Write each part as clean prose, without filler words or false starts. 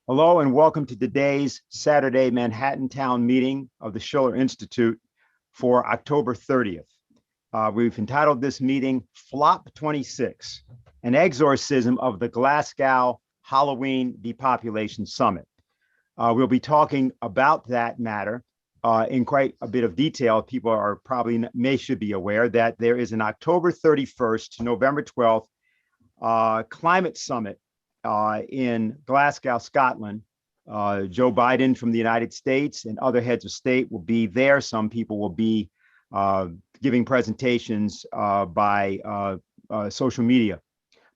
Hello and welcome to today's Saturday Manhattan Town meeting of the Schiller Institute for October 30th. We've entitled this meeting Flop 26, an exorcism of the Glasgow Halloween Depopulation Summit. We'll be talking about that matter in quite a bit of detail. People are probably should be aware that there is an October 31st to November 12th climate summit in Glasgow, Scotland. Joe Biden from the United States and other heads of state will be there. Some people will be giving presentations by social media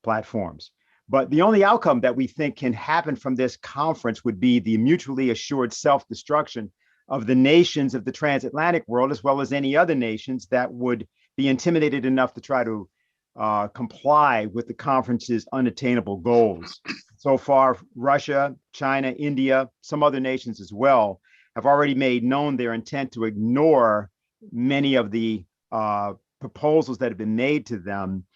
platforms. But the only outcome that we think can happen from this conference would be the mutually assured self-destruction of the nations of the transatlantic world, as well as any other nations that would be intimidated enough to try to comply with the conference's unattainable goals. So far, Russia, China, India, some other nations as well, have already made known their intent to ignore many of the proposals that have been made to them,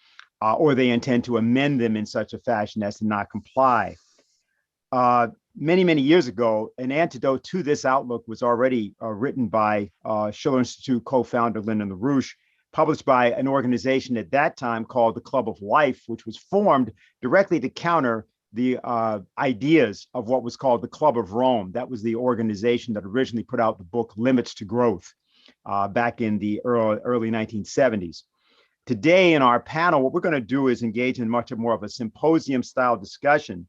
or they intend to amend them in such a fashion as to not comply. Many years ago, an antidote to this outlook was already written by Schiller Institute co-founder Lyndon LaRouche, published by an organization at that time called the Club of Life, which was formed directly to counter the ideas of what was called the Club of Rome. That was the organization that originally put out the book Limits to Growth back in the early 1970s. Today in our panel, what we're going to do is engage in much more of a symposium style discussion.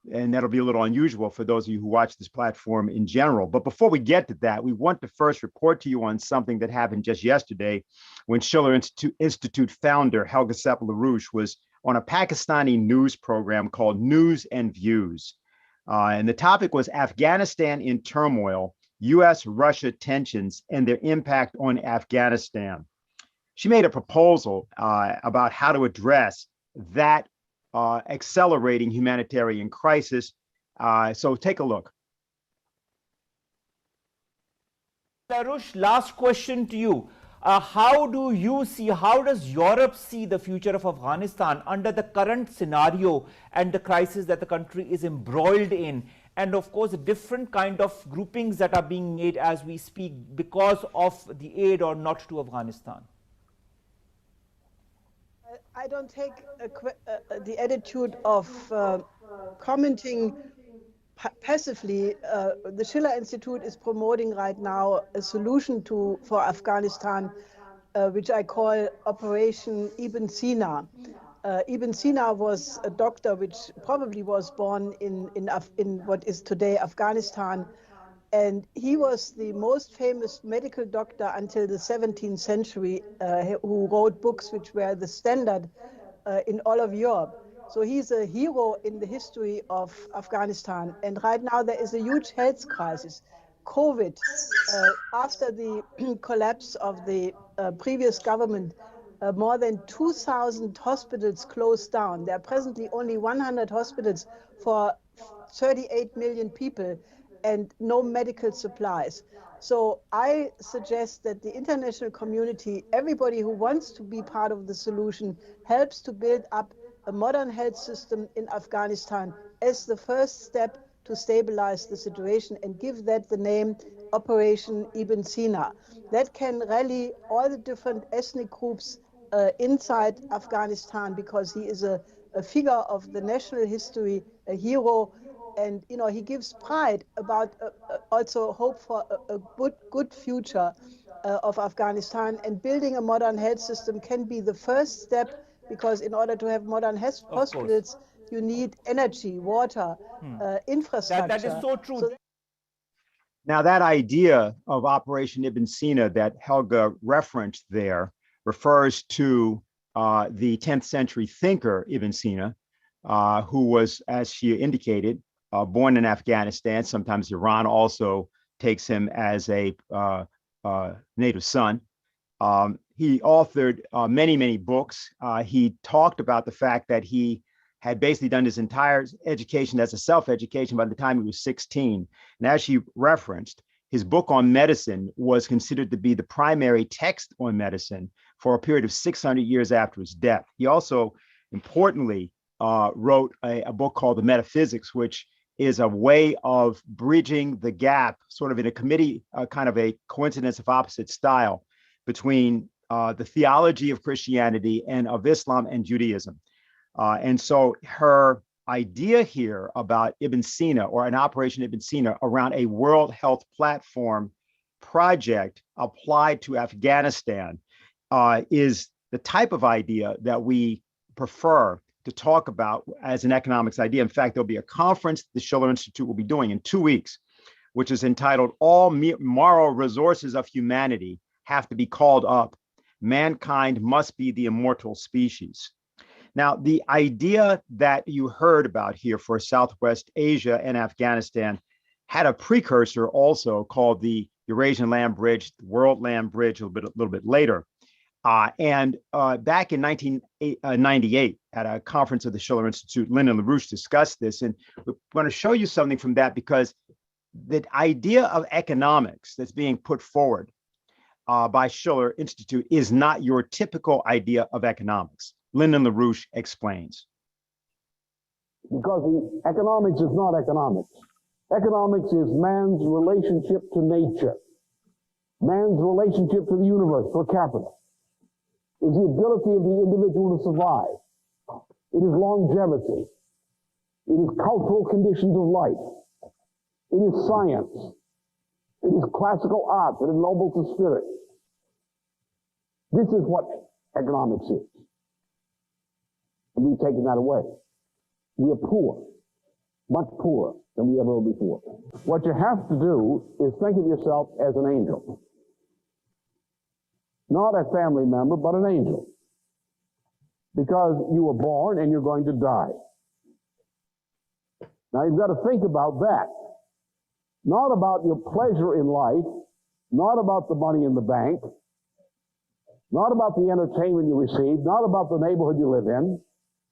And that'll be a little unusual for those of you who watch this platform in general. But before we get to that, we want to first report to you on something that happened just yesterday when Schiller Institute founder Helga Seppel-LaRouche was on a Pakistani news program called News and Views. And the topic was Afghanistan in turmoil, US-Russia tensions and their impact on Afghanistan. She made a proposal about how to address that accelerating humanitarian crisis. So take a look. Larouche, last question to you. How does Europe see the future of Afghanistan under the current scenario and the crisis that the country is embroiled in? And of course, the different kind of groupings that are being made as we speak because of the aid or not to Afghanistan. I don't take the attitude of commenting passively. The Schiller Institute is promoting right now a solution for Afghanistan, which I call Operation Ibn Sina. Ibn Sina was a doctor which probably was born in what is today Afghanistan. And he was the most famous medical doctor until the 17th century, who wrote books which were the standard in all of Europe. So he's a hero in the history of Afghanistan. And right now there is a huge health crisis. COVID, after the collapse of the previous government, more than 2,000 hospitals closed down. There are presently only 100 hospitals for 38 million people, and no medical supplies. So I suggest that the international community, everybody who wants to be part of the solution, helps to build up a modern health system in Afghanistan as the first step to stabilize the situation and give that the name Operation Ibn Sina. That can rally all the different ethnic groups inside Afghanistan, because he is a figure of the national history, a hero. And he gives pride about also hope for a good future of Afghanistan. And building a modern health system can be the first step, because in order to have modern hospitals, you need energy, water, infrastructure. That is so true. Now, that idea of Operation Ibn Sina that Helga referenced there refers to the 10th century thinker Ibn Sina, who was, as she indicated, born in Afghanistan. Sometimes Iran also takes him as a native son. He authored many books. He talked about the fact that he had basically done his entire education as a self-education by the time he was 16. And as she referenced, his book on medicine was considered to be the primary text on medicine for a period of 600 years after his death. He also, importantly, wrote a book called The Metaphysics, which is a way of bridging the gap, sort of in a committee, kind of a coincidence of opposite style between the theology of Christianity and of Islam and Judaism. And so her idea here about Ibn Sina, or an Operation Ibn Sina, around a World Health Platform project applied to Afghanistan, is the type of idea that we prefer to talk about as an economics idea. In fact, there'll be a conference the Schiller Institute will be doing in 2 weeks, which is entitled "All Moral Resources of Humanity Have to Be Called Up. Mankind Must Be the Immortal Species." Now, the idea that you heard about here for Southwest Asia and Afghanistan had a precursor also called the Eurasian Land Bridge, the World Land Bridge, a little bit later. And back in 1998, at a conference of the Schiller Institute, Lynn and LaRouche discussed this. And we want to show you something from that, because the idea of economics that's being put forward by Schiller Institute is not your typical idea of economics. Lynn and LaRouche explains. Because economics is not economics. Economics is man's relationship to nature, man's relationship to the universe per capita. Is the ability of the individual to survive. It is longevity. It is cultural conditions of life. It is science. It is classical art that ennobles the spirit. This is what economics is. And we've taken that away. We are poor, much poorer than we ever were before. What you have to do is think of yourself as an angel. Not a family member, but an angel. Because you were born and you're going to die. Now you've got to think about that. Not about your pleasure in life, not about the money in the bank, not about the entertainment you receive, not about the neighborhood you live in,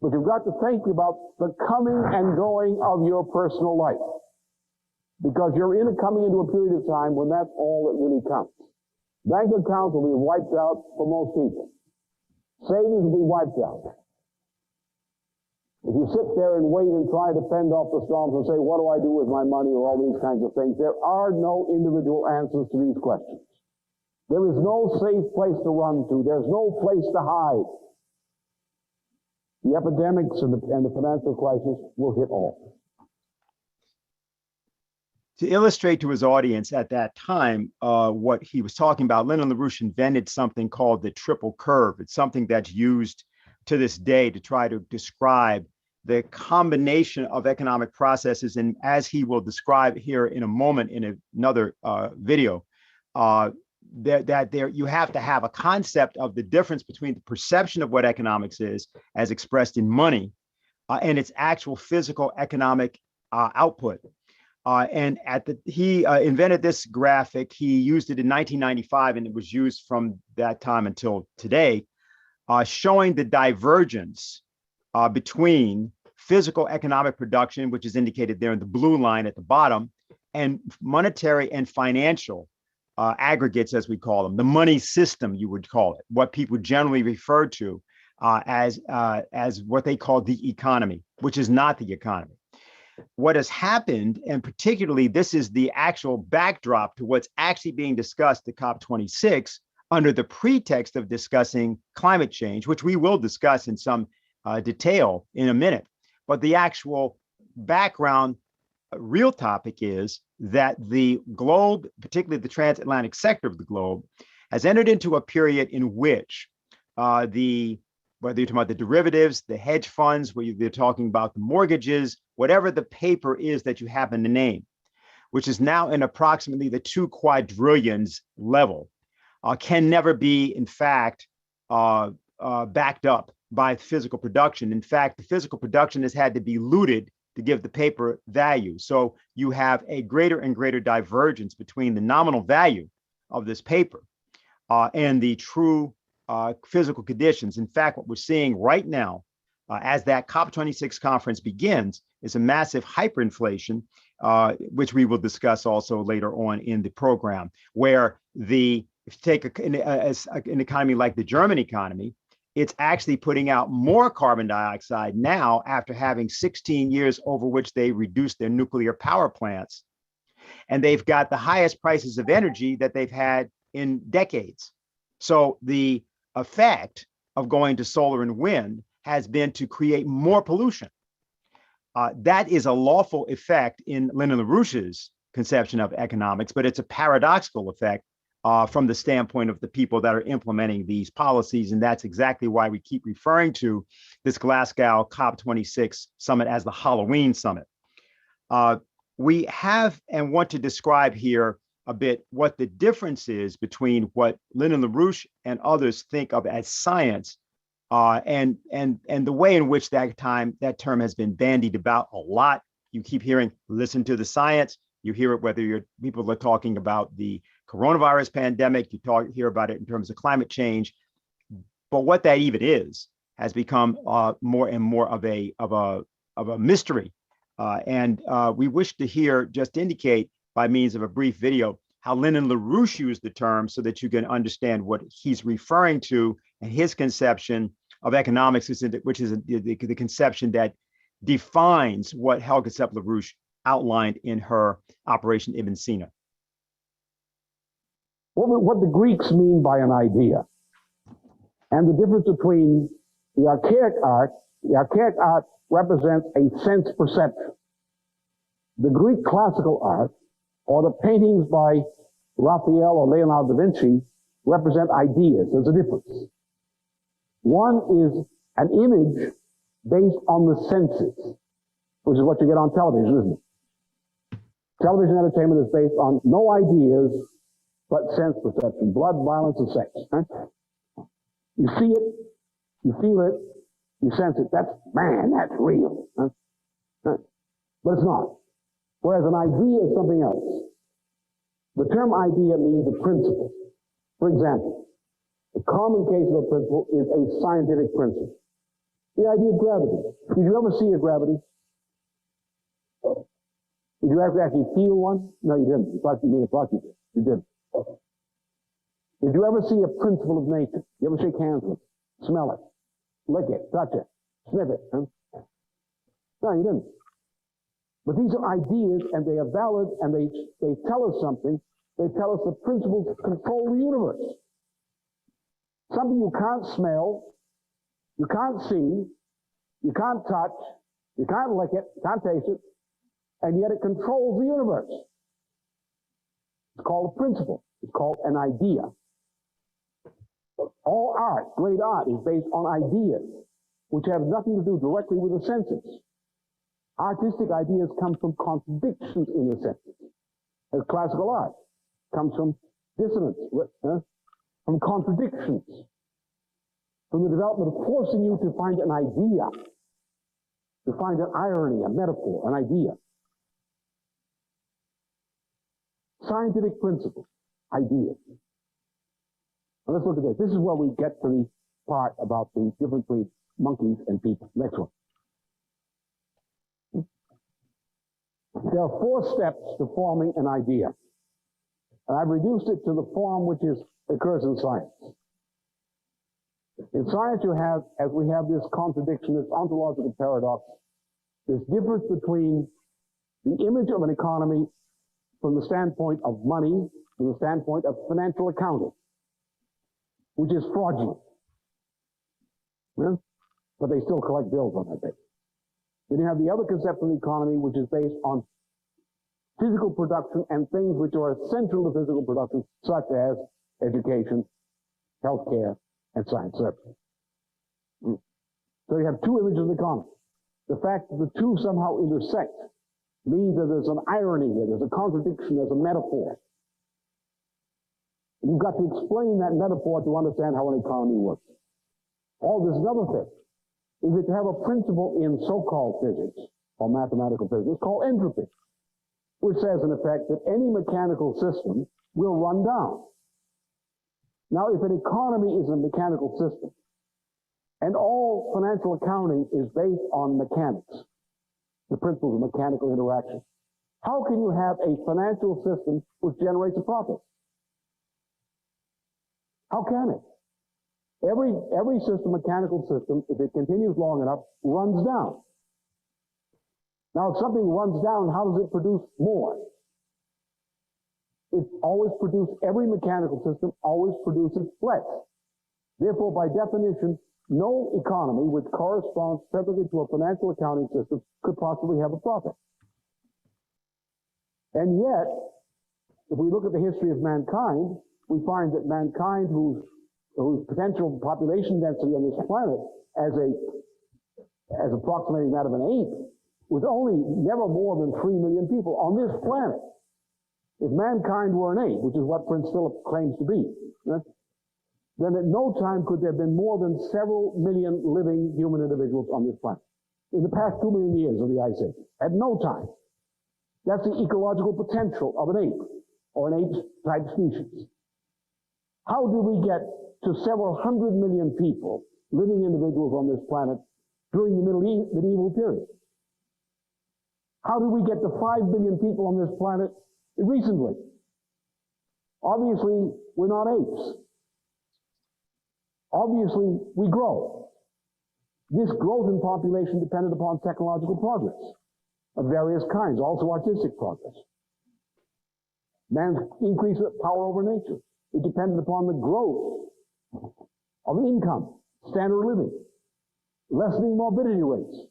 but you've got to think about the coming and going of your personal life. Because you're coming into a period of time when that's all that really counts. Bank accounts will be wiped out for most people. Savings will be wiped out. If you sit there and wait and try to fend off the storms and say, what do I do with my money, or all these kinds of things, there are no individual answers to these questions. There is no safe place to run to. There's no place to hide. The epidemics and the financial crisis will hit all. To illustrate to his audience at that time what he was talking about, Lynn and LaRouche invented something called the triple curve. It's something that's used to this day to try to describe the combination of economic processes. And as he will describe here in a moment in another video, you have to have a concept of the difference between the perception of what economics is, as expressed in money, and its actual physical economic output. And he invented this graphic. He used it in 1995, and it was used from that time until today, showing the divergence between physical economic production, which is indicated there in the blue line at the bottom, and monetary and financial aggregates, as we call them, the money system, you would call it, what people generally refer to as what they call the economy, which is not the economy. What has happened, and particularly this is the actual backdrop to what's actually being discussed at COP26 under the pretext of discussing climate change, which we will discuss in some detail in a minute. But the actual background, real topic is that the globe, particularly the transatlantic sector of the globe, has entered into a period in which whether you're talking about the derivatives, the hedge funds, where they're talking about the mortgages, whatever the paper is that you happen to name, which is now in approximately the 2 quadrillions level, can never be, in fact, backed up by physical production. In fact, the physical production has had to be looted to give the paper value. So you have a greater and greater divergence between the nominal value of this paper and the true physical conditions. In fact, what we're seeing right now, as that COP26 conference begins, is a massive hyperinflation, which we will discuss also later on in the program, where if you take an economy like the German economy, it's actually putting out more carbon dioxide now after having 16 years over which they reduced their nuclear power plants. And they've got the highest prices of energy that they've had in decades. So the effect of going to solar and wind has been to create more pollution. That is a lawful effect in Lyndon LaRouche's conception of economics, but it's a paradoxical effect from the standpoint of the people that are implementing these policies. And that's exactly why we keep referring to this Glasgow COP26 summit as the Halloween summit. We have and want to describe here a bit what the difference is between what Lyndon LaRouche and others think of as science and the way in which that term has been bandied about a lot. You keep hearing, listen to the science. You hear it whether people are talking about the coronavirus pandemic, you hear about it in terms of climate change. But what that even is has become more and more of a mystery. And we wish to hear, just to indicate by means of a brief video, how Lyndon LaRouche used the term so that you can understand what he's referring to and his conception of economics, which is the conception that defines what Helga Sepp-LaRouche outlined in her Operation Ibn Sina. What the Greeks mean by an idea, and the difference between the archaic art represents a sense perception. The Greek classical art, or the paintings by Raphael or Leonardo da Vinci, represent ideas. There's a difference. One is an image based on the senses, which is what you get on television, isn't it? Television entertainment is based on no ideas, but sense perception, blood, violence, and sex. Right? You see it, you feel it, you sense it. That's real. Right? Right? But it's not. Whereas an idea is something else. The term idea means a principle. For example, the common case of a principle is a scientific principle. The idea of gravity. Did you ever see a gravity? Did you ever actually feel one? No, you didn't. You thought you did. You didn't. Did you ever see a principle of nature? You ever shake hands with it, smell it, lick it, touch it, sniff it? Huh? No, you didn't. But these are ideas, and they are valid, and they tell us something. They tell us the principles that control the universe. Something you can't smell, you can't see, you can't touch, you can't lick it, you can't taste it, and yet it controls the universe. It's called a principle. It's called an idea. All art, great art, is based on ideas, which have nothing to do directly with the senses. Artistic ideas come from contradictions in the senses. As classical art comes from dissonance, from contradictions, from the development of forcing you to find an idea, to find an irony, a metaphor, an idea. Scientific principle, ideas. Now let's look at this. This is where we get to the part about the difference between monkeys and people. Next one. There are 4 steps to forming an idea. And I've reduced it to the form which occurs in science. In science you have, as we have this contradiction, this ontological paradox, this difference between the image of an economy from the standpoint of money, from the standpoint of financial accounting, which is fraudulent. Yeah? But they still collect bills on that basis. Then you have the other conception of the economy, which is based on physical production and things which are essential to physical production, such as education, healthcare, and science services. So you have 2 images of the economy. The fact that the 2 somehow intersect means that there's an irony here, there's a contradiction, there's a metaphor. You've got to explain that metaphor to understand how an economy works. There's another thing, is that to have a principle in so-called physics, or mathematical physics, called entropy, which says, in effect, that any mechanical system will run down. Now, if an economy is a mechanical system, and all financial accounting is based on mechanics, the principles of mechanical interaction, how can you have a financial system which generates a profit? How can it? Every system, mechanical system, if it continues long enough, runs down. Now, if something runs down, how does it produce more? Every mechanical system always produces flex. Therefore, by definition, no economy which corresponds perfectly to a financial accounting system could possibly have a profit. And yet, if we look at the history of mankind, we find that mankind, whose potential population density on this planet, as approximating that of an ape, was only never more than 3 million people on this planet. If mankind were an ape, which is what Prince Philip claims to be, then at no time could there have been more than several million living human individuals on this planet. In the past 2 million years of the Ice Age. At no time. That's the ecological potential of an ape, or an ape-type species. How do we get to several 100 million people, living individuals on this planet, during the medieval period? How do we get to 5 billion people on this planet recently? Obviously, we're not apes. Obviously, we grow. This growth in population depended upon technological progress of various kinds, also artistic progress. Man's increase of power over nature. It depended upon the growth of income, standard of living, lessening morbidity rates.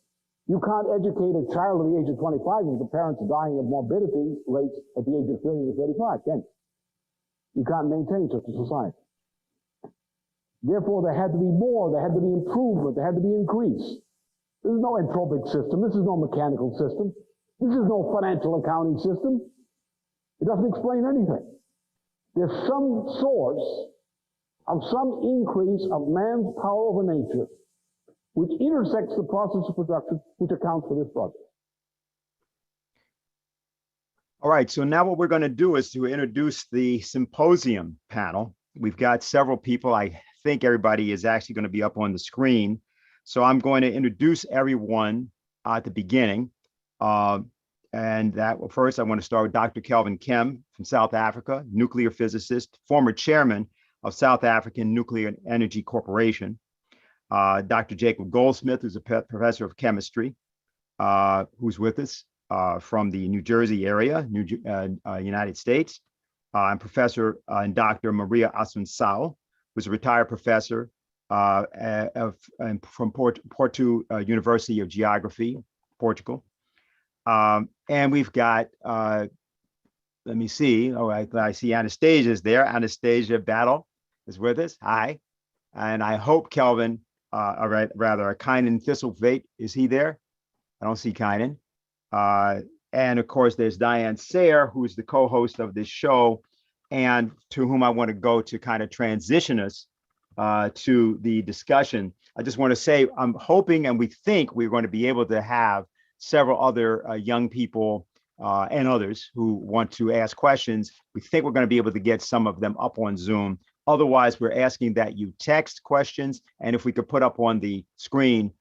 You can't educate a child at the age of 25 if the parents are dying of morbidity rates at the age of 30 to 35, can you? You can't maintain such a society. Therefore, there had to be more, there had to be improvement, there had to be increase. This is no entropic system, this is no mechanical system, this is no financial accounting system. It doesn't explain anything. There's some source of some increase of man's power over nature which intersects the process of production, which accounts for this process. All right, so now what we're going to do is to introduce the symposium panel. We've got several people. I think everybody is actually going to be up on the screen. So I'm going to introduce everyone at the beginning. First, I want to start with Dr. Kelvin Kem from South Africa, nuclear physicist, former chairman of South African Nuclear Energy Corporation. Dr. Jacob Goldsmith, who's a professor of chemistry, who's with us from the New Jersey area, United States. And Professor and Dr. Maria Assunção, who's a retired professor from Porto University of Geography, Portugal. And we've got, let me see, I see Anastasia is there. Anastasia Battle is with us. Hi. And I hope Kelvin, Kynan Thistlethwaite, is he there? I don't see Kynan. And of course, there's Diane Sayre, who's the co-host of this show, and to whom I want to go to kind of transition us to the discussion. I just want to say, I'm hoping and we think we're going to be able to have several other young people and others who want to ask questions. We think we're going to be able to get some of them up on Zoom. Otherwise, we're asking that you text questions, and if we could put up on the screen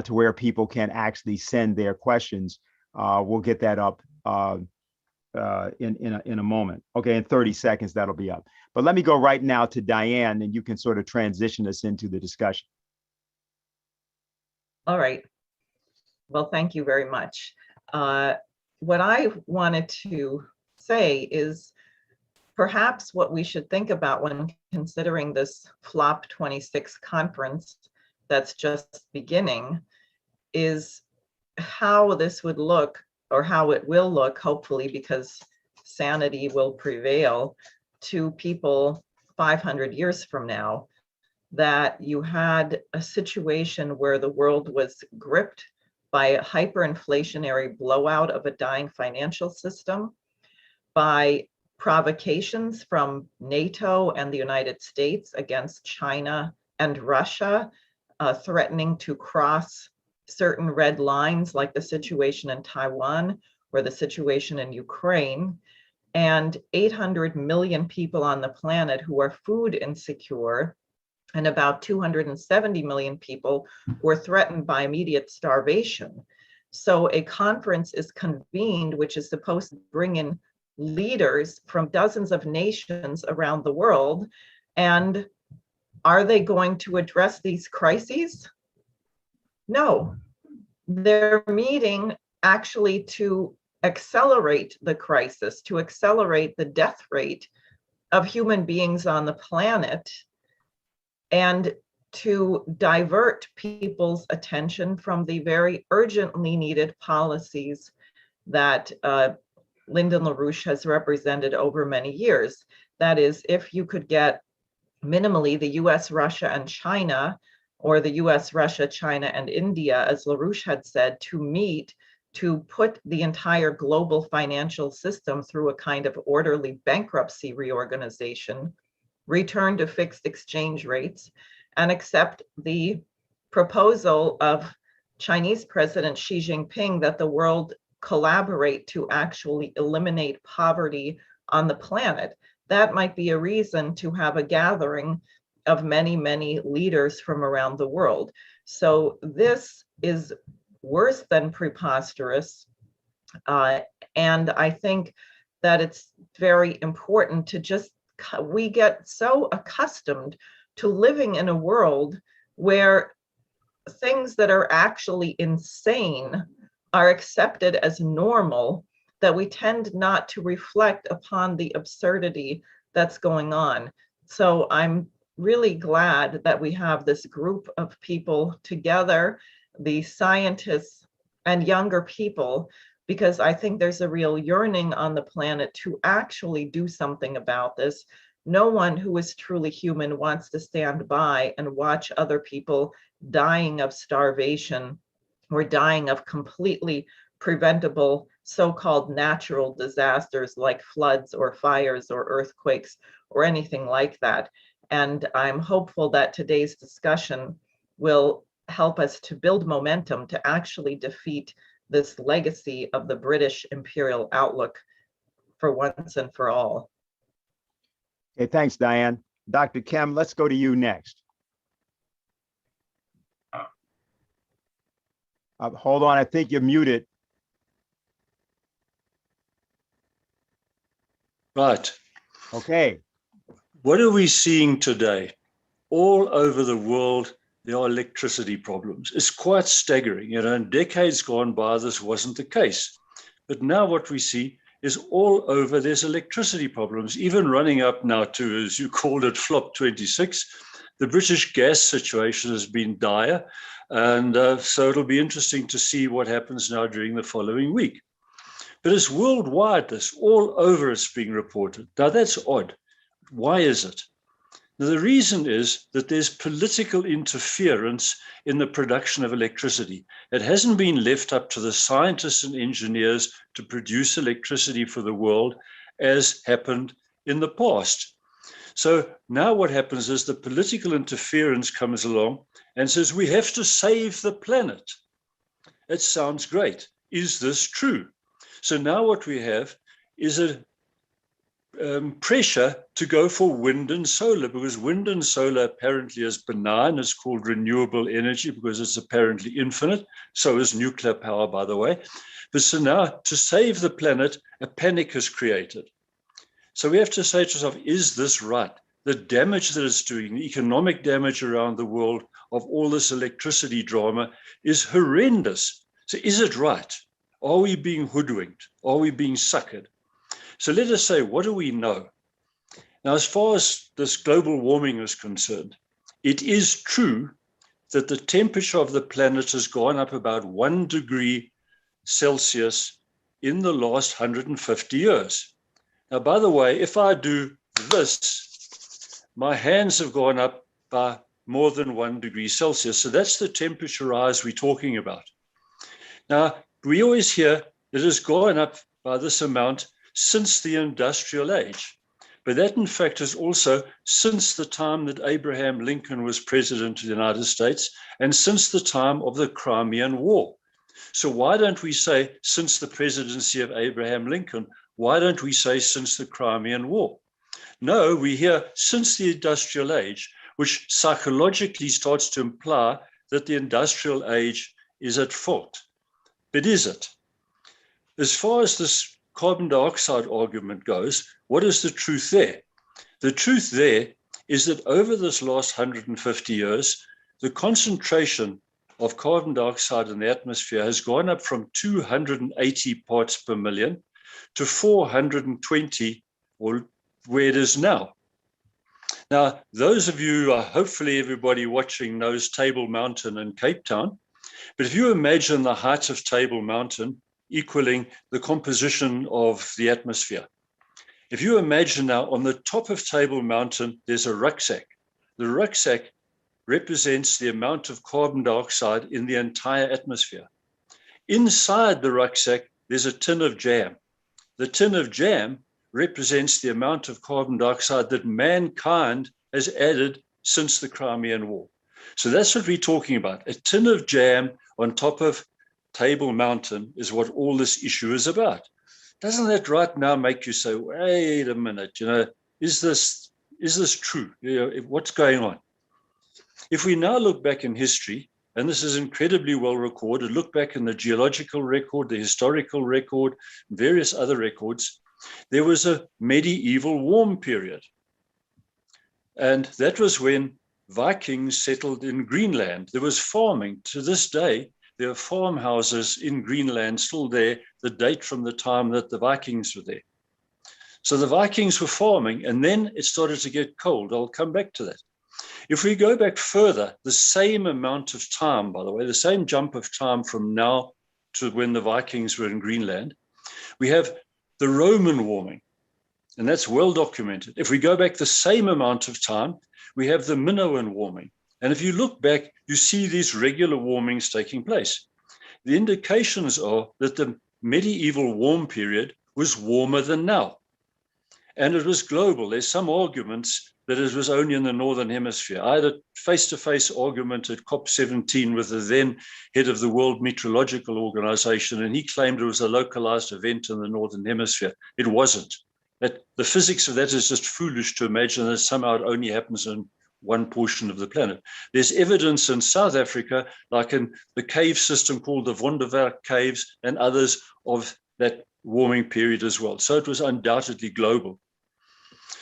to where people can actually send their questions, we'll get that up in a moment. Okay, in 30 seconds, that'll be up. But let me go right now to Diane, and you can sort of transition us into the discussion. All right. Well, thank you very much. What I wanted to say is perhaps what we should think about when considering this FLOP 26 conference that's just beginning is how this would look, or how it will look, hopefully, because sanity will prevail, to people 500 years from now, that you had a situation where the world was gripped by a hyperinflationary blowout of a dying financial system, by provocations from NATO and the United States against China and Russia, threatening to cross certain red lines, like the situation in Taiwan or the situation in Ukraine, and 800 million people on the planet who are food insecure, and about 270 million people who are threatened by immediate starvation. So a conference is convened, which is supposed to bring in leaders from dozens of nations around the world and Are they going to address these crises? No. They're meeting actually to accelerate the crisis, to accelerate the death rate of human beings on the planet, and to divert people's attention from the very urgently needed policies that Lyndon LaRouche has represented over many years. That is, if you could get minimally the US, Russia, and China, or the US, Russia, China, and India, as LaRouche had said, to meet to put the entire global financial system through a kind of orderly bankruptcy reorganization, return to fixed exchange rates, and accept the proposal of Chinese President Xi Jinping that the world collaborate to actually eliminate poverty on the planet. That might be a reason to have a gathering of many, many leaders from around the world. So this is worse than preposterous. And I think that it's very important to just, we get so accustomed to living in a world where things that are actually insane are accepted as normal, that we tend not to reflect upon the absurdity that's going on. So I'm really glad that we have this group of people together, the scientists and younger people, because I think there's a real yearning on the planet to actually do something about this. No one who is truly human wants to stand by and watch other people dying of starvation or dying of completely preventable so-called natural disasters like floods or fires or earthquakes or anything like that. And I'm hopeful that today's discussion will help us to build momentum to actually defeat this legacy of the British imperial outlook for once and for all. Okay, thanks, Diane. Dr. Kem, let's go to you next. Hold on, I think you're muted. Right. Okay. What are we seeing today? All over the world, there are electricity problems. It's quite staggering. You know, in decades gone by, this wasn't the case. But now what we see is all over there's electricity problems, even running up now to, as you called it, flop 26. The British gas situation has been dire. And so it'll be interesting to see what happens now during the following week. But it's worldwide, this all over it's being reported. Now that's odd. Why is it? Now, the reason is that there's political interference in the production of electricity. It hasn't been left up to the scientists and engineers to produce electricity for the world as happened in the past. So now what happens is the political interference comes along and says, we have to save the planet. It sounds great. Is this true? So now what we have is a pressure to go for wind and solar, because wind and solar apparently is benign. It's called renewable energy because it's apparently infinite. So is nuclear power, by the way. But so now to save the planet, a panic is created. So we have to say to ourselves, is this right? The damage that it's doing, the economic damage around the world of all this electricity drama is horrendous. So is it right? Are we being hoodwinked? Are we being suckered? So let us say, what do we know? Now, as far as this global warming is concerned, it is true that the temperature of the planet has gone up about 1 degree Celsius in the last 150 years. Now, by the way, if I do this, my hands have gone up by more than 1 degree Celsius. So that's the temperature rise we're talking about. Now, we always hear it has gone up by this amount since the industrial age. But that, in fact, is also since the time that Abraham Lincoln was president of the United States and since the time of the Crimean War. So why don't we say since the presidency of Abraham Lincoln? Why don't we say since the Crimean War? No, we hear since the industrial age, which psychologically starts to imply that the industrial age is at fault. But is it? As far as this carbon dioxide argument goes, what is the truth there? The truth there is that over this last 150 years, the concentration of carbon dioxide in the atmosphere has gone up from 280 parts per million to 420, or where it is now. Now, those of you, hopefully everybody watching knows Table Mountain in Cape Town, but if you imagine the height of Table Mountain equaling the composition of the atmosphere, if you imagine now on the top of Table Mountain, there's a rucksack. The rucksack represents the amount of carbon dioxide in the entire atmosphere. Inside the rucksack, there's a tin of jam. The tin of jam represents the amount of carbon dioxide that mankind has added since the Crimean War. So that's what we're talking about. A tin of jam on top of Table Mountain is what all this issue is about. Doesn't that right now make you say, wait a minute, is this true? What's going on? If we now look back in history, and this is incredibly well recorded, look back in the geological record, the historical record, various other records, there was a medieval warm period. And that was when Vikings settled in Greenland. There was farming. To this day, there are farmhouses in Greenland still there that date from the time that the Vikings were there. So the Vikings were farming, and then it started to get cold. I'll come back to that. If we go back further, the same amount of time, by the way, the same jump of time from now to when the Vikings were in Greenland, we have the Roman warming, and that's well documented. If we go back the same amount of time, we have the Minoan warming. And if you look back, you see these regular warmings taking place. The indications are that the medieval warm period was warmer than now. And it was global. There's some arguments that it was only in the Northern Hemisphere. I had a face-to-face argument at COP17 with the then head of the World Meteorological Organization, and he claimed it was a localized event in the Northern Hemisphere. It wasn't. The physics of that is just foolish to imagine that somehow it only happens in one portion of the planet. There's evidence in South Africa, like in the cave system called the Wonderwerk Caves and others, of that warming period as well. So it was undoubtedly global.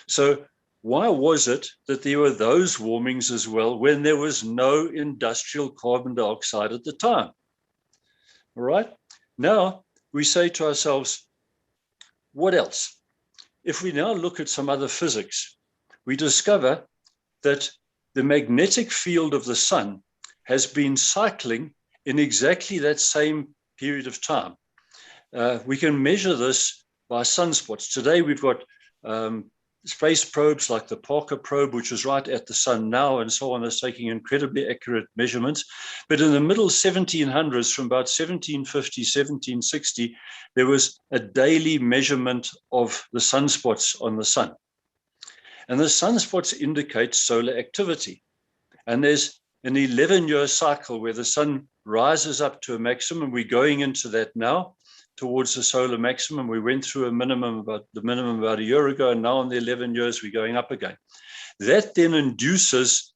So why was it that there were those warmings as well when there was no industrial carbon dioxide at the time? All right. Now we say to ourselves, what else? If we now look at some other physics, we discover that the magnetic field of the sun has been cycling in exactly that same period of time. We can measure this by sunspots. Today we've got space probes like the Parker probe, which is right at the sun now, and so on, is taking incredibly accurate measurements. But in the middle 1700s, from about 1750, 1760, there was a daily measurement of the sunspots on the sun. And the sunspots indicate solar activity. And there's an 11-year cycle where the sun rises up to a maximum. We're going into that now, towards the solar maximum. We went through the minimum about a year ago, and now in the 11 years, we're going up again. That then induces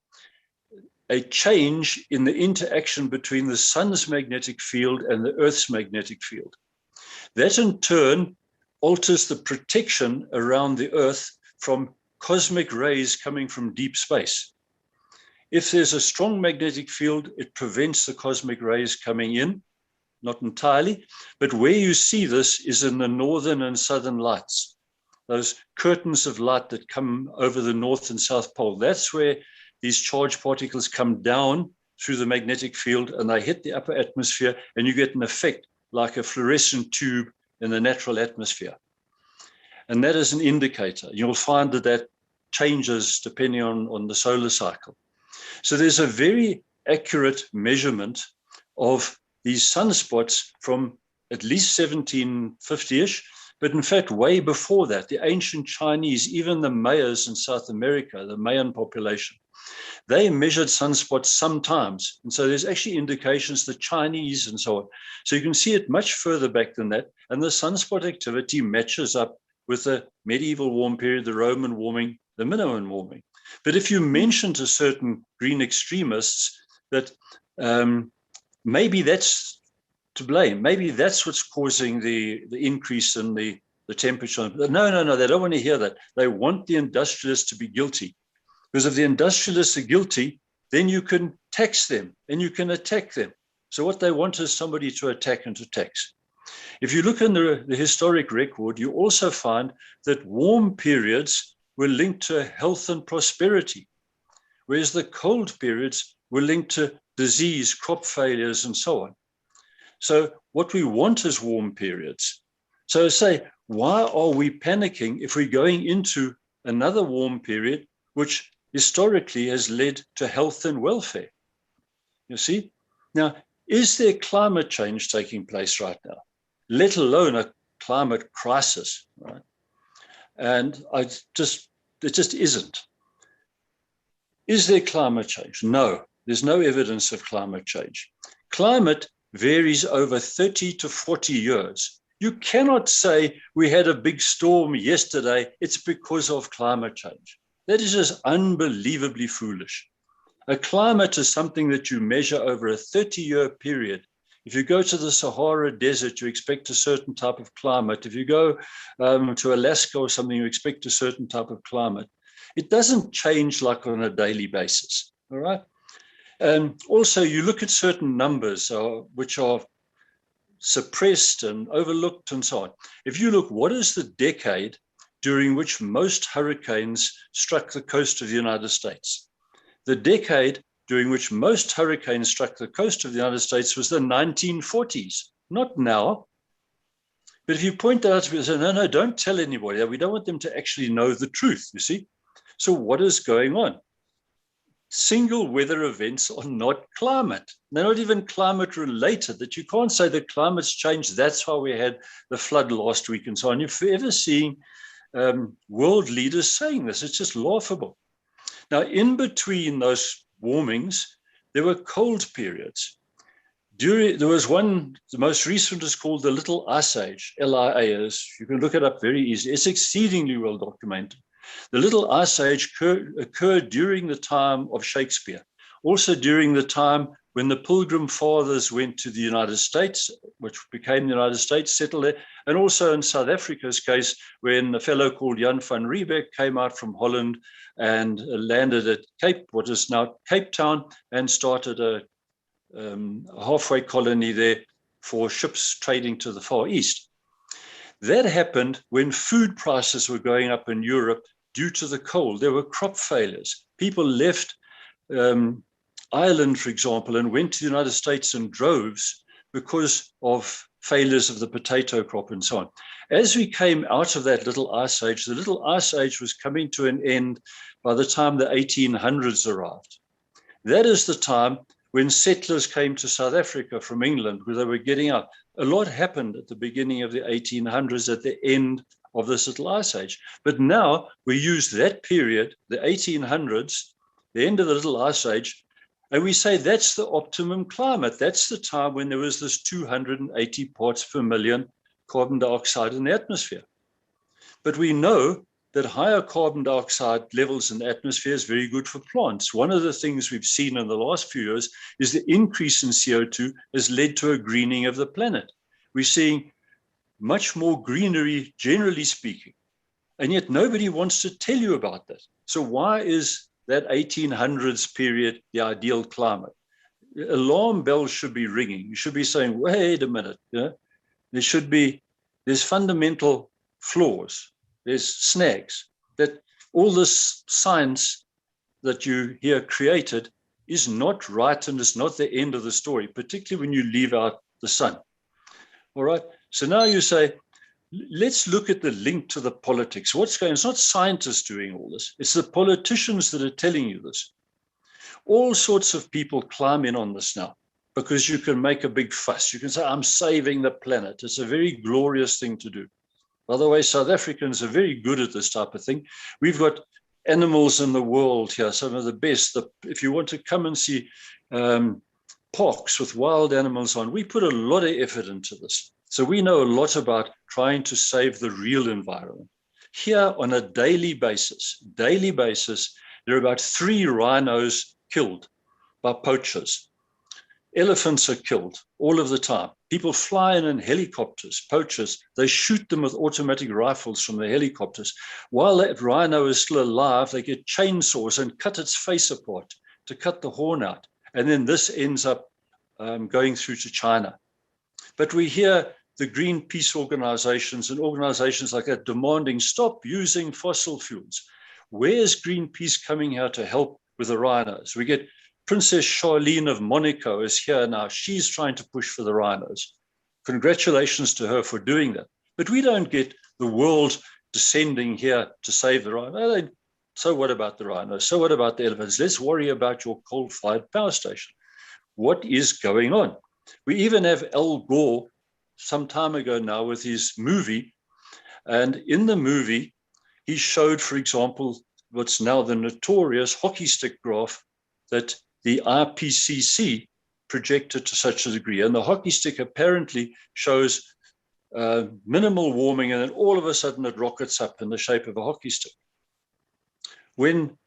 a change in the interaction between the sun's magnetic field and the Earth's magnetic field. That in turn alters the protection around the Earth from cosmic rays coming from deep space. If there's a strong magnetic field, it prevents the cosmic rays coming in. Not entirely, but where you see this is in the northern and southern lights, those curtains of light that come over the North and South Pole. That's where these charged particles come down through the magnetic field and they hit the upper atmosphere, and you get an effect like a fluorescent tube in the natural atmosphere. And that is an indicator. You'll find that that changes depending on the solar cycle. So there's a very accurate measurement of these sunspots from at least 1750-ish, but in fact, way before that, the ancient Chinese, even the Mayas in South America, the Mayan population, they measured sunspots sometimes. And so there's actually indications, the Chinese and so on. So you can see it much further back than that. And the sunspot activity matches up with the medieval warm period, the Roman warming, the Minoan warming. But if you mention to certain green extremists that maybe that's to blame. Maybe that's what's causing the increase in the temperature. No, they don't want to hear that. They want the industrialists to be guilty. Because if the industrialists are guilty, then you can tax them and you can attack them. So what they want is somebody to attack and to tax. If you look in the historic record, you also find that warm periods were linked to health and prosperity, whereas the cold periods were linked to disease, crop failures, and so on. So what we want is warm periods. So say, why are we panicking if we're going into another warm period, which historically has led to health and welfare? You see? Now, is there climate change taking place right now, let alone a climate crisis, right? And it just isn't. Is there climate change? No, there's no evidence of climate change. Climate varies over 30 to 40 years. You cannot say we had a big storm yesterday, it's because of climate change. That is just unbelievably foolish. A climate is something that you measure over a 30-year period. If you go to the Sahara Desert, you expect a certain type of climate. If you go to Alaska or something, you expect a certain type of climate. It doesn't change like on a daily basis, all right? And also, you look at certain numbers which are suppressed and overlooked and so on. If you look, what is the decade during which most hurricanes struck the coast of the United States? The decade during which most hurricanes struck the coast of the United States was the 1940s, not now. But if you point that out to people, say, no, don't tell anybody. We don't want them to actually know the truth, you see. So what is going on? Single weather events are not climate. They're not even climate related, that you can't say that climate's changed. That's why we had the flood last week and so on. You're ever seeing world leaders saying this? It's just laughable. Now, in between those warmings, there were cold periods. There was one, the most recent is called the Little Ice Age, LIAS. You can look it up very easily. It's exceedingly well documented. The Little Ice Age occurred during the time of Shakespeare, also during the time when the Pilgrim Fathers went to the United States, which became the United States, settled there, and also in South Africa's case, when a fellow called Jan van Riebeck came out from Holland and landed at what is now Cape Town, and started a halfway colony there for ships trading to the Far East. That happened when food prices were going up in Europe due to the cold. There were crop failures. People left Ireland, for example, and went to the United States in droves because of failures of the potato crop and so on. As we came out of that Little Ice Age, the Little Ice Age was coming to an end by the time the 1800s arrived. That is the time when settlers came to South Africa from England, because they were getting out. A lot happened at the beginning of the 1800s, at the end of this Little Ice Age. But now we use that period, the 1800s, the end of the Little Ice Age, and we say that's the optimum climate. That's the time when there was this 280 parts per million carbon dioxide in the atmosphere. But we know that higher carbon dioxide levels in the atmosphere is very good for plants. One of the things we've seen in the last few years is the increase in CO2 has led to a greening of the planet. We're seeing much more greenery, generally speaking, and yet nobody wants to tell you about that. So why is that 1800s period the ideal climate? Alarm bells should be ringing. You should be saying, wait a minute, there's fundamental flaws. There's snags, that all this science that you hear created is not right and is not the end of the story, particularly when you leave out the sun. All right. So now you say, let's look at the link to the politics. What's going on? It's not scientists doing all this. It's the politicians that are telling you this. All sorts of people climb in on this now because you can make a big fuss. You can say, I'm saving the planet. It's a very glorious thing to do. By the way, South Africans are very good at this type of thing. We've got animals in the world here, some of the best. If you want to come and see parks with wild animals on, we put a lot of effort into this. So we know a lot about trying to save the real environment. Here on a daily basis, there are about 3 rhinos killed by poachers. Elephants are killed all of the time. People fly in helicopters, poachers. They shoot them with automatic rifles from the helicopters. While that rhino is still alive, they get chainsaws and cut its face apart to cut the horn out. And then this ends up going through to China. But we hear the Greenpeace organizations and organizations like that demanding stop using fossil fuels. Where's Greenpeace coming here to help with the rhinos? We get Princess Charlene of Monaco is here now. She's trying to push for the rhinos. Congratulations to her for doing that. But we don't get the world descending here to save the rhino. So what about the rhinos? So what about the elephants? Let's worry about your coal-fired power station. What is going on? We even have Al Gore some time ago now with his movie. And in the movie, he showed, for example, what's now the notorious hockey stick graph that the IPCC projected to such a degree. And the hockey stick apparently shows minimal warming, and then all of a sudden it rockets up in the shape of a hockey stick. When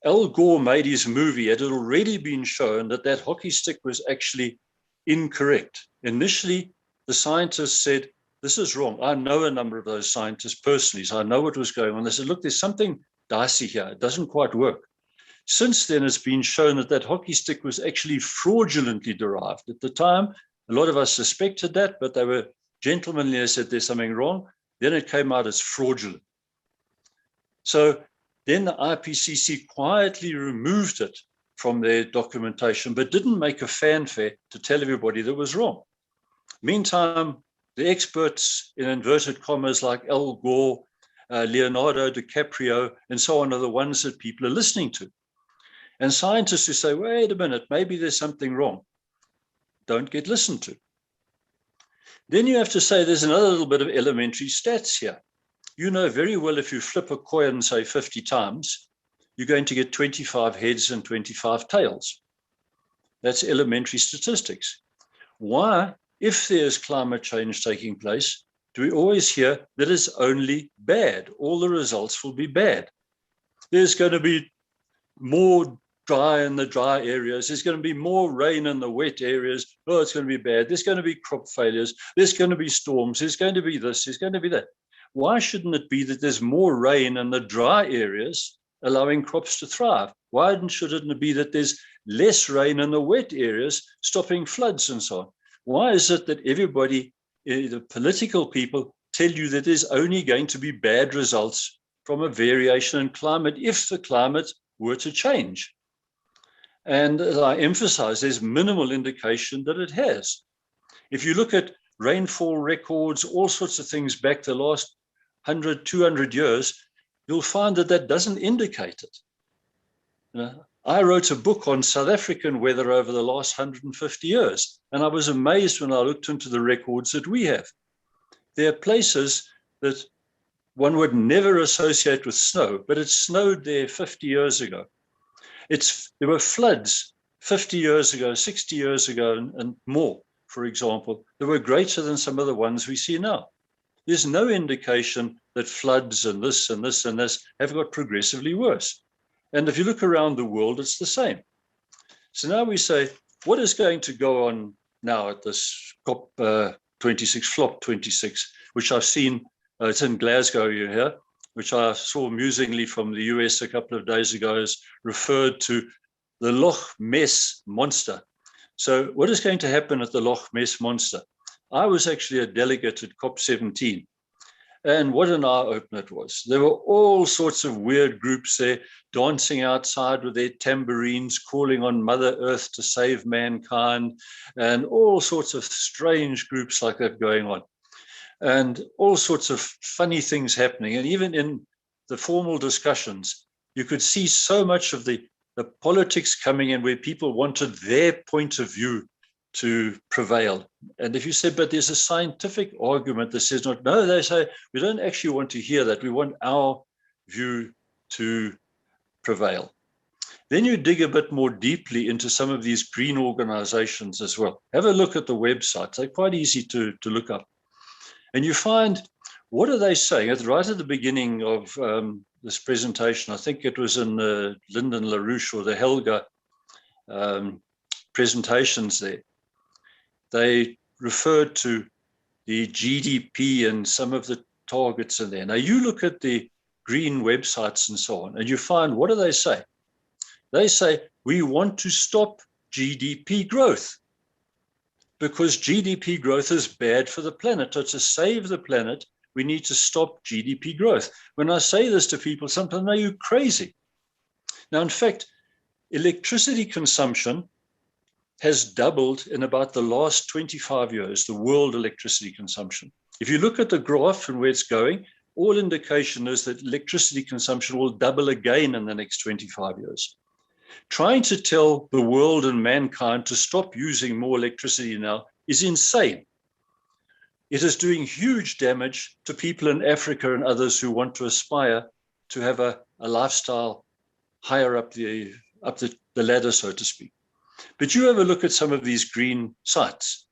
Al Gore made his movie, it had already been shown that that hockey stick was actually incorrect. Initially, the scientists said, this is wrong. I know a number of those scientists personally, so I know what was going on. They said, look, there's something dicey here. It doesn't quite work. Since then, it's been shown that that hockey stick was actually fraudulently derived. At the time, a lot of us suspected that, but they were gentlemanly. They said there's something wrong. Then it came out as fraudulent. So then the IPCC quietly removed it from their documentation, but didn't make a fanfare to tell everybody that was wrong. Meantime, the experts in inverted commas like Al Gore, Leonardo DiCaprio, and so on are the ones that people are listening to. And scientists who say, wait a minute, maybe there's something wrong, don't get listened to. Then you have to say there's another little bit of elementary stats here. You know very well if you flip a coin, say 50 times, you're going to get 25 heads and 25 tails. That's elementary statistics. Why, if there's climate change taking place, do we always hear that it's only bad? All the results will be bad. There's going to be more dry in the dry areas. There's going to be more rain in the wet areas. Oh, it's going to be bad. There's going to be crop failures. There's going to be storms. There's going to be this. There's going to be that. Why shouldn't it be that there's more rain in the dry areas, allowing crops to thrive? Why shouldn't it be that there's less rain in the wet areas, stopping floods and so on? Why is it that everybody, the political people, tell you that there's only going to be bad results from a variation in climate if the climate were to change? And as I emphasize, there's minimal indication that it has. If you look at rainfall records, all sorts of things back the last 100, 200 years, you'll find that that doesn't indicate it. You know, I wrote a book on South African weather over the last 150 years, and I was amazed when I looked into the records that we have. There are places that one would never associate with snow, but it snowed there 50 years ago. There were floods 50 years ago, 60 years ago, and more, for example, that were greater than some of the ones we see now. There's no indication that floods and this and this and this have got progressively worse. And if you look around the world, it's the same. So now we say, what is going to go on now at this COP26, FLOP 26, which I've seen, it's in Glasgow, you hear, which I saw amusingly from the US a couple of days ago, is referred to the Loch Ness Monster. So what is going to happen at the Loch Ness Monster? I was actually a delegate at COP17, and what an eye-opener it was. There were all sorts of weird groups there dancing outside with their tambourines, calling on Mother Earth to save mankind, and all sorts of strange groups like that going on. And all sorts of funny things happening. And even in the formal discussions, you could see so much of the politics coming in where people wanted their point of view to prevail. And if you say, but there's a scientific argument that says not, no, they say, we don't actually want to hear that. We want our view to prevail. Then you dig a bit more deeply into some of these green organizations as well. Have a look at the websites. They're quite easy to look up. And you find, what are they saying? Right at the beginning of this presentation, I think it was in the Lyndon LaRouche or the Helga presentations there, they referred to the GDP and some of the targets in there. Now you look at the green websites and so on, and you find, what do they say? They say, we want to stop GDP growth because GDP growth is bad for the planet. So to save the planet, we need to stop GDP growth. When I say this to people, sometimes they are you crazy. Now, in fact, electricity consumption has doubled in about the last 25 years, the world electricity consumption. If you look at the graph and where it's going, all indication is that electricity consumption will double again in the next 25 years. Trying to tell the world and mankind to stop using more electricity now is insane. It is doing huge damage to people in Africa and others who want to aspire to have a lifestyle higher up the ladder, so to speak. But you have a look at some of these green sites.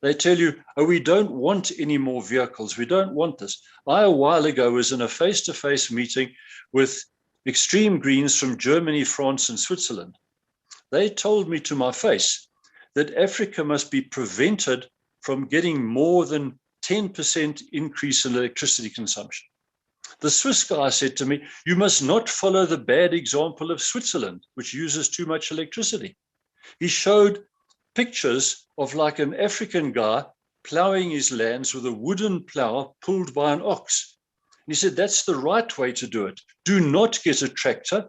They tell you, oh, we don't want any more vehicles. We don't want this. I, a while ago, was in a face-to-face meeting with extreme greens from Germany, France, and Switzerland. They told me to my face that Africa must be prevented from getting more than 10% increase in electricity consumption. The Swiss guy said to me, you must not follow the bad example of Switzerland, which uses too much electricity. He showed pictures of like an African guy plowing his lands with a wooden plow pulled by an ox. And he said, that's the right way to do it. Do not get a tractor,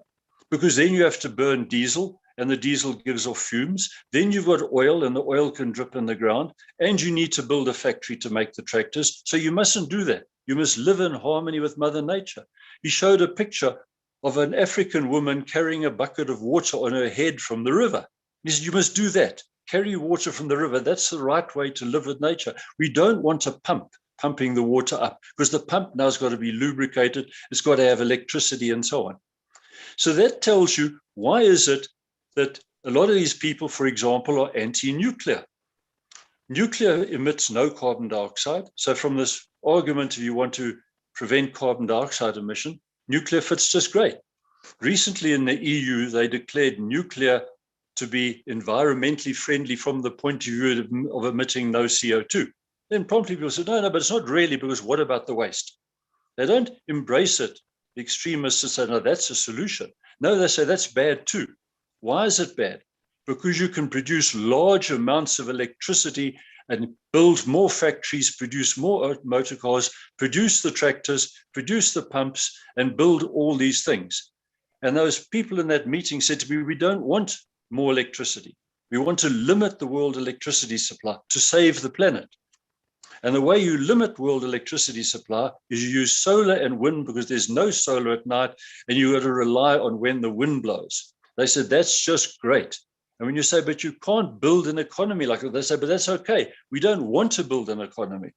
because then you have to burn diesel, and the diesel gives off fumes. Then you've got oil, and the oil can drip in the ground, and you need to build a factory to make the tractors. So you mustn't do that. You must live in harmony with Mother Nature. He showed a picture of an African woman carrying a bucket of water on her head from the river. He said, you must do that. Carry water from the river. That's the right way to live with nature. We don't want a pump pumping the water up, because the pump now has got to be lubricated. It's got to have electricity and so on. So that tells you, why is it that a lot of these people, for example, are anti-nuclear? Nuclear emits no carbon dioxide. So from this argument, if you want to prevent carbon dioxide emission, nuclear fits just great. Recently in the EU, they declared nuclear to be environmentally friendly from the point of view of emitting no CO2. Then promptly people said, no, but it's not really, because what about the waste? They don't embrace it. The extremists say, no, that's a solution. No, they say that's bad too. Why is it bad? Because you can produce large amounts of electricity and build more factories, produce more motor cars, produce the tractors, produce the pumps, and build all these things. And those people in that meeting said to me, we don't want more electricity. We want to limit the world electricity supply to save the planet. And the way you limit world electricity supply is you use solar and wind, because there's no solar at night, and you got to rely on when the wind blows. They said, that's just great. And when you say, but you can't build an economy like that, they say, but that's okay. We don't want to build an economy.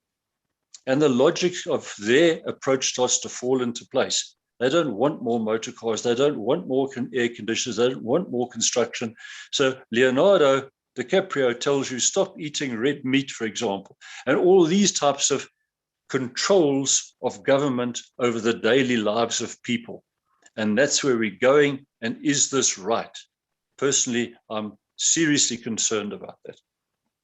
And the logic of their approach starts to fall into place. They don't want more motor cars. They don't want more air conditioners. They don't want more construction. So Leonardo DiCaprio tells you, stop eating red meat, for example, and all these types of controls of government over the daily lives of people. And that's where we're going. And is this right? Personally, I'm seriously concerned about that.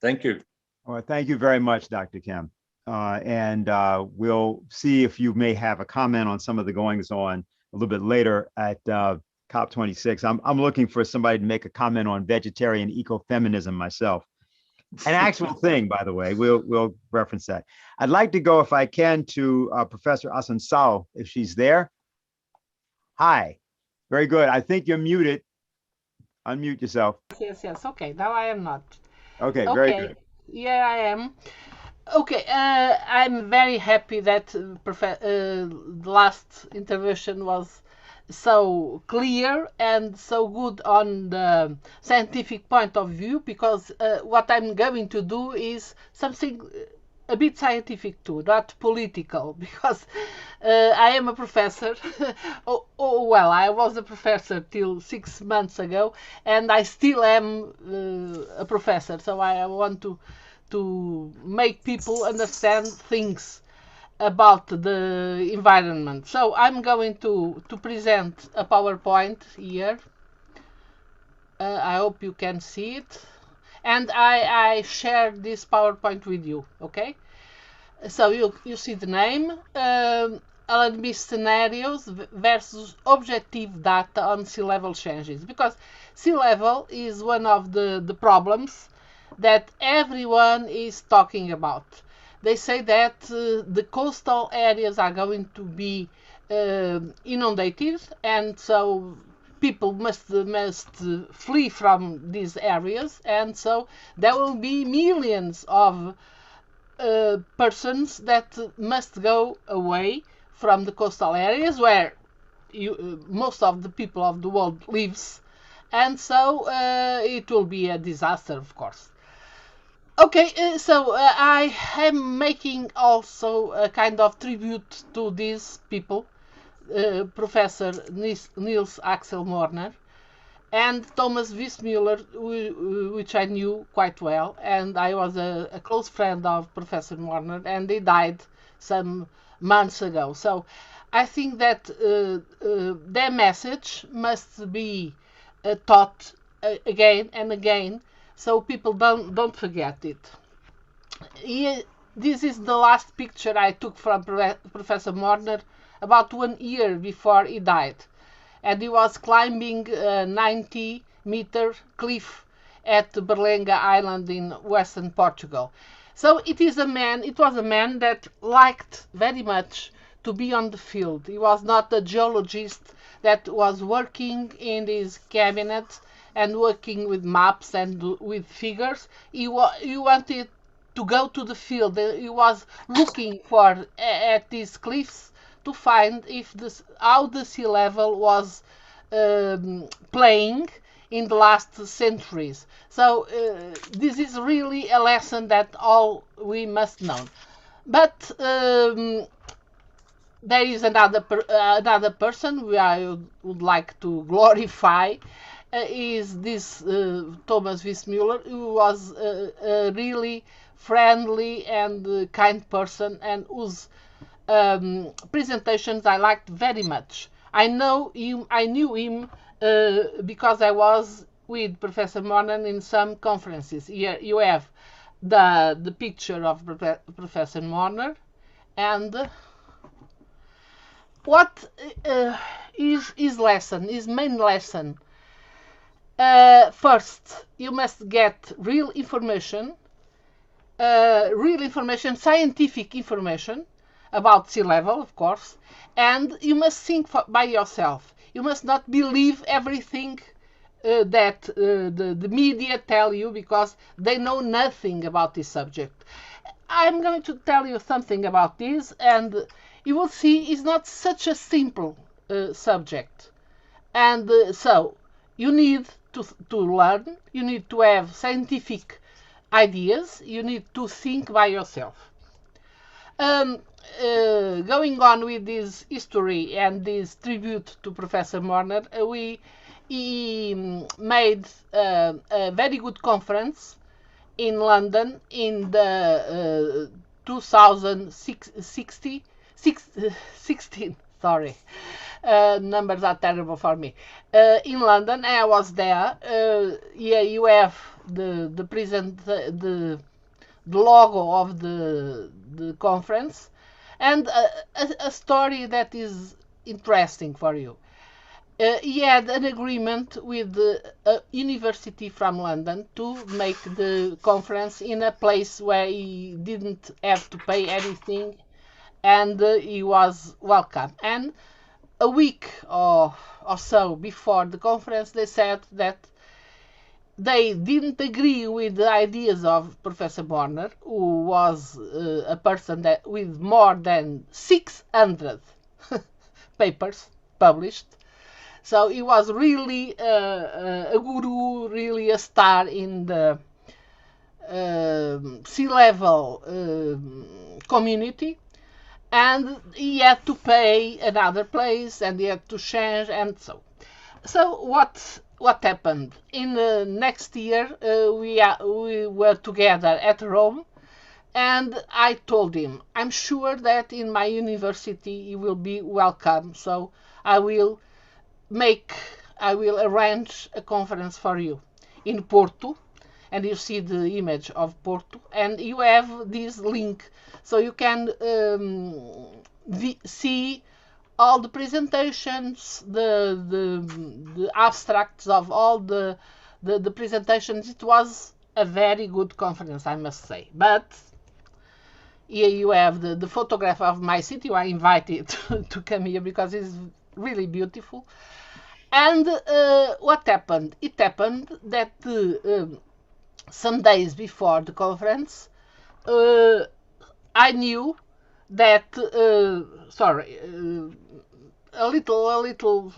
Thank you. Well, thank you very much, Dr. Kim. We'll see if you may have a comment on some of the goings on a little bit later at COP26. I'm looking for somebody to make a comment on vegetarian ecofeminism myself. An actual thing, by the way. We'll reference that. I'd like to go, if I can, to Professor Asuncao, if she's there. Hi. Very good. I think you're muted. Unmute yourself. Yes. Okay, now I am not. Okay, very good. Yeah, I am. Okay, I'm very happy that the last intervention was so clear and so good on the scientific point of view, because what I'm going to do is something a bit scientific too, not political, because I am a professor. Well, I was a professor till 6 months ago, and I still am a professor, so I want to make people understand things about the environment. So I'm going to present a PowerPoint here. I hope you can see it. and I share this PowerPoint with you. Okay, so you see the name. LNB scenarios versus objective data on sea level changes, because sea level is one of the problems that everyone is talking about. They say that the coastal areas are going to be inundated, and so people must flee from these areas, and so there will be millions of persons that must go away from the coastal areas where most of the people of the world lives, and so it will be a disaster, of course. Okay, so I am making also a kind of tribute to these people, Professor Niels Axel Morner and Thomas Wiesmuller, which I knew quite well, and I was a close friend of Professor Morner, and they died some months ago. So I think that their message must be taught again and again, so people don't forget it. This is the last picture I took from Professor Morner about 1 year before he died, and he was climbing a 90-meter cliff at Berlenga Island in western Portugal. So it was a man that liked very much to be on the field. He was not a geologist that was working in his cabinet and working with maps and with figures. He wanted to go to the field. He was looking at these cliffs to find how the sea level was playing in the last centuries. So this is really a lesson that all we must know. But there is another person who I would like to glorify, is this Thomas Wiesmuller, who was a really friendly and kind person, and whose presentations I liked very much. I knew him because I was with Professor Morner in some conferences. Here you have the picture of Professor Morner, and what is his lesson, his main lesson? First, you must get real information, scientific information about sea level, of course, and you must think by yourself. You must not believe everything that the media tell you, because they know nothing about this subject. I'm going to tell you something about this, and you will see it's not such a simple subject. And so you need to learn, you need to have scientific ideas, you need to think by yourself. Going on with this history and this tribute to Professor Morner, he made a very good conference in London in the 2016. Sorry, numbers are terrible for me. In London, I was there. Here you have the logo of the conference, and a story that is interesting for you. He had an agreement with a university from London to make the conference in a place where he didn't have to pay anything, and he was welcome. And a week or so before the conference, they said that they didn't agree with the ideas of Professor Morner, who was a person that with more than 600 papers published. So he was really a guru, really a star in the sea level community, and he had to pay another place, and he had to change, and so what happened in the next year? We were together at Rome, and I told him, I'm sure that in my university he will be welcome, so I will arrange a conference for you in Porto, and you see the image of Porto, and you have this link, so you can see all the presentations, the abstracts of all the presentations. It was a very good conference, I must say. But here you have the photograph of my city. I invited to come here because it's really beautiful. And what happened? It happened that some days before the conference, I knew that, a little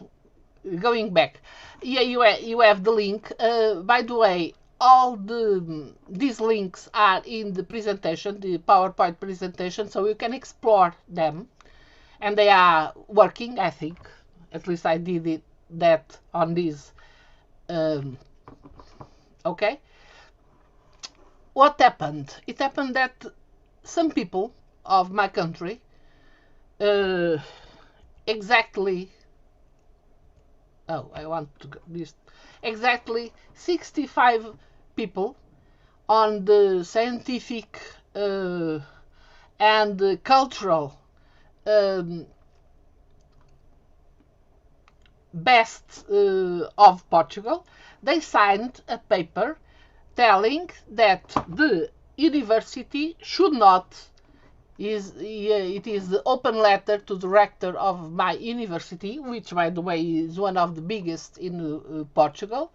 going back. Here you have the link. By the way, all these links are in the presentation, the PowerPoint presentation, so you can explore them, and they are working, I think. At least I did that on this. Okay. What happened? It happened that some people of my country, exactly 65 people on the scientific and cultural best of Portugal, they signed a paper telling that the university should not, it is the open letter to the rector of my university, which by the way is one of the biggest in Portugal,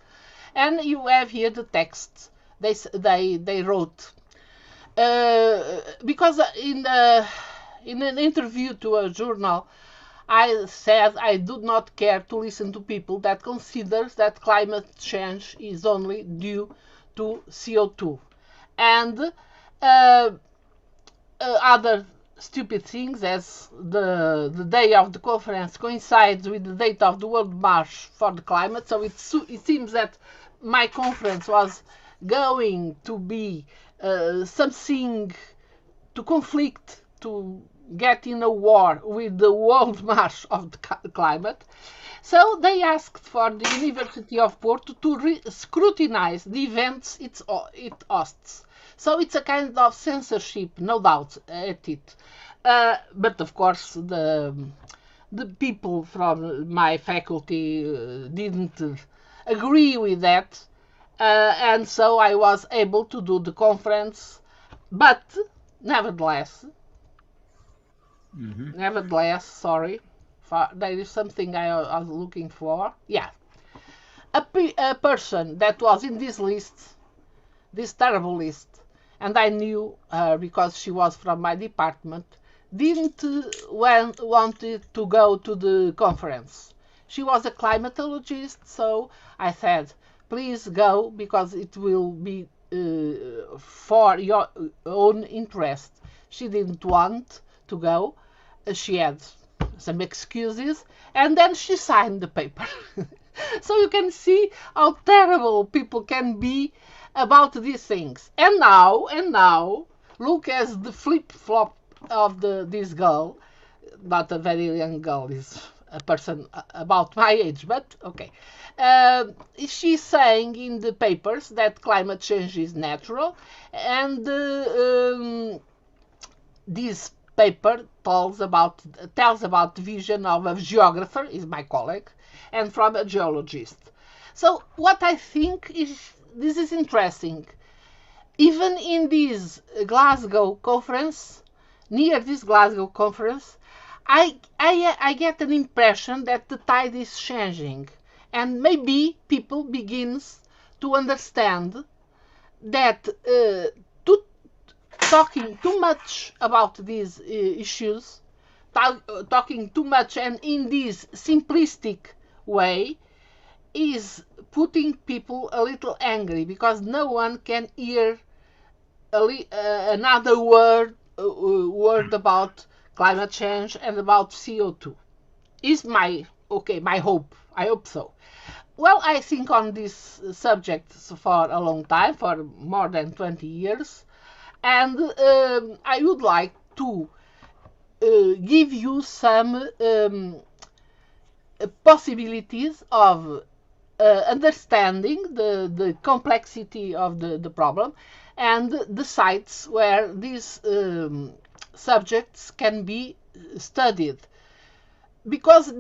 and you have here the text they wrote, because in an interview to a journal I said I do not care to listen to people that considers that climate change is only due to CO2 and other stupid things, as the day of the conference coincides with the date of the World March for the Climate, so it seems that my conference was going to be something to conflict, to get in a war with the World March of the Climate. So they asked for the University of Porto to scrutinize the events it hosts. So it's a kind of censorship, no doubt, at it. But of course, the people from my faculty didn't agree with that. And so I was able to do the conference. But nevertheless, sorry, there is something I was looking for. Yeah. A person that was in this list, this terrible list, and I knew her because she was from my department, didn't want to go to the conference. She was a climatologist, so I said, please go because it will be for your own interest. She didn't want to go. She had some excuses, and then she signed the paper. So you can see how terrible people can be about these things. And now, look as the flip-flop of this girl, not a very young girl, is a person about my age, but okay. She's saying in the papers that climate change is natural, and this paper tells about the vision of a geographer, is my colleague, and from a geologist. So what I think is, this is interesting. Even in this Glasgow conference, near this Glasgow conference, I get an impression that the tide is changing, and maybe people begins to understand that talking too much about these issues, talking too much and in this simplistic way, is putting people a little angry, because no one can hear another word about climate change and about CO2. Is my hope. I hope so. Well, I think on this subject for a long time, for more than 20 years, and I would like to give you some possibilities of understanding the complexity of the problem and the sites where these subjects can be studied. Because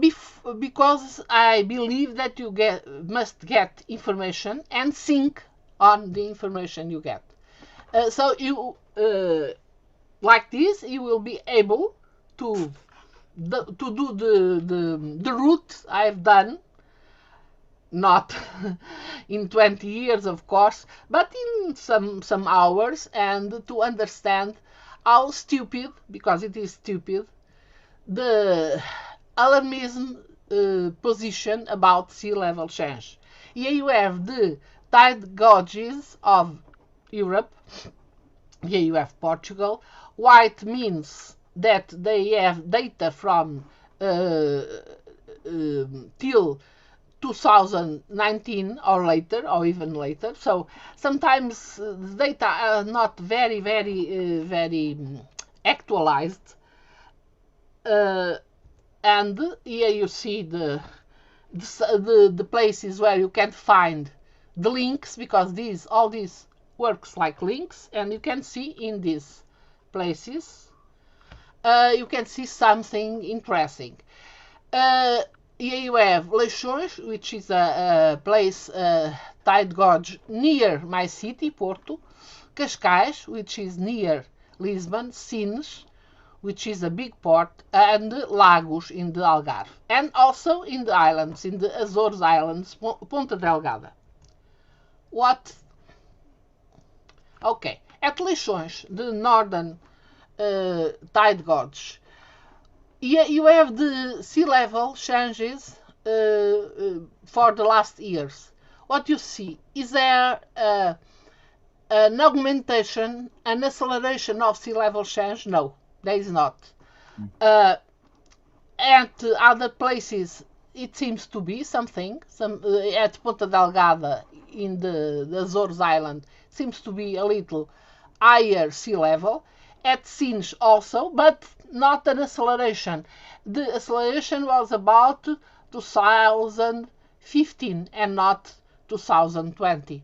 I believe that you must get information and think on the information you get. So you like this, you will be able to do the route I've done, not in 20 years, of course, but in some hours, and to understand how stupid, because it is stupid, the alarmism position about sea level change. Here you have the tide gauges of Europe. Here you have Portugal. White means that they have data from till 2019 or later, or even later. So sometimes the data are not very actualized. And here you see the places where you can find the links, because all these works like links, and you can see in these places you can see something interesting. Here you have Leixões, which is a place, tide gauge near my city, Porto. Cascais, which is near Lisbon. Sines, which is a big port, and Lagos in the Algarve, and also in the islands, in the Azores Islands, Ponta Delgada. What? Okay, at Leixões, the northern tide gauge, here you have the sea level changes for the last years. What you see is there an augmentation, an acceleration of sea level change? No, there is not. At other places, it seems to be something. At Ponta Delgada, in the Azores Island, seems to be a little higher sea level. At Sines also, but not an acceleration. The acceleration was about 2015 and not 2020.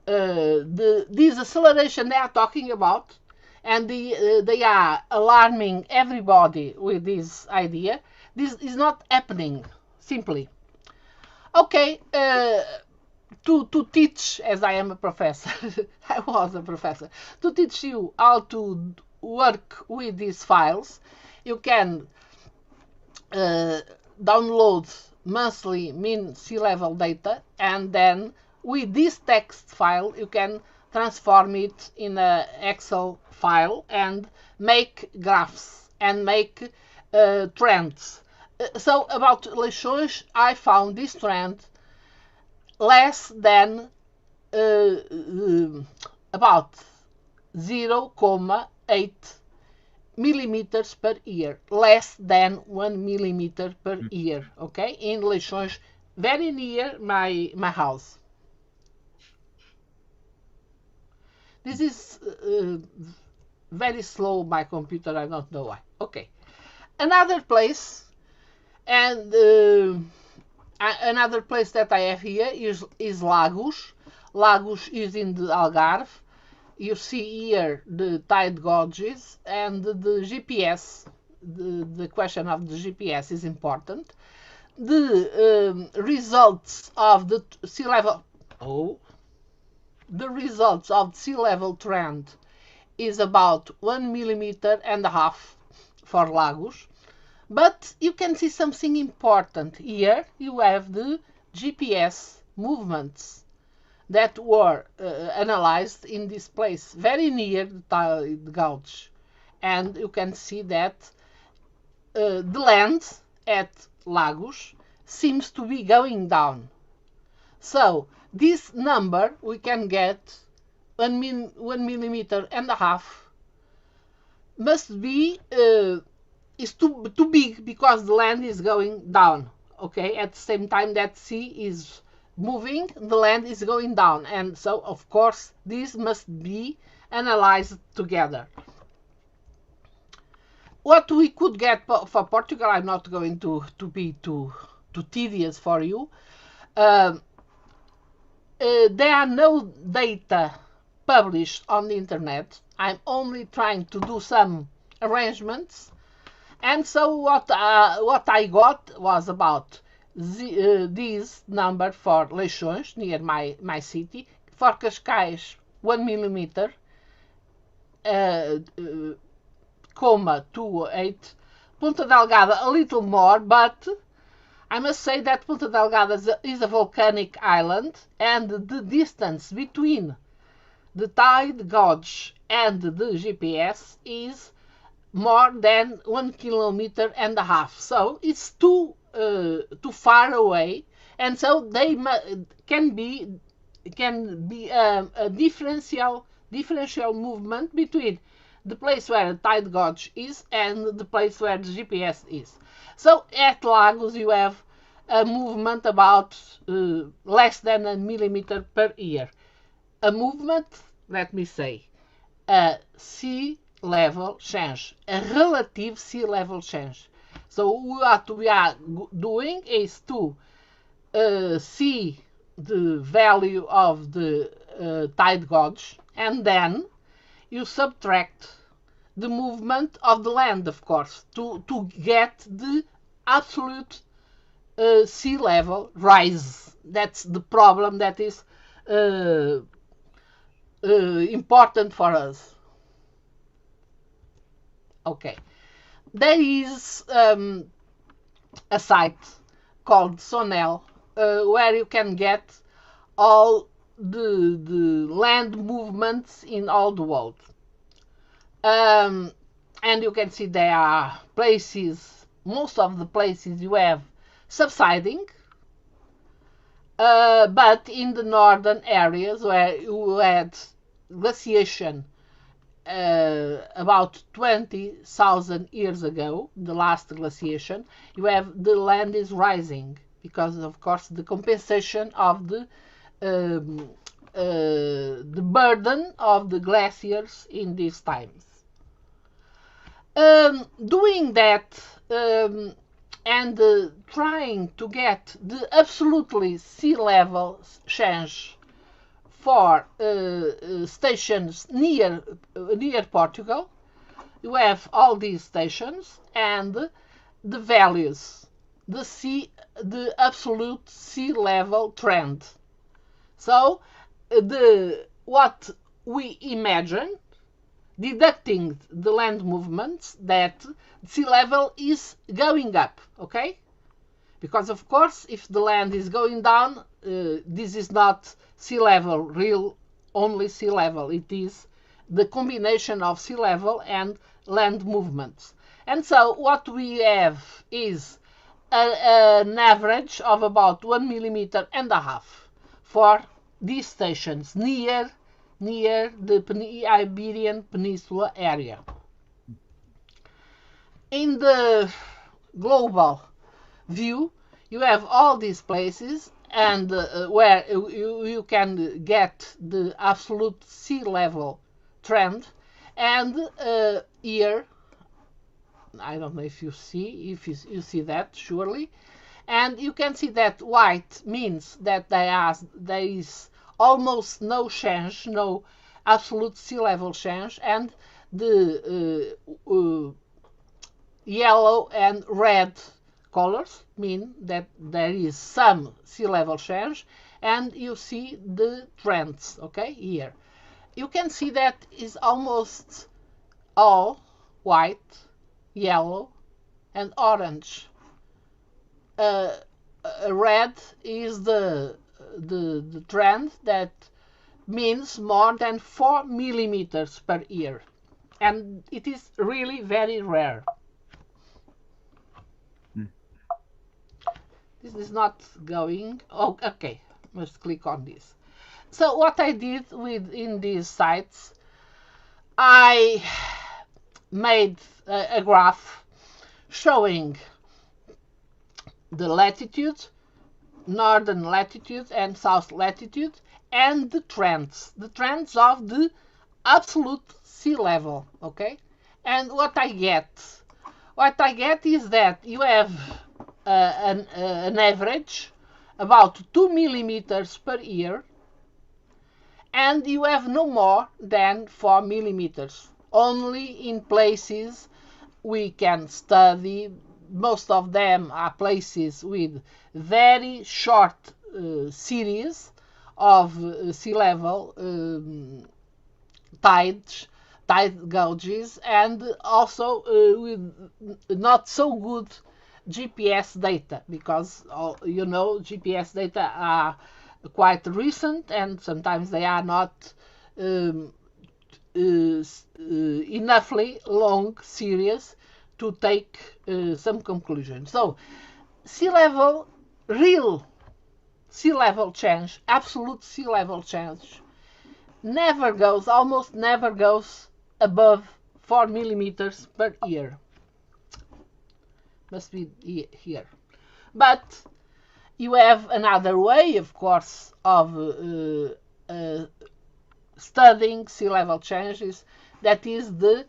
This acceleration they are talking about, and they are alarming everybody with this idea. This is not happening, simply. Okay, to teach, as I am a professor, I was a professor, to teach you how to work with these files, you can download monthly mean sea level data, and then with this text file you can transform it in an Excel file and make graphs and make trends. So about Leixões, I found this trend less than about 0.8 millimeters per year, less than 1 millimeter per year, okay, in Leixões, very near my house. This is very slow, my computer, I don't know why. Okay, another place, and another place that I have here is Lagos. Lagos is in the Algarve. You see here the tide gauges and the GPS. The question of the GPS is important. The results of the sea level. The results of sea level trend is about 1.5 millimeters for Lagos. But you can see something important. Here you have the GPS movements that were analyzed in this place, very near the tide gauge. And you can see that the land at Lagos seems to be going down. So this number we can get 1.5 millimeters must be is too big, because the land is going down. Okay, at the same time that sea is moving, the land is going down, and so of course this must be analyzed together. What we could get for Portugal, I'm not going to be too tedious for you. there are no data published on the internet. I'm only trying to do some arrangements, and so what I got was about this number for Leixões, near my city, for Cascais 1 millimeter, 0.28, Ponta Delgada a little more, but I must say that Ponta Delgada is a volcanic island, and the distance between the tide gauge and the GPS is more than 1.5 kilometers. So it's too far away, and so they can be a differential movement between the place where the tide gauge is and the place where the GPS is. So at Lagos you have a movement about less than 1 millimeter per year. A movement, let me say, a sea level change, a relative sea level change. So what we are doing is to see the value of the tide gauge, and then you subtract the movement of the land, of course, to get the absolute sea level rise. That's the problem that is important for us. Okay, there is a site called Sonel where you can get all the land movements in all the world. And you can see there are places, most of the places you have subsiding, but in the northern areas where you had glaciation about 20,000 years ago, the last glaciation, you have the land is rising because, of course, the compensation of the burden of the glaciers in these times. Doing that and trying to get the absolutely sea level change for stations near Portugal, you have all these stations and the values, the absolute sea level trend. So what we imagine, deducting the land movements, that sea level is going up, okay? Because of course, if the land is going down, this is not sea level, real only sea level. It is the combination of sea level and land movements. And so what we have is an average of about 1.5 millimeters for these stations near the Iberian Peninsula area. In the global view, you have all these places and where you can get the absolute sea level trend, and here, I don't know if you see that, surely, and you can see that white means that there is almost no change, no absolute sea level change, and the yellow and red colors mean that there is some sea level change, and you see the trends, okay? Here you can see that is almost all white, yellow and orange. Red is the trend that means more than 4 millimeters per year, and it is really very rare. This is not going. Oh, okay. Must click on this. So what I did in these sites, I made a graph showing the latitude, northern latitude and south latitude, and the trends of the absolute sea level, okay? And what I get is that you have an average about 2 millimeters per year and you have no more than 4 millimeters. Only in places we can study. Most of them are places with very short series of sea level tide gauges, and also with not so good GPS data, because you know GPS data are quite recent and sometimes they are not enoughly long series to take some conclusion. So real sea level change, absolute sea level change, almost never goes above 4 millimeters per year. Must be here. But you have another way, of course, of studying sea level changes, that is the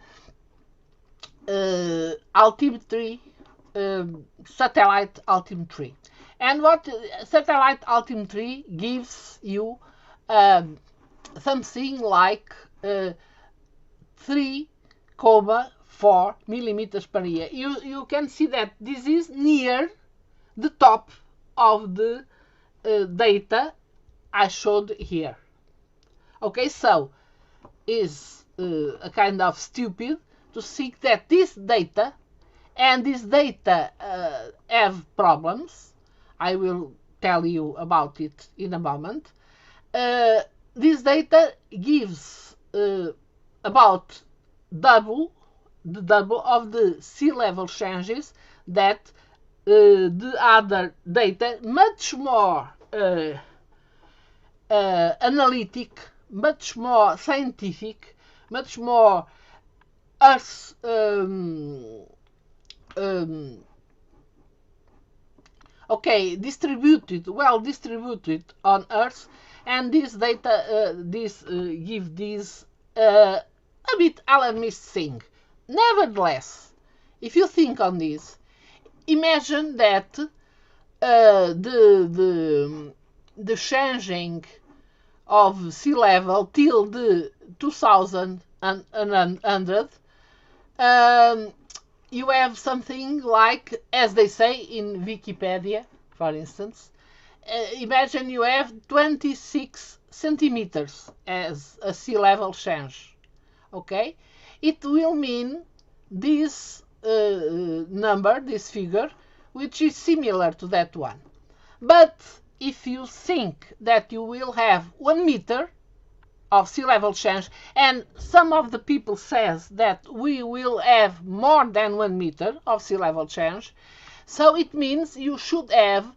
altimetry, satellite altimetry. And what satellite altimetry gives you something like 3,4 millimeters per year. You can see that this is near the top of the data I showed here. Okay, so is a kind of stupid to think that this data have problems. I will tell you about it in a moment. This data gives about the double of the sea level changes that the other data, much more analytic, much more scientific, much more Earth well distributed on Earth, and this data give this a bit alarmist thing. Nevertheless, if you think on this, imagine that the changing of sea level till the 2100, you have something like, as they say in Wikipedia, for instance, imagine you have 26 centimeters as a sea level change. Okay, it will mean this number, this figure, which is similar to that one. But if you think that you will have 1 meter of sea level change, and some of the people says that we will have more than 1 meter of sea level change, so it means you should have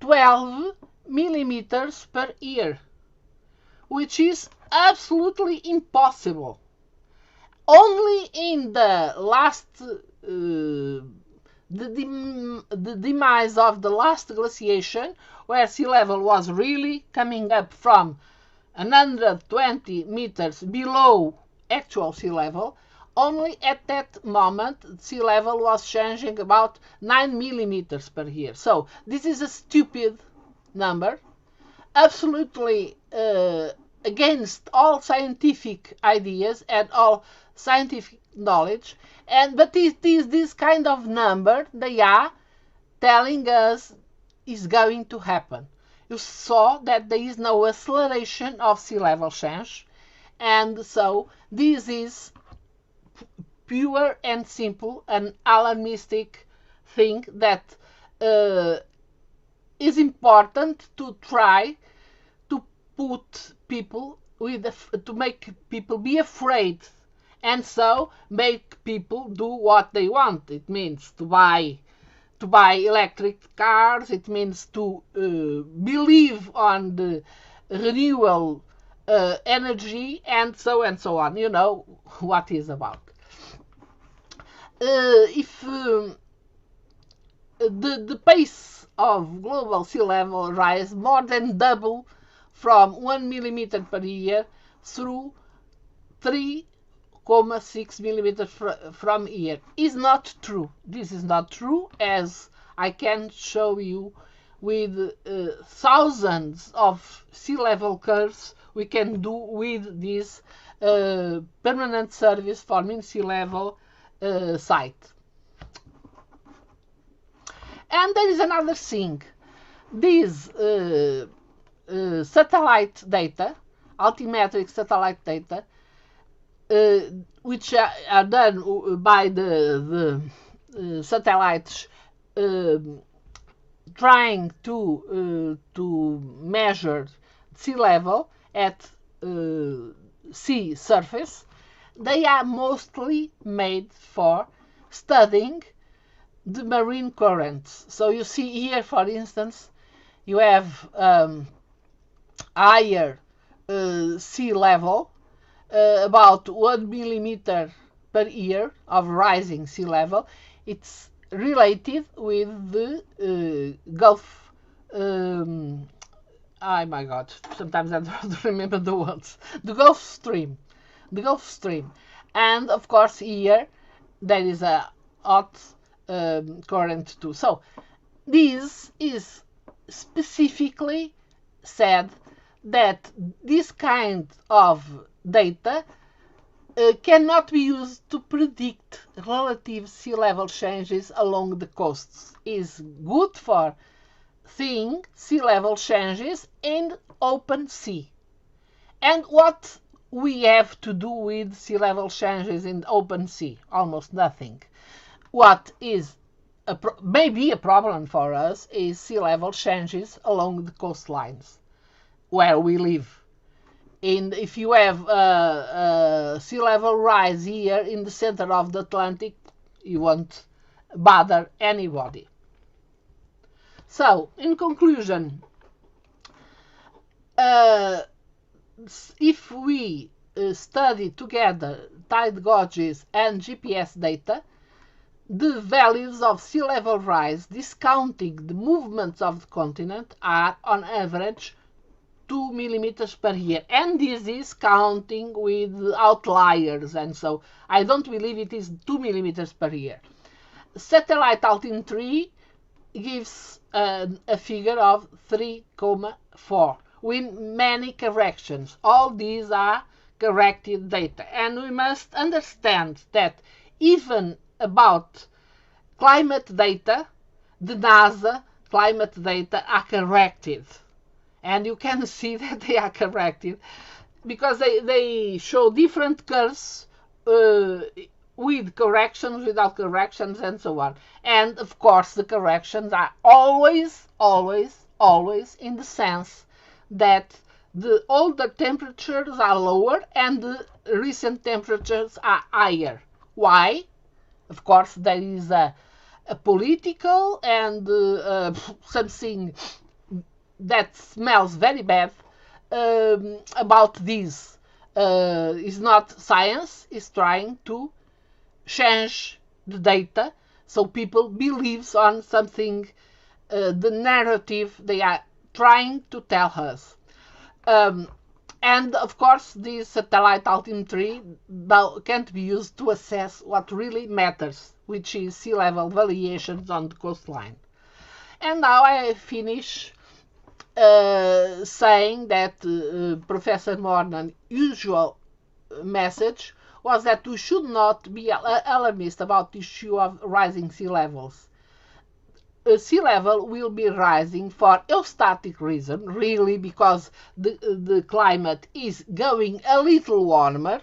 12 millimeters per year, which is absolutely impossible. Only in the last the demise of the last glaciation, where sea level was really coming up from 120 meters below actual sea level, only at that moment sea level was changing about 9 millimeters per year. So this is a stupid number, absolutely against all scientific ideas and all scientific knowledge. But it is this kind of number they are telling us is going to happen. You saw that there is no acceleration of sea level change, and so this is pure and simple an alarmistic thing that is important to try to put people to make people be afraid, and so make people do what they want. It means to buy electric cars. It means to believe on the renewable energy, and so on. You know what is about. If the pace of global sea level rise more than double from 1 millimeter per year through 3,6 millimeters from year is not true. This is not true, as I can show you with thousands of sea level curves we can do with this permanent surface forming sea level site. And there is another thing. These satellite data, altimetric satellite data, which are done by the satellites trying to measure sea level at sea surface, they are mostly made for studying the marine currents. So you see here, for instance, you have higher sea level, about 1 millimeter per year of rising sea level. It's related with the Gulf. Oh my God! Sometimes I don't remember the words. The Gulf Stream, and of course here there is a hot current too. So this is specifically said that this kind of data cannot be used to predict relative sea level changes along the coasts. Is good for seeing sea level changes in open sea. And what we have to do with sea level changes in open sea? Almost nothing. What is maybe a problem for us is sea level changes along the coastlines where we live. And if you have sea level rise here in the center of the Atlantic, you won't bother anybody. So, in conclusion, if we study together tide gauges and GPS data, the values of sea level rise, discounting the movements of the continent, are on average 2 millimeters per year, and this is counting with outliers, and so I don't believe it is 2 millimeters per year. Satellite altimetry gives a figure of 3,4 with many corrections. All these are corrected data, and we must understand that even about climate data, the NASA climate data are corrected. And you can see that they are corrected because they show different curves with corrections, without corrections, and so on. And of course, the corrections are always in the sense that the older temperatures are lower and the recent temperatures are higher. Why? Of course, there is a political and something that smells very bad about this. Is not science, is trying to change the data so people believes on something, the narrative they are trying to tell us. And of course, this satellite altimetry can't be used to assess what really matters, which is sea level variations on the coastline. And now I finish saying that Professor Morgan's usual message was that we should not be alarmist about the issue of rising sea levels. Sea level will be rising for eustatic reason, really, because the climate is going a little warmer,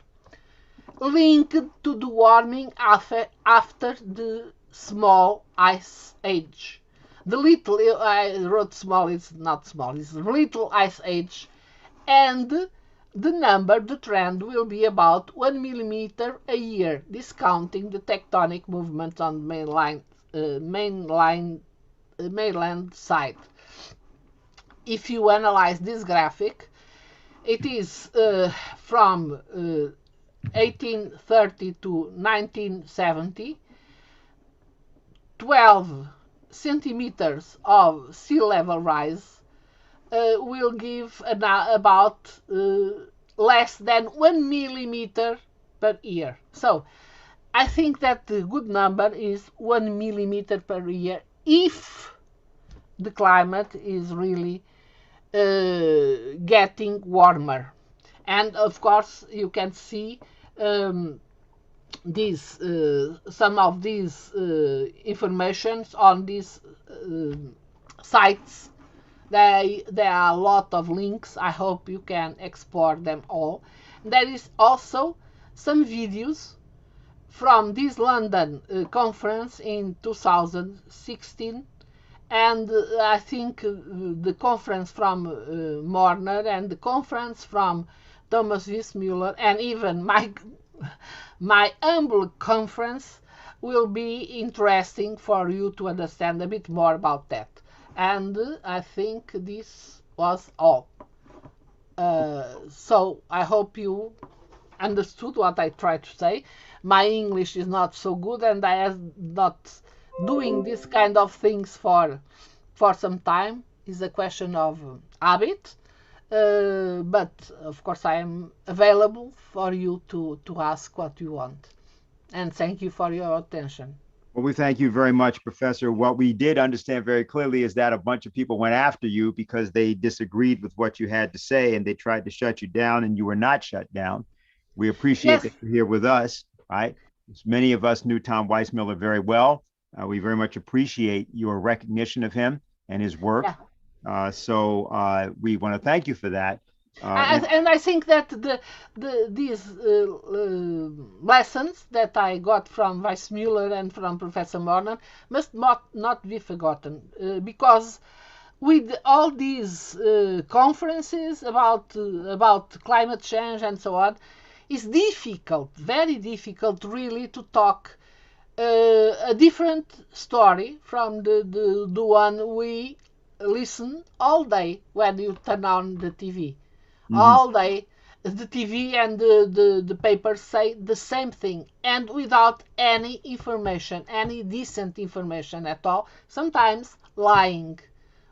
linked to the warming after the small ice age. The little, I wrote small, it's not small, it's little ice age, and the trend will be about 1 millimeter a year, discounting the tectonic movements on the mainland side. If you analyze this graphic, it is from 1830 to 1970, 12 centimeters of sea level rise will give about less than 1 millimeter per year. So I think that the good number is 1 millimeter per year if the climate is really getting warmer. And of course, you can see these some of these informations on these sites. There are a lot of links. I hope you can explore them all. There is also some videos from this London conference in 2016, and I think the conference from Morner and the conference from Thomas Wiesmuller, and even my humble conference will be interesting for you to understand a bit more about that. And I think this was all. So I hope you understood what I tried to say. My English is not so good, and I am not doing this kind of things for some time. It's a question of habit. But of course I am available for you to ask what you want. And thank you for your attention. Well, we thank you very much, Professor. What we did understand very clearly is that a bunch of people went after you because they disagreed with what you had to say, and they tried to shut you down, and you were not shut down. We appreciate that you're here with us, right? Many of us knew Tom Weissmuller very well. We very much appreciate your recognition of him and his work. Yeah. So we want to thank you for that. And I think that these lessons that I got from Weissmuller and from Professor Morner must not be forgotten, because with all these conferences about climate change and so on, it's difficult, very difficult, really, to talk a different story from the one we listen all day when you turn on the TV. Mm-hmm. All day, the TV and the papers say the same thing, and without any information, any decent information at all, sometimes lying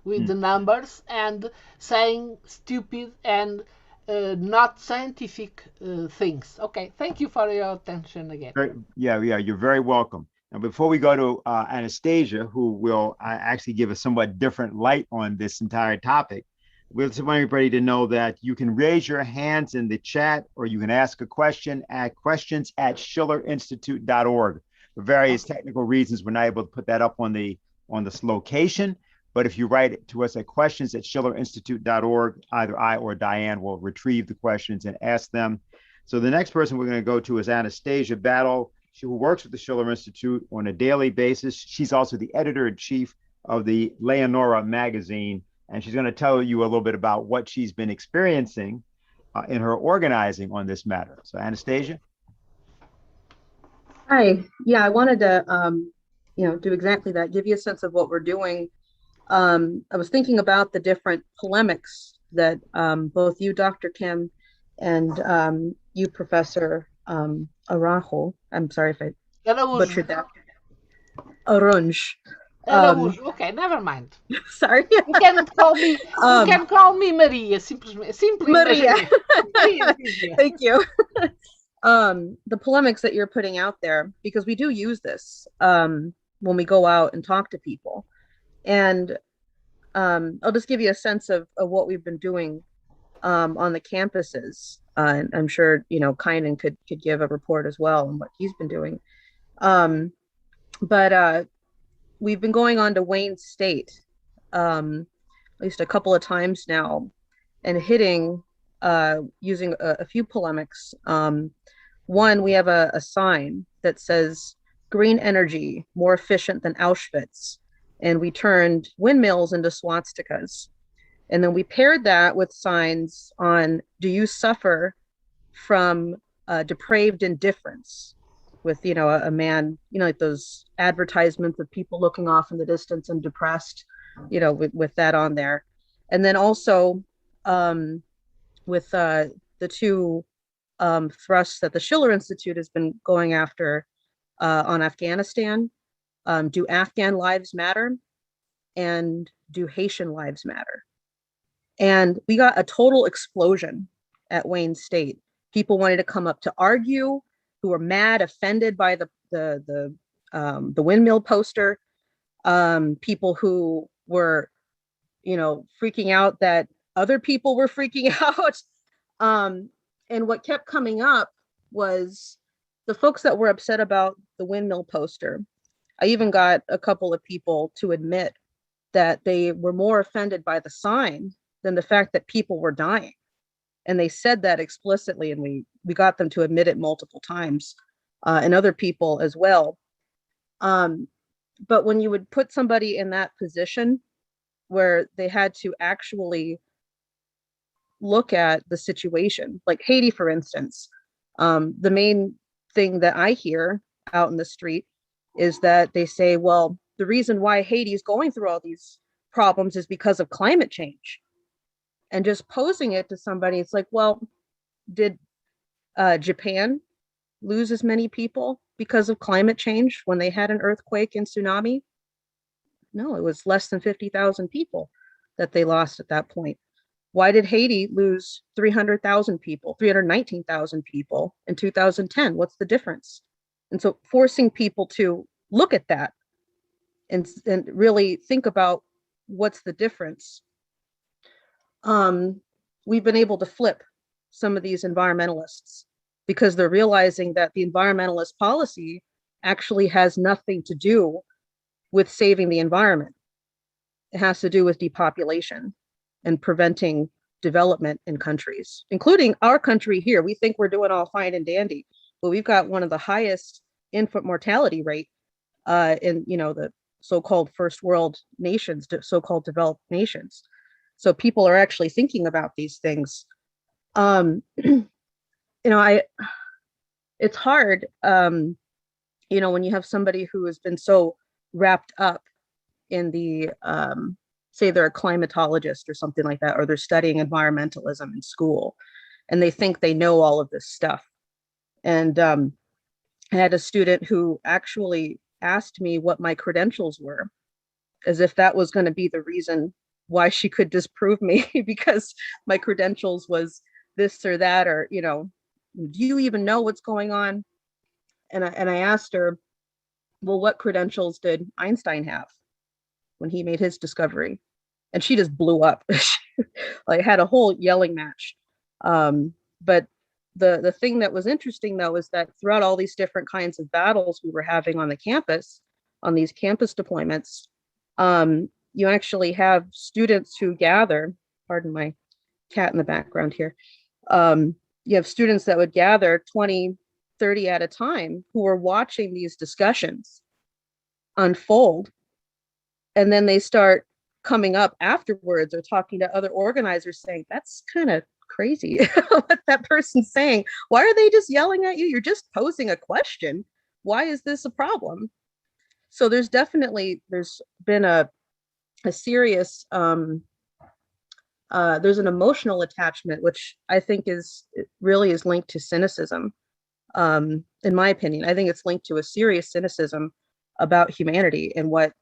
with the numbers and saying stupid and not scientific things. Okay, thank you for your attention again. Yeah, you're very welcome. And before we go to Anastasia, who will actually give a somewhat different light on this entire topic, we just want everybody to know that you can raise your hands in the chat, or you can ask a question at questions@schillerinstitute.org. For various technical reasons, we're not able to put that up on this location. But if you write it to us at questions@schillerinstitute.org, either I or Diane will retrieve the questions and ask them. So the next person we're going to go to is Anastasia Battle, who works with the Schiller Institute on a daily basis. She's also the editor-in-chief of the Leonora magazine, and she's going to tell you a little bit about what she's been experiencing in her organizing on this matter. So Anastasia? Hi. Yeah, I wanted to do exactly that, give you a sense of what we're doing. I was thinking about the different polemics that both you, Dr. Kim, and you, Professor Araujo, I'm sorry if I butchered that. Arunj. Okay, never mind. Sorry. You can call me. You can call me Maria. Simply Maria. Thank you. The polemics that you're putting out there, because we do use this when we go out and talk to people, and I'll just give you a sense of what we've been doing on the campuses. I'm sure Kynan could give a report as well on what he's been doing. But we've been going on to Wayne State at least a couple of times now, and hitting using a few polemics. One, we have a sign that says "Green energy more efficient than Auschwitz," and we turned windmills into swastikas. And then we paired that with signs on, "Do you suffer from depraved indifference?" with, a man, like those advertisements of people looking off in the distance and depressed, with that on there. And then also with the two thrusts that the Schiller Institute has been going after on Afghanistan, do Afghan lives matter? And do Haitian lives matter? And we got a total explosion at Wayne State. People wanted to come up to argue, who were mad, offended by the windmill poster. People who were, freaking out that other people were freaking out. And what kept coming up was the folks that were upset about the windmill poster. I even got a couple of people to admit that they were more offended by the sign than the fact that people were dying. And they said that explicitly, and we got them to admit it multiple times, and other people as well. But when you would put somebody in that position where they had to actually look at the situation, like Haiti, for instance, the main thing that I hear out in the street is that they say, well, the reason why Haiti is going through all these problems is because of climate change. And just posing it to somebody, it's like, well, did Japan lose as many people because of climate change when they had an earthquake and tsunami? No, it was less than 50,000 people that they lost at that point. Why did Haiti lose 300,000 people, 319,000 people in 2010? What's the difference? And so forcing people to look at that and really think about what's the difference. We've been able to flip some of these environmentalists because they're realizing that the environmentalist policy actually has nothing to do with saving the environment. It has to do with depopulation and preventing development in countries, including our country here. We think we're doing all fine and dandy, but we've got one of the highest infant mortality rate in, you know, the so-called first world nations, so-called developed nations. So people are actually thinking about these things. You know, it's hard, you know, when you have somebody who has been so wrapped up in the, say they're a climatologist or something like that, or they're studying environmentalism in school, and they think they know all of this stuff. And I had a student who actually asked me what my credentials were, as if that was going to be the reason why she could disprove me because my credentials was this or that, or, you know, do you even know what's going on? And I asked her, well, what credentials did Einstein have when he made his discovery? And she just blew up. Like had a whole yelling match. But the thing that was interesting though is that throughout all these different kinds of battles we were having on the campus, on these campus deployments, you actually have students who gather, pardon my cat in the background here. You have students that would gather 20, 30 at a time who were watching these discussions unfold. And then they start coming up afterwards or talking to other organizers saying, that's kind of crazy what that person's saying. Why are they just yelling at you? You're just posing a question. Why is this a problem? So there's been a serious, there's an emotional attachment, which I think really is linked to cynicism. In my opinion, I think it's linked to a serious cynicism about humanity and what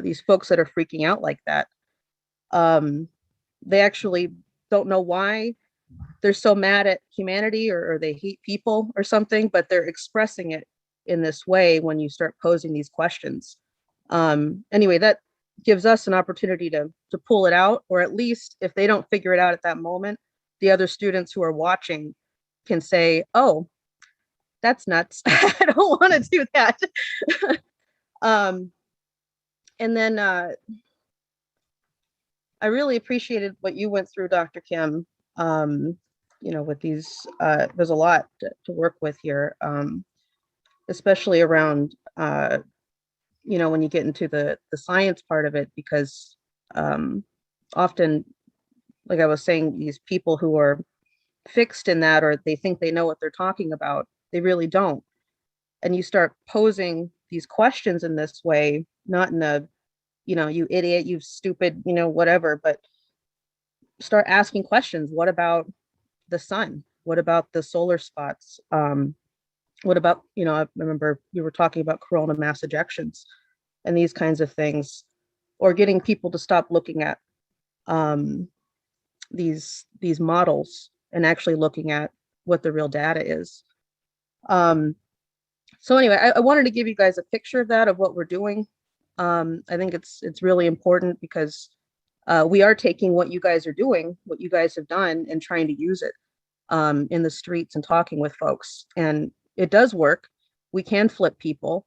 these folks that are freaking out like that, they actually don't know why they're so mad at humanity or they hate people or something, but they're expressing it in this way when you start posing these questions. Anyway, that gives us an opportunity to pull it out, or at least if they don't figure it out at that moment, the other students who are watching can say, oh, that's nuts. I don't want to do that. And then I really appreciated what you went through, Dr. Kim. You know, with these, there's a lot to work with here, especially around, you know, when you get into the science part of it, because often, like I was saying, these people who are fixed in that, or they think they know what they're talking about, they really don't. And you start posing these questions in this way, not in a, you know, you idiot, you stupid, you know, whatever, but start asking questions. What about the sun? What about the solar spots? What about, you know, I remember you were talking about coronal mass ejections and these kinds of things, or getting people to stop looking at these models and actually looking at what the real data is. So anyway, I wanted to give you guys a picture of that, of what we're doing. I think it's really important because we are taking what you guys are doing, what you guys have done, and trying to use it in the streets and talking with folks. And it does work. We can flip people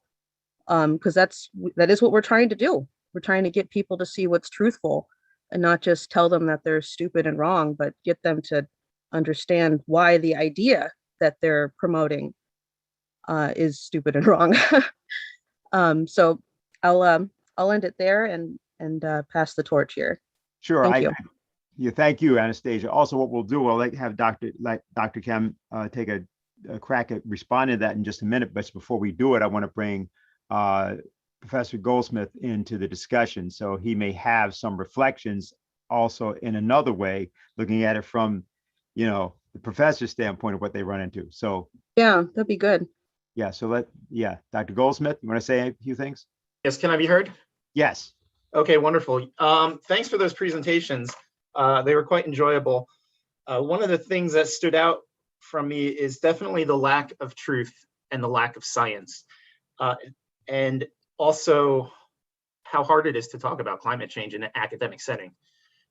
because that is what we're trying to do. We're trying to get people to see what's truthful and not just tell them that they're stupid and wrong, but get them to understand why the idea that they're promoting is stupid and wrong. So I'll end it there and pass the torch here. Sure. Thank you. Yeah, thank you, Anastasia. Also, what we'll do, we'll have Dr. Kem take a crack at responding to that in just a minute. But before we do it, I want to bring Professor Goldsmith into the discussion, so he may have some reflections also in another way, looking at it from, the professor's standpoint of what they run into. So yeah, that'd be good. Yeah. So Dr. Goldsmith, you want to say a few things? Yes. Can I be heard? Yes. Okay. Wonderful. Thanks for those presentations. They were quite enjoyable. One of the things that stood out from me is definitely the lack of truth and the lack of science. And also how hard it is to talk about climate change in an academic setting.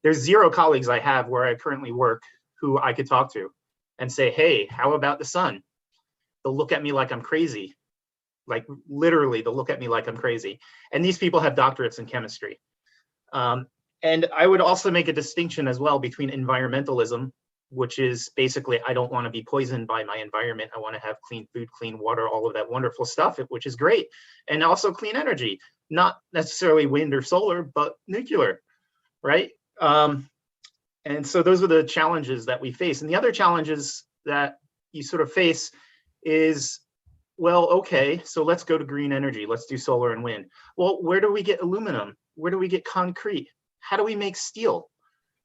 There's 0 colleagues I have where I currently work who I could talk to and say, hey, how about the sun? They'll look at me like I'm crazy. Like literally, they'll look at me like I'm crazy. And these people have doctorates in chemistry. And I would also make a distinction as well between environmentalism, which is basically, I don't want to be poisoned by my environment. I want to have clean food, clean water, all of that wonderful stuff, which is great. And also clean energy, not necessarily wind or solar, but nuclear, right? And so those are the challenges that we face. And the other challenges that you sort of face is, well, okay, so let's go to green energy. Let's do solar and wind. Well, where do we get aluminum? Where do we get concrete? How do we make steel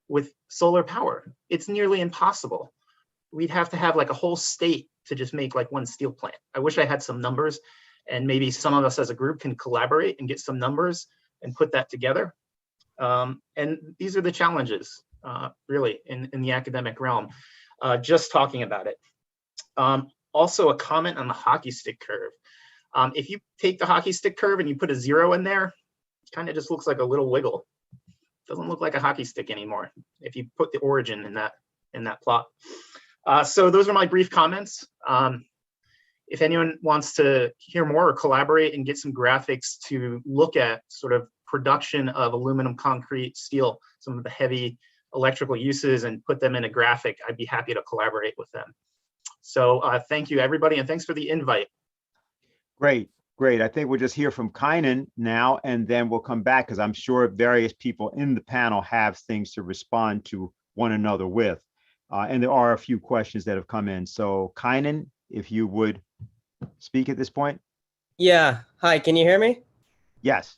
with solar power? It's nearly impossible. We'd have to have like a whole state to just make like one steel plant. I wish I had some numbers, and maybe some of us as a group can collaborate and get some numbers and put that together. And these are the challenges, really, in the academic realm, just talking about it. Also, a comment on the hockey stick curve. If you take the hockey stick curve and you put a 0 in there, it kind of just looks like a little wiggle. Doesn't look like a hockey stick anymore if you put the origin in that plot. So those are my brief comments. If anyone wants to hear more or collaborate and get some graphics to look at sort of production of aluminum, concrete, steel, some of the heavy electrical uses, and put them in a graphic, I'd be happy to collaborate with them. So thank you, everybody, and thanks for the invite. Great. I think we'll just hear from Kynan now, and then we'll come back because I'm sure various people in the panel have things to respond to one another with. And there are a few questions that have come in. So Kynan, if you would speak at this point. Yeah. Hi, can you hear me? Yes.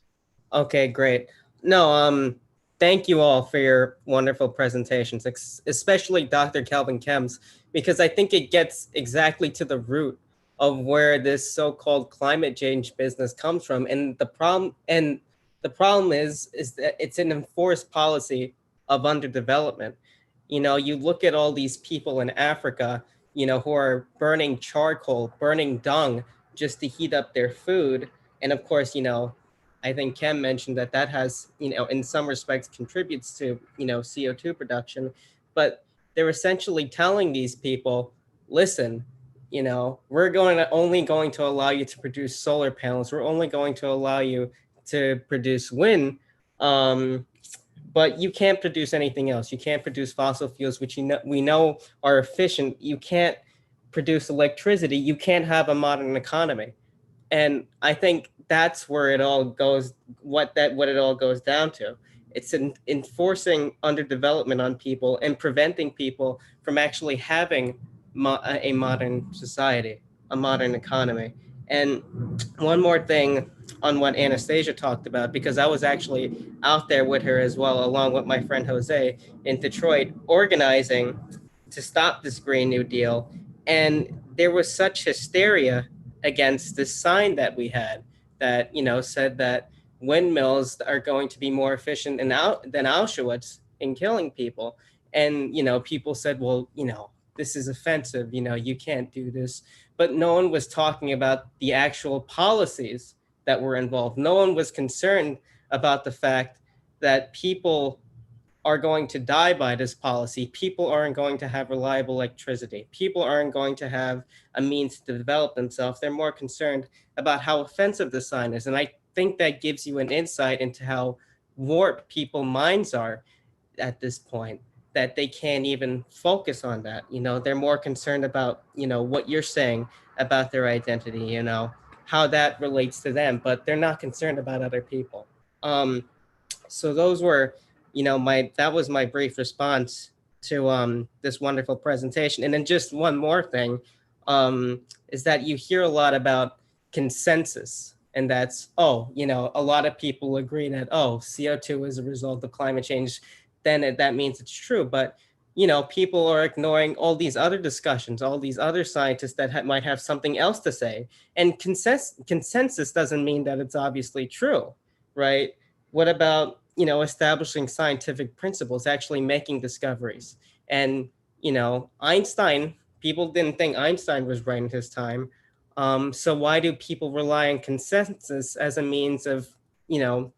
Okay, great. No, thank you all for your wonderful presentations, especially Dr. Kelvin Kem's, because I think it gets exactly to the root of where this so-called climate change business comes from. And the problem is that it's an enforced policy of underdevelopment. You look at all these people in Africa, who are burning charcoal, burning dung just to heat up their food. And of course, I think Kem mentioned that has, in some respects contributes to, CO2 production, but they're essentially telling these people, listen, we're only going to allow you to produce solar panels. We're only going to allow you to produce wind, but you can't produce anything else. You can't produce fossil fuels, which we know are efficient. You can't produce electricity. You can't have a modern economy. And I think that's where it all goes, what it all goes down to. It's enforcing underdevelopment on people and preventing people from actually having a modern society, a modern economy. And one more thing on what Anastasia talked about, because I was actually out there with her as well, along with my friend Jose in Detroit, organizing to stop this Green New Deal. And there was such hysteria against this sign that we had that, said that windmills are going to be more efficient than Auschwitz in killing people. And, people said, well, this is offensive, you can't do this. But no one was talking about the actual policies that were involved. No one was concerned about the fact that people are going to die by this policy. People aren't going to have reliable electricity. People aren't going to have a means to develop themselves. They're more concerned about how offensive the sign is. And I think that gives you an insight into how warped people's minds are at this point, that they can't even focus on that. You know, they're more concerned about, you know, what you're saying about their identity, you know, how that relates to them, but they're not concerned about other people. So those were, you know, that was my brief response to this wonderful presentation. And then just one more thing is that you hear a lot about consensus, and that's, oh, you know, a lot of people agree that, oh, CO2 is a result of climate change, then that means it's true. But, you know, people are ignoring all these other discussions, all these other scientists that might have something else to say. And consensus doesn't mean that it's obviously true, right? What about, you know, establishing scientific principles, actually making discoveries? And, you know, Einstein, people didn't think Einstein was right in his time. So why do people rely on consensus as a means of, you know,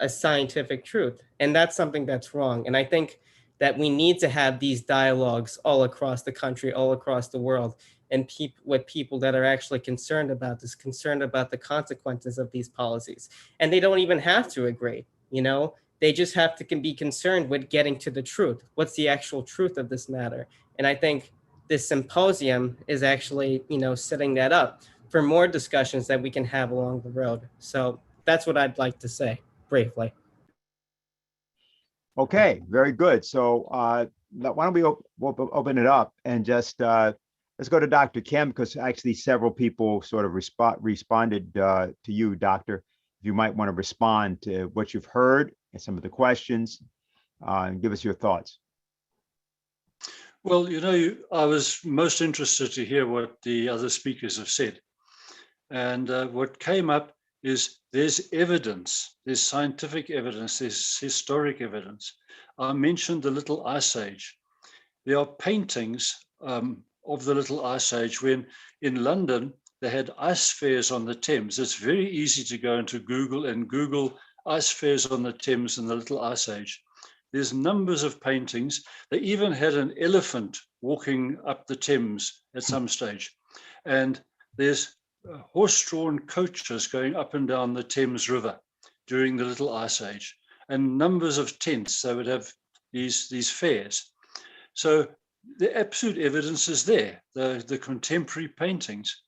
a scientific truth? And that's something that's wrong. And I think that we need to have these dialogues all across the country, all across the world, and with people that are actually concerned about this, concerned about the consequences of these policies. And they don't even have to agree, you know, they just have to be concerned with getting to the truth. What's the actual truth of this matter? And I think this symposium is actually, you know, setting that up for more discussions that we can have along the road. So that's what I'd like to say briefly. Okay, very good. So why don't we open it up and just let's go to Dr. Kim, because actually several people sort of responded to you, Doctor. If you might want to respond to what you've heard and some of the questions, and give us your thoughts. Well, you know, I was most interested to hear what the other speakers have said. And what came up is there's evidence, there's scientific evidence, there's historic evidence. I mentioned the Little Ice Age. There are paintings of the Little Ice Age when in London they had ice fairs on the Thames. It's very easy to go into Google and Google ice fairs on the Thames in the Little Ice Age. There's numbers of paintings. They even had an elephant walking up the Thames at some stage. And there's horse-drawn coaches going up and down the Thames River during the Little Ice Age, and numbers of tents. They would have these fairs. So the absolute evidence is there, the contemporary paintings,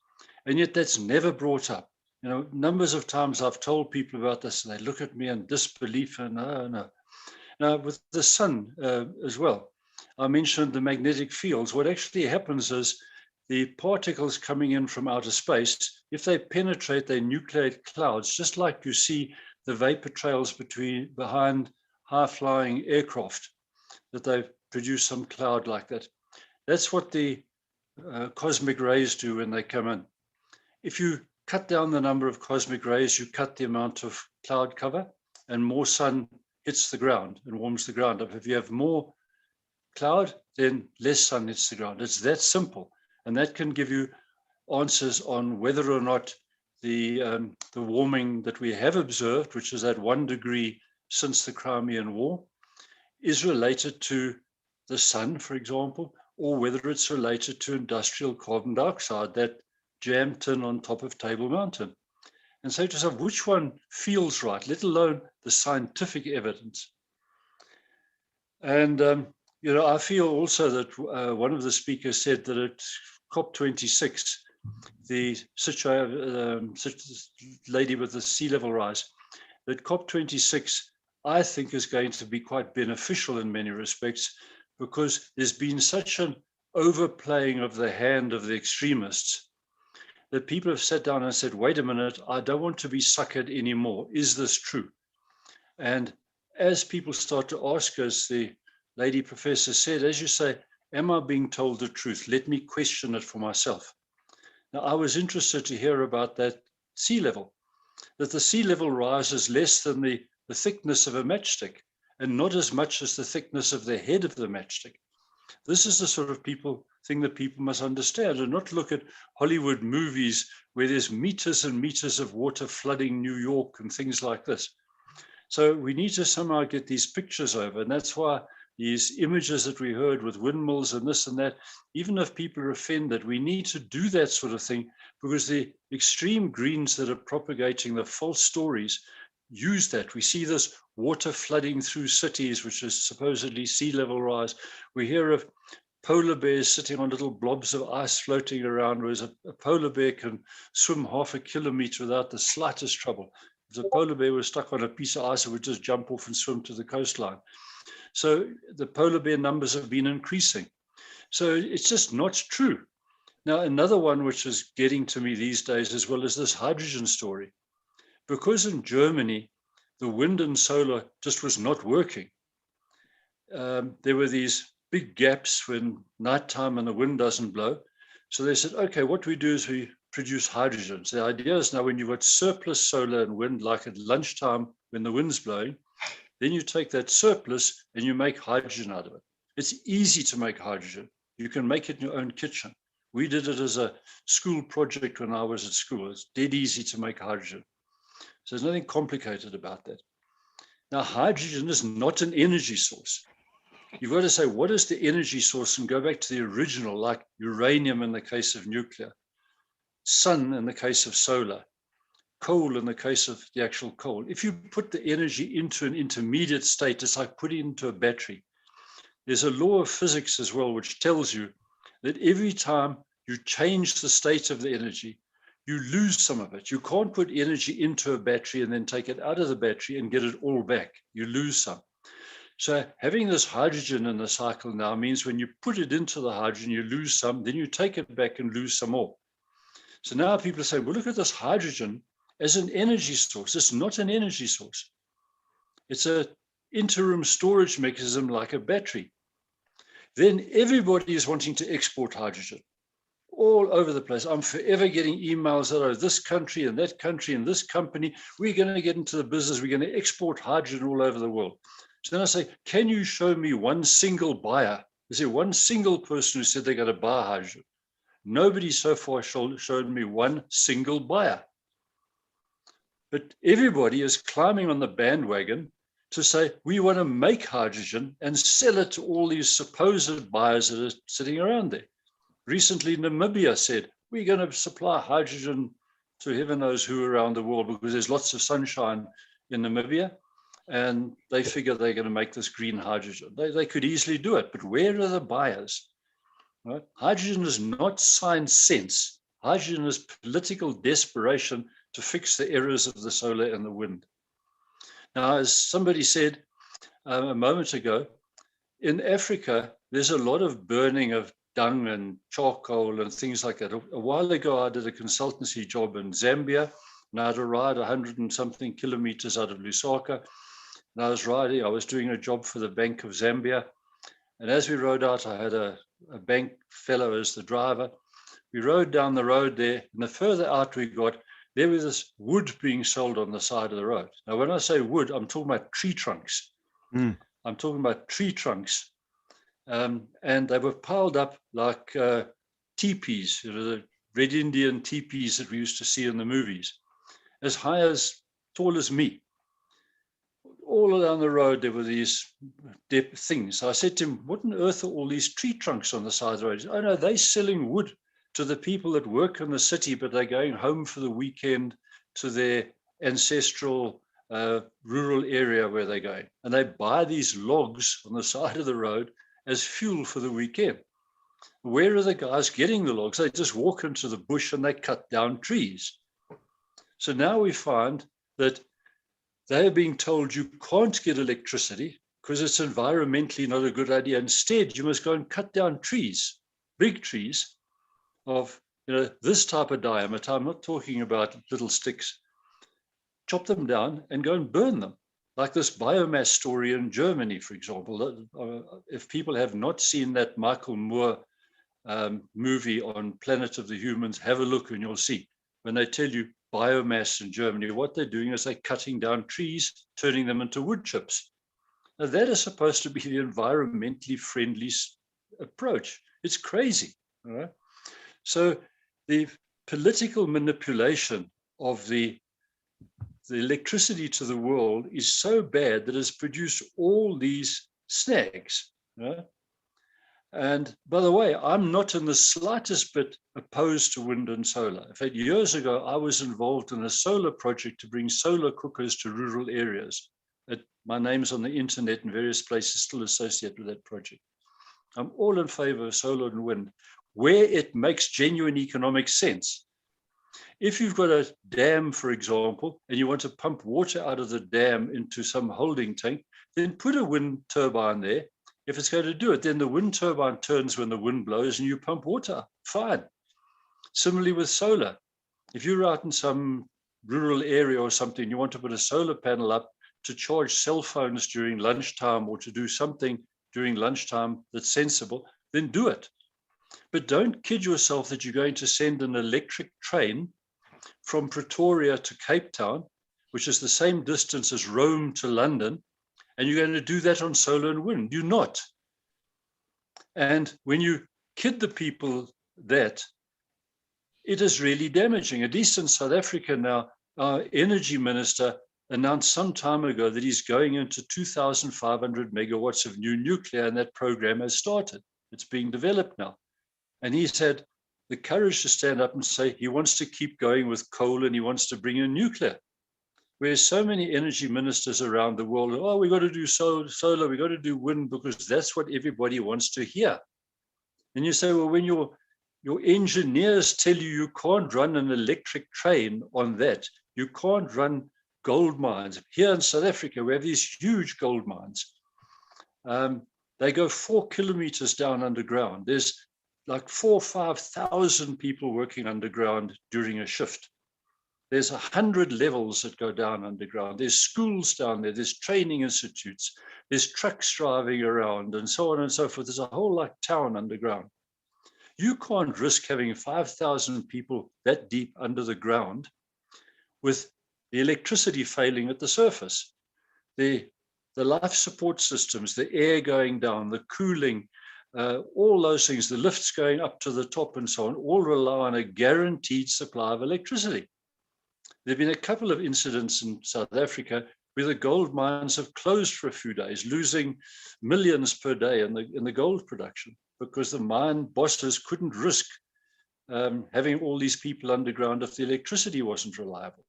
and yet that's never brought up. You know, numbers of times I've told people about this, and they look at me in disbelief, and no. Now, with the sun as well, I mentioned the magnetic fields. What actually happens is the particles coming in from outer space, if they penetrate, they nucleate clouds, just like you see the vapor trails behind high-flying aircraft, that they produce some cloud like that. That's what the cosmic rays do when they come in. If you cut down the number of cosmic rays, you cut the amount of cloud cover, and more sun hits the ground and warms the ground up. If you have more cloud, then less sun hits the ground. It's that simple. And that can give you answers on whether or not the warming that we have observed, which is at 1 degree since the Crimean War, is related to the sun, for example, or whether it's related to industrial carbon dioxide that jammed in on top of Table Mountain. And say to yourself, which one feels right, let alone the scientific evidence? And, you know, I feel also that one of the speakers said that at COP26, the lady with the sea level rise, that COP26, I think, is going to be quite beneficial in many respects, because there's been such an overplaying of the hand of the extremists that people have sat down and said, wait a minute, I don't want to be suckered anymore. Is this true? And as people start to ask, as the lady professor said, as you say, am I being told the truth? Let me question it for myself. Now, I was interested to hear about that sea level, that the sea level rises less than the thickness of a matchstick, and not as much as the thickness of the head of the matchstick. This is the sort of thing that people must understand, and not look at Hollywood movies where there's meters and meters of water flooding New York and things like this. So we need to somehow get these pictures over. And that's why these images that we heard with windmills and this and that, even if people are offended, we need to do that sort of thing, because the extreme greens that are propagating the false stories use that. We see this water flooding through cities, which is supposedly sea level rise. We hear of polar bears sitting on little blobs of ice floating around, whereas a polar bear can swim 1/2 kilometer without the slightest trouble. If the polar bear was stuck on a piece of ice, it would just jump off and swim to the coastline. So the polar bear numbers have been increasing. So it's just not true. Now, another one which is getting to me these days as well is this hydrogen story. Because in Germany, the wind and solar just was not working. There were these big gaps when nighttime and the wind doesn't blow. So they said, okay, what we do is we produce hydrogen. So the idea is now when you've got surplus solar and wind, like at lunchtime when the wind's blowing, then you take that surplus and you make hydrogen out of it. It's easy to make hydrogen. You can make it in your own kitchen. We did it as a school project when I was at school. It's dead easy to make hydrogen. So there's nothing complicated about that. Now, hydrogen is not an energy source. You've got to say, what is the energy source, and go back to the original, like uranium in the case of nuclear, sun in the case of solar, coal in the case of the actual coal. If you put the energy into an intermediate state, it's like putting it into a battery. There's a law of physics as well, which tells you that every time you change the state of the energy, you lose some of it. You can't put energy into a battery and then take it out of the battery and get it all back. You lose some. So having this hydrogen in the cycle now means when you put it into the hydrogen, you lose some, then you take it back and lose some more. So now people say, well, look at this hydrogen as an energy source. It's not an energy source. It's an interim storage mechanism like a battery. Then everybody is wanting to export hydrogen all over the place. I'm forever getting emails that are this country and that country and this company. We're going to get into the business. We're going to export hydrogen all over the world. So then I say, can you show me one single buyer? Is there one single person who said they're going to buy hydrogen? Nobody so far showed me one single buyer. But everybody is climbing on the bandwagon to say, we want to make hydrogen and sell it to all these supposed buyers that are sitting around there. Recently, Namibia said, we're going to supply hydrogen to heaven knows who around the world because there's lots of sunshine in Namibia, and they figure they're going to make this green hydrogen. They could easily do it, but where are the buyers? Right? Hydrogen is not science sense. Hydrogen is political desperation to fix the errors of the solar and the wind. Now, as somebody said a moment ago, in Africa, there's a lot of burning of dung and charcoal and things like that. A while ago, I did a consultancy job in Zambia, and I had to ride 100 and something kilometers out of Lusaka. And I was doing a job for the Bank of Zambia. And as we rode out, I had a bank fellow as the driver. We rode down the road there, and the further out we got, there was this wood being sold on the side of the road. Now, when I say wood, I'm talking about tree trunks. I'm talking about tree trunks. And they were piled up like teepees, the Red Indian teepees that we used to see in the movies, as high as, tall as me. All down the road, there were these things. So I said to him, what on earth are all these tree trunks on the side of the road? He said, oh, no, they're selling wood to the people that work in the city, but they're going home for the weekend to their ancestral rural area where they're going. And they buy these logs on the side of the road as fuel for the weekend. Where are the guys getting the logs? They just walk into the bush and they cut down trees. So now we find that they are being told you can't get electricity because it's environmentally not a good idea. Instead, you must go and cut down trees, big trees of this type of diameter. I'm not talking about little sticks. Chop them down and go and burn them. Like this biomass story in Germany, for example. If people have not seen that Michael Moore movie on Planet of the Humans, have a look and you'll see. When they tell you biomass in Germany, what they're doing is they're cutting down trees, turning them into wood chips. Now that is supposed to be the environmentally friendly approach. It's crazy. All right? So the political manipulation of the the electricity to the world is so bad that it's produced all these snags. And by the way, I'm not in the slightest bit opposed to wind and solar. In fact, years ago, I was involved in a solar project to bring solar cookers to rural areas. My name's on the internet and various places still associated with that project. I'm all in favor of solar and wind, where it makes genuine economic sense. If you've got a dam, for example, and you want to pump water out of the dam into some holding tank, then put a wind turbine there. If it's going to do it, then the wind turbine turns when the wind blows and you pump water. Fine. Similarly with solar. If you're out in some rural area or something, you want to put a solar panel up to charge cell phones during lunchtime or to do something during lunchtime that's sensible, then do it. But don't kid yourself that you're going to send an electric train from Pretoria to Cape Town, which is the same distance as Rome to London, and you're going to do that on solar and wind. You're not. And when you kid the people that, it is really damaging. At least in South Africa now, our energy minister announced some time ago that he's going into 2,500 megawatts of new nuclear, and that program has started. It's being developed now. And he's had the courage to stand up and say he wants to keep going with coal and he wants to bring in nuclear. Whereas so many energy ministers around the world, oh, we got to do solar, we got to do wind, because that's what everybody wants to hear. And you say, well, when your engineers tell you can't run an electric train on that, you can't run gold mines. Here in South Africa, we have these huge gold mines. They go 4 kilometers down underground. There's like 4,000 or 5,000 people working underground during a shift. There's 100 levels that go down underground. There's schools down there. There's training institutes. There's trucks driving around and so on and so forth. There's a whole like town underground. You can't risk having 5,000 people that deep under the ground with the electricity failing at the surface. The life support systems, the air going down, the cooling, all those things, the lifts going up to the top and so on, all rely on a guaranteed supply of electricity. There have been a couple of incidents in South Africa where the gold mines have closed for a few days, losing millions per day in the gold production, because the mine bosses couldn't risk having all these people underground if the electricity wasn't reliable.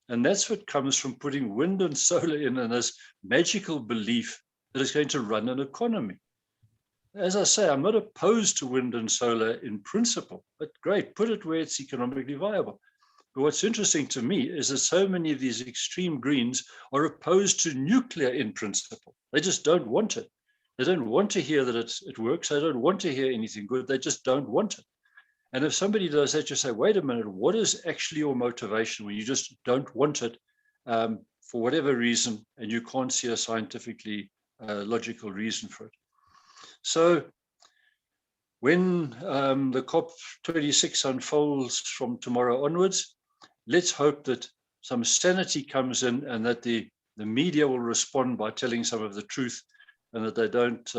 And that's what comes from putting wind and solar in and this magical belief that it's going to run an economy. As I say, I'm not opposed to wind and solar in principle, but great, put it where it's economically viable. But what's interesting to me is that so many of these extreme Greens are opposed to nuclear in principle. They just don't want it. They don't want to hear that it works. They don't want to hear anything good. They just don't want it. And if somebody does that, you say, wait a minute, what is actually your motivation when you just don't want it for whatever reason, and you can't see a scientifically logical reason for it? So when the COP26 unfolds from tomorrow onwards, let's hope that some sanity comes in and that the media will respond by telling some of the truth, and that they don't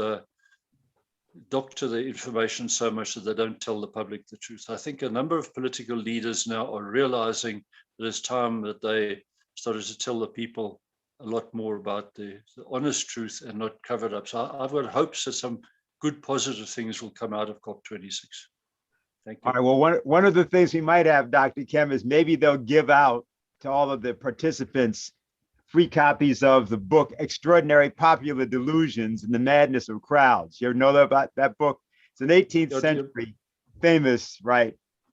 doctor the information so much that they don't tell the public the truth. I think a number of political leaders now are realizing that it's time that they started to tell the people a lot more about the honest truth and not cover it up. So I've got hopes that some good positive things will come out of COP26. Thank you. All right, well, one of the things we might have, Dr. Kem, is maybe they'll give out to all of the participants free copies of the book, Extraordinary Popular Delusions and the Madness of Crowds. You ever know about that book? It's an 18th century famous,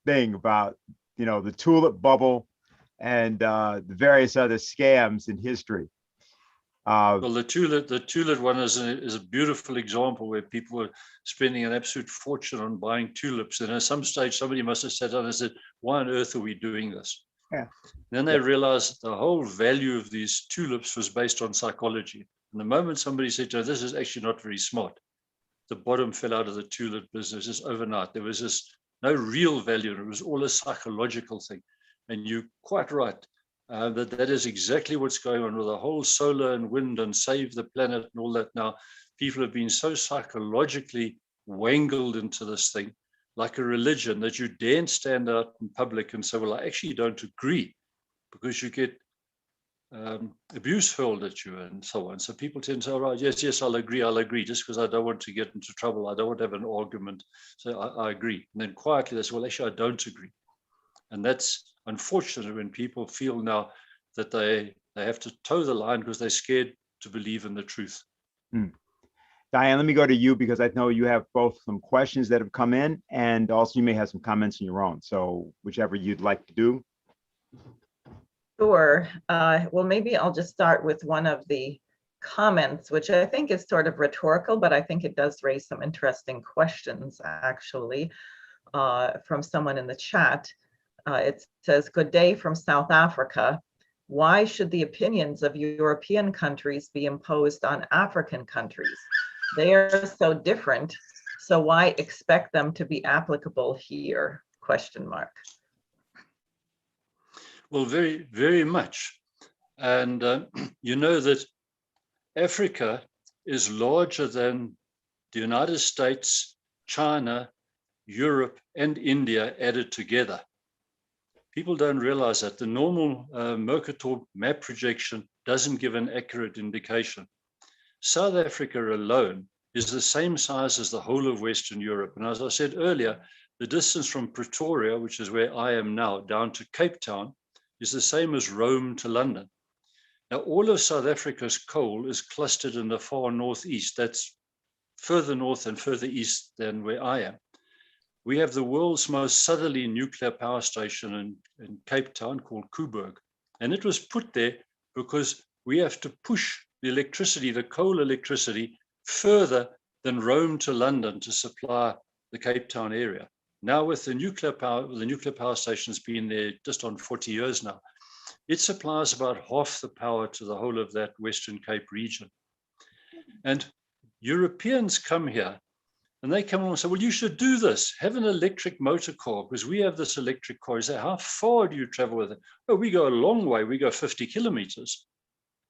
thing about, the tulip bubble and the various other scams in history. Well, the tulip one is a beautiful example where people were spending an absolute fortune on buying tulips. And at some stage, somebody must have sat down and said, why on earth are we doing this? Yeah. Then they realized the whole value of these tulips was based on psychology. And the moment somebody said, this is actually not very smart, the bottom fell out of the tulip business just overnight. There was just no real value. It was all a psychological thing. And you're quite right. That is exactly what's going on with the whole solar and wind and save the planet and all that now. People have been so psychologically wangled into this thing, like a religion, that you daren't stand out in public and say, well, I actually don't agree, because you get abuse hurled at you and so on. So people tend to say, all right, yes, I'll agree, just because I don't want to get into trouble. I don't want to have an argument. So I agree. And then quietly they say, well, actually, I don't agree. And that's unfortunate when people feel now that they have to toe the line because they're scared to believe in the truth. Diane, let me go to you because I know you have both some questions that have come in and also you may have some comments on your own. So whichever you'd like to do. Sure. Well, maybe I'll just start with one of the comments, which I think is sort of rhetorical, but I think it does raise some interesting questions, actually, from someone in the chat. It says, good day from South Africa. Why should the opinions of European countries be imposed on African countries? They are so different, so why expect them to be applicable here? Question mark. Well, very, very much. And you know that Africa is larger than the United States, China, Europe, and India added together. People don't realize that the normal Mercator map projection doesn't give an accurate indication. South Africa alone is the same size as the whole of Western Europe. And as I said earlier, the distance from Pretoria, which is where I am now, down to Cape Town, is the same as Rome to London. Now, all of South Africa's coal is clustered in the far northeast. That's further north and further east than where I am. We have the world's most southerly nuclear power station in Cape Town called Coburg. And it was put there because we have to push the electricity, the coal electricity, further than Rome to London to supply the Cape Town area. Now with the nuclear power station's been there just on 40 years now, it supplies about half the power to the whole of that Western Cape region. And Europeans come here and they come along and say, well, you should do this, have an electric motor car, because we have this electric car. You say, how far do you travel with it? Oh, we go a long way, we go 50 kilometers.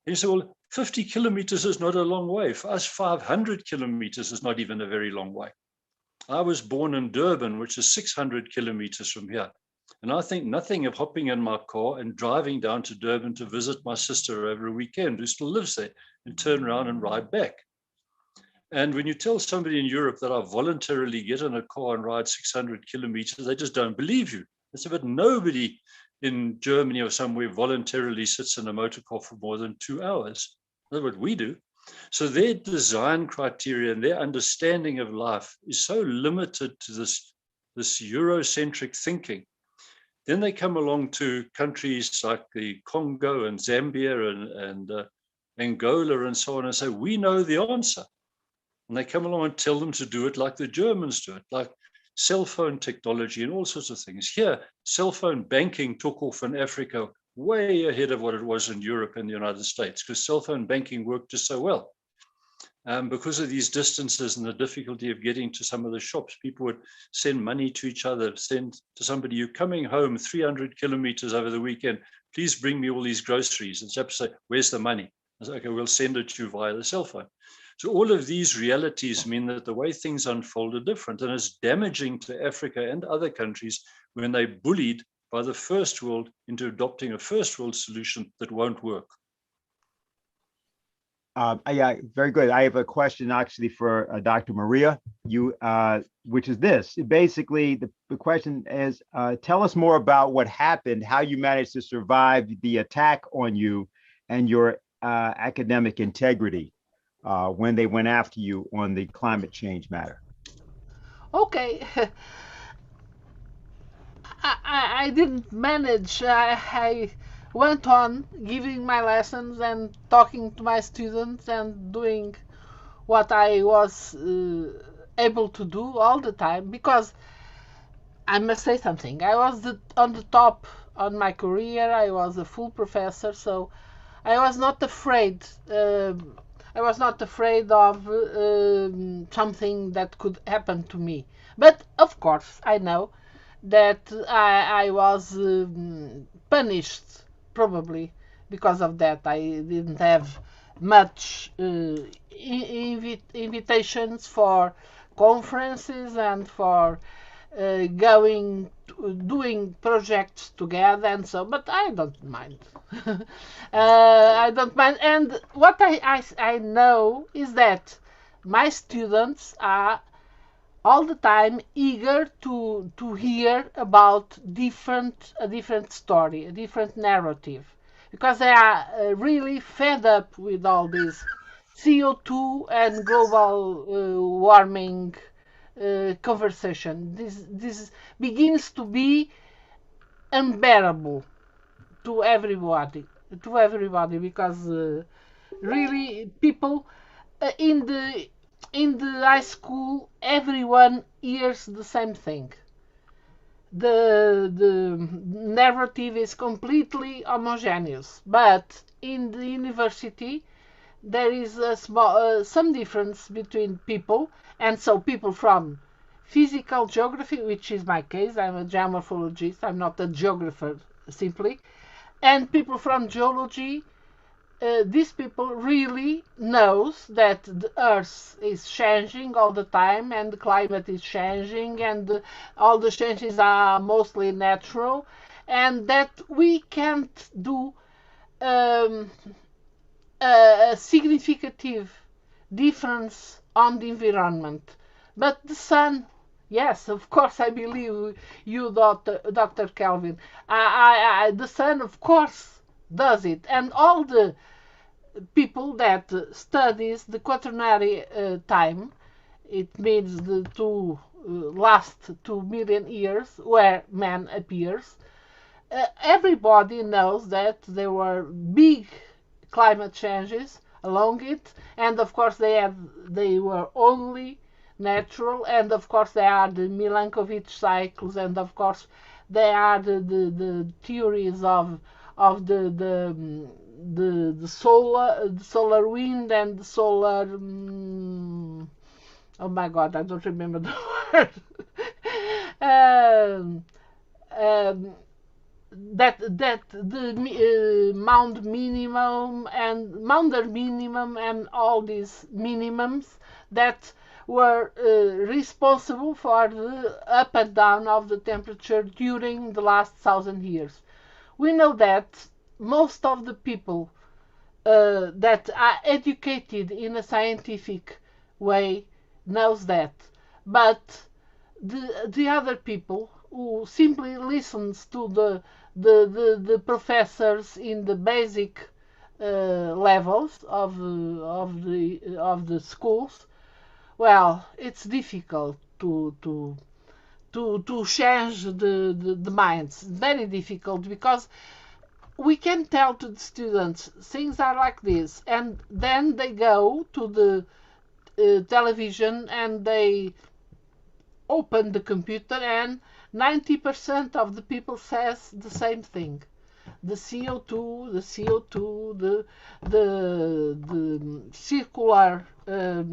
And you say, well, 50 kilometers is not a long way. For us, 500 kilometers is not even a very long way. I was born in Durban, which is 600 kilometers from here. And I think nothing of hopping in my car and driving down to Durban to visit my sister over a weekend who still lives there and turn around and ride back. And when you tell somebody in Europe that I voluntarily get in a car and ride 600 kilometers, they just don't believe you. It's about nobody in Germany or somewhere voluntarily sits in a motor car for more than 2 hours. That's what we do. So their design criteria and their understanding of life is so limited to this Eurocentric thinking. Then they come along to countries like the Congo and Zambia and Angola and so on and say, we know the answer. And they come along and tell them to do it like the Germans do it, like cell phone technology and all sorts of things. Here, cell phone banking took off in Africa way ahead of what it was in Europe and the United States, because cell phone banking worked just so well. Because of these distances and the difficulty of getting to some of the shops, people would send money to each other, send to somebody, you're coming home 300 kilometers over the weekend, please bring me all these groceries. And chaps say, where's the money? I say, okay, we'll send it to you via the cell phone. So all of these realities mean that the way things unfold are different, and it's damaging to Africa and other countries when they're bullied by the first world into adopting a first world solution that won't work. Yeah, very good. I have a question actually for Dr. Maria, which is this. Basically, the question is, tell us more about what happened, how you managed to survive the attack on you and your academic integrity when they went after you on the climate change matter. Okay. I didn't manage. I went on giving my lessons and talking to my students and doing what I was able to do all the time, because I must say something. I was on the top on my career. I was a full professor, so I was not afraid. I was not afraid of something that could happen to me. But of course, I know that I was punished, probably because of that. I didn't have much invitations for conferences and for going doing projects together and so, but I don't mind. I don't mind. And what I know is that my students are all the time eager to hear about a different story, a different narrative, because they are really fed up with all this CO2 and global warming conversation. This begins to be unbearable to everybody, because really people in the high school, everyone hears the same thing. The narrative is completely homogeneous, but in the university there is a small some difference between people, and so people from physical geography, which is my case, I'm a geomorphologist, I'm not a geographer simply, and people from geology. These people really knows that the earth is changing all the time, and the climate is changing, and all the changes are mostly natural, and that we can't do a significant difference on the environment. But the sun, yes, of course, I believe you, Dr. Kelvin. The sun, of course, does it, and all the people that studies the quaternary time, it means the last 2 million years where man appears. Everybody knows that there were big climate changes along it, and of course they were only natural, and of course they are the Milankovitch cycles, and of course they are the theories of the solar wind and the solar oh my god, I don't remember the word. That the Maunder minimum and all these minimums that were responsible for the up and down of the temperature during the last 1,000 years. We know that most of the people that are educated in a scientific way knows that, but the other people who simply listens to the professors in the basic levels of the schools, well, it's difficult to change the minds. Very difficult, because we can tell to the students things are like this, and then they go to the television and they open the computer, and 90% of the people says the same thing. The CO2, the circular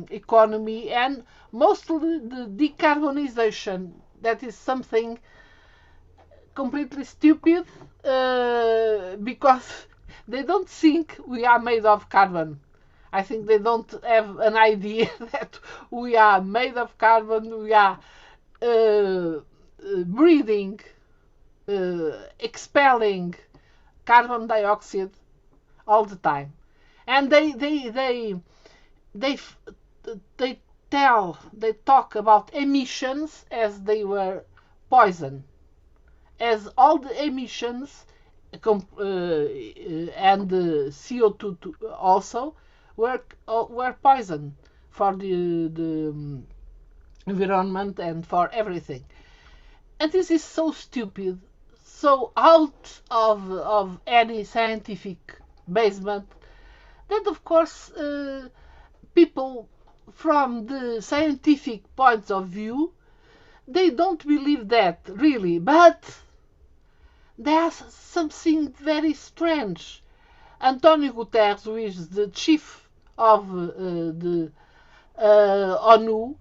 economy, and mostly the decarbonization. That is something completely stupid, because they don't think we are made of carbon. I think they don't have an idea that we are made of carbon. We are breathing, expelling carbon dioxide all the time, and they talk about emissions as they were poison, as all the emissions and the CO2 also were poison for the environment and for everything. And this is so stupid, so out of any scientific basement, that of course people from the scientific points of view, they don't believe that really, but there's something very strange. Antonio Guterres, who is the chief of the ONU,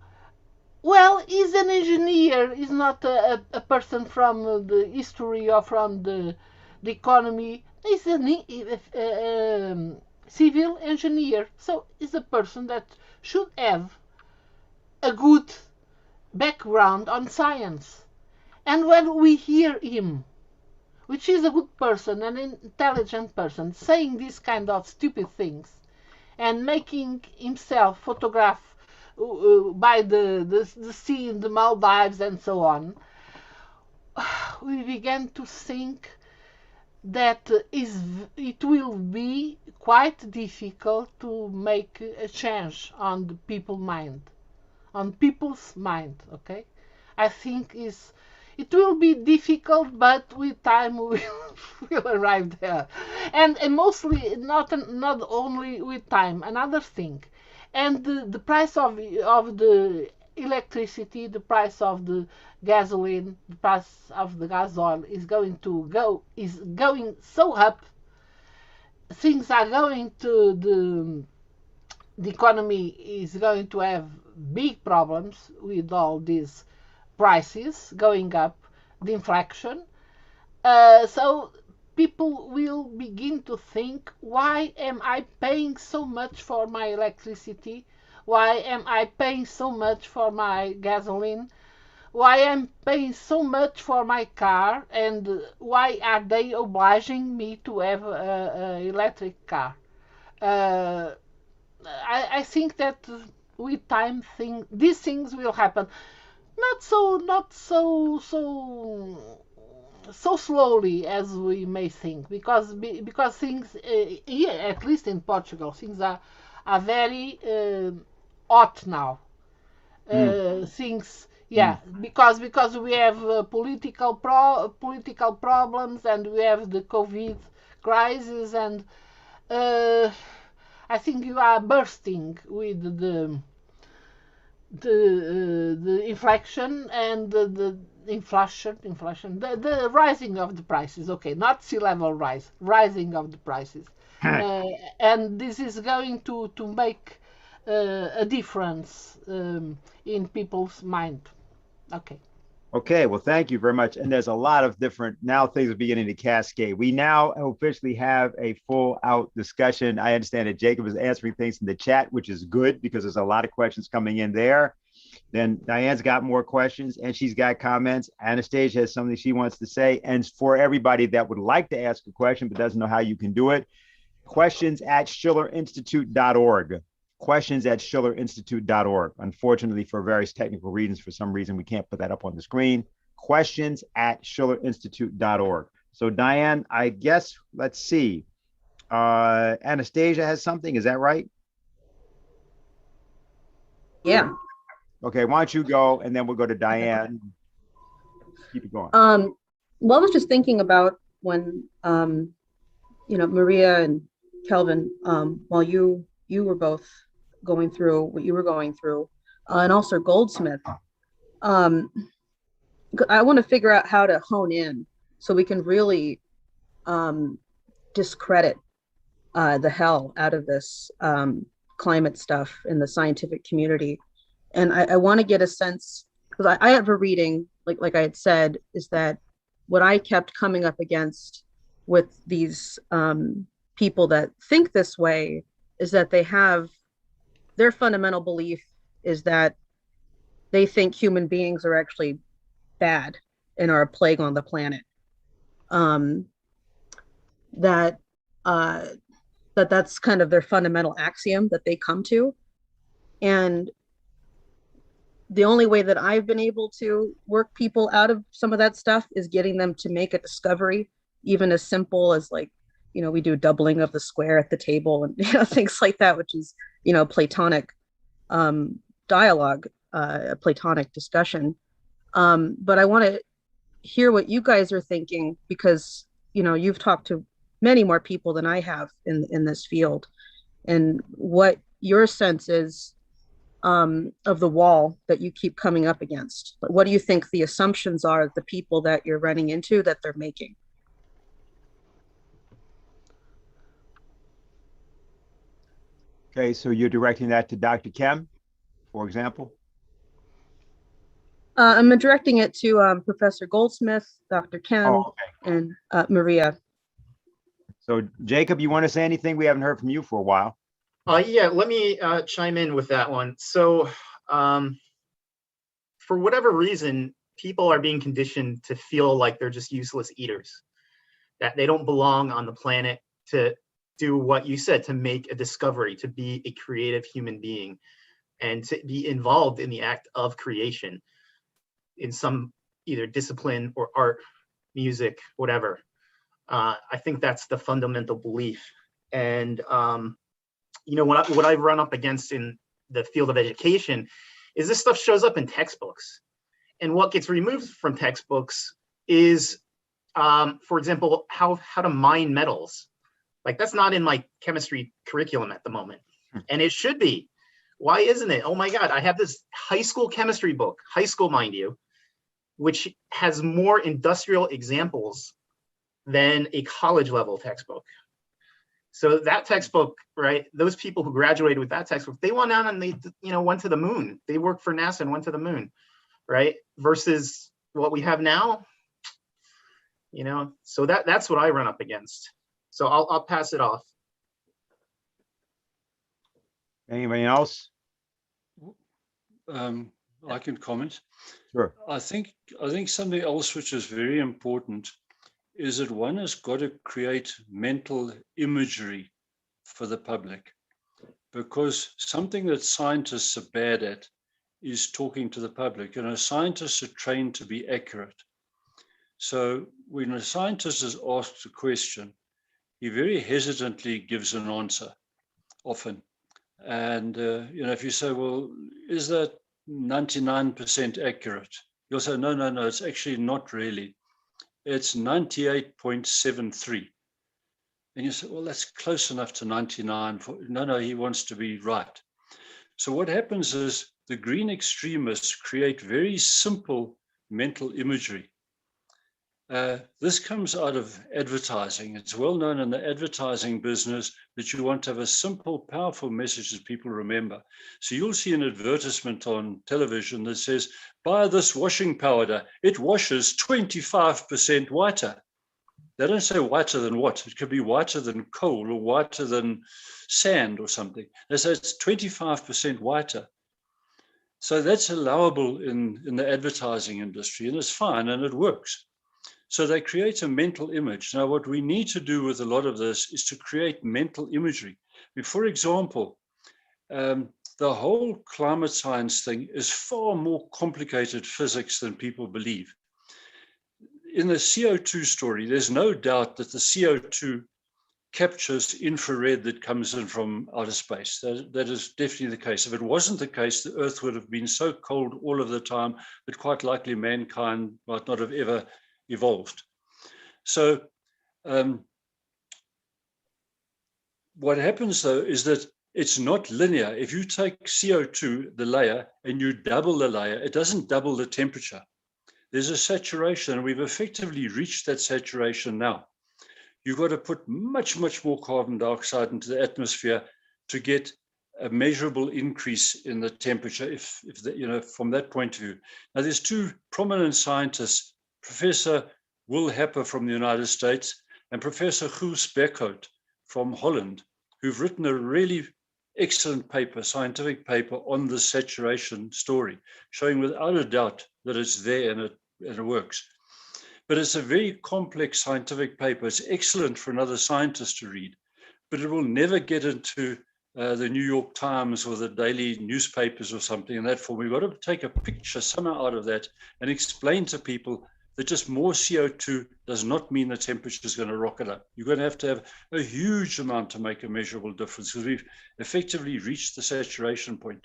well, he's an engineer. He's not a person from the history or from the economy. He's a civil engineer. So he's a person that should have a good background on science. And when we hear him, which is a good person, an intelligent person, saying these kind of stupid things and making himself photograph by the sea in the Maldives and so on, we began to think that it will be quite difficult to make a change on the people's mind. Okay, I think it will be difficult, but with time we will arrive there, and mostly not only with time. Another thing, and the price of the electricity, the price of the gasoline, the price of the gas oil is going so up. Things are going to the economy is going to have big problems with all these prices going up, the inflation. So people will begin to think, why am I paying so much for my electricity? Why am I paying so much for my gasoline? Why am I paying so much for my car? And why are they obliging me to have an electric car? I think that with time these things will happen. Not so slowly as we may think, because things here, at least in Portugal, things are very hot now. Things, yeah, because we have political problems, and we have the COVID crisis, and I think you are bursting with the inflation and the inflation, the rising of the prices. Okay, not sea level rise, rising of the prices, and this is going to make a difference in people's mind. Okay. Okay, well, thank you very much. And there's a lot of different, now things are beginning to cascade. We now officially have a full out discussion. I understand that Jacob is answering things in the chat, which is good because there's a lot of questions coming in there. Then Diane's got more questions and she's got comments. Anastasia has something she wants to say. And for everybody that would like to ask a question but doesn't know how you can do it, questions@schillerinstitute.org. questions@schillerinstitute.org. Unfortunately, for various technical reasons, for some reason, we can't put that up on the screen. questions@schillerinstitute.org. So Diane, I guess, let's see. Anastasia has something, is that right? Yeah. Okay, why don't you go, and then we'll go to Diane. Keep it going. Well, I was just thinking about when, Maria and Kelvin, while you were both going through what you were going through, and also Goldsmith. I want to figure out how to hone in so we can really discredit the hell out of this climate stuff in the scientific community. And I want to get a sense, because I have a reading, like I had said, is that what I kept coming up against with these people that think this way is that they have their fundamental belief is that they think human beings are actually bad and are a plague on the planet. That's kind of their fundamental axiom that they come to. And the only way that I've been able to work people out of some of that stuff is getting them to make a discovery, even as simple as we do doubling of the square at the table and things like that, which is Platonic dialogue, a Platonic discussion. But I want to hear what you guys are thinking, because you've talked to many more people than I have in this field, and what your sense is of the wall that you keep coming up against. What do you think the assumptions are of the people that you're running into that they're making? Okay, so you're directing that to Dr. Kem, for example? I'm directing it to Professor Goldsmith, Dr. Kem, and Maria. So Jacob, you want to say anything? We haven't heard from you for a while. Yeah, let me chime in with that one. So for whatever reason, people are being conditioned to feel like they're just useless eaters, that they don't belong on the planet to do what you said, to make a discovery, to be a creative human being, and to be involved in the act of creation in some either discipline or art, music, whatever. I think that's the fundamental belief. And what I run up against in the field of education is this stuff shows up in textbooks. And what gets removed from textbooks is, for example, how to mine metals. Like, that's not in my chemistry curriculum at the moment. And it should be. Why isn't it? Oh my God, I have this high school chemistry book, high school, mind you, which has more industrial examples than a college level textbook. So that textbook, right? Those people who graduated with that textbook, they went out and they, went to the moon. They worked for NASA and went to the moon, right? Versus what we have now, So that's what I run up against. So I'll pass it off. Anybody else? I can comment. Sure. I think something else which is very important is that one has got to create mental imagery for the public, because something that scientists are bad at is talking to the public. Scientists are trained to be accurate. So when a scientist is asked a question, he very hesitantly gives an answer, often. And, if you say, well, is that 99% accurate? You'll say, no, it's actually not really. It's 98.73. And you say, well, that's close enough to 99. No, he wants to be right. So what happens is the green extremists create very simple mental imagery. This comes out of advertising. It's well known in the advertising business that you want to have a simple, powerful message that people remember. So you'll see an advertisement on television that says, buy this washing powder. It washes 25% whiter. They don't say whiter than what. It could be whiter than coal or whiter than sand or something. They say it's 25% whiter. So that's allowable in the advertising industry, and it's fine, and it works. So they create a mental image. Now, what we need to do with a lot of this is to create mental imagery. For example, the whole climate science thing is far more complicated physics than people believe. In the CO2 story, there's no doubt that the CO2 captures infrared that comes in from outer space. That is definitely the case. If it wasn't the case, the Earth would have been so cold all of the time that quite likely mankind might not have ever evolved. So what happens though is that it's not linear. If you take CO2, the layer, and you double the layer, it doesn't double the temperature. There's a saturation, and we've effectively reached that saturation now. You've got to put much, much more carbon dioxide into the atmosphere to get a measurable increase in the temperature, if from that point of view. Now, there's two prominent scientists, Professor Will Happer from the United States and Professor Guus Berkhout from Holland, who've written a really excellent paper, scientific paper on the saturation story, showing without a doubt that it's there and it works. But it's a very complex scientific paper. It's excellent for another scientist to read, but it will never get into the New York Times or the daily newspapers or something in that form. We've got to take a picture somehow out of that and explain to people that just more CO2 does not mean the temperature is going to rocket up. You're going to have a huge amount to make a measurable difference, because we've effectively reached the saturation point.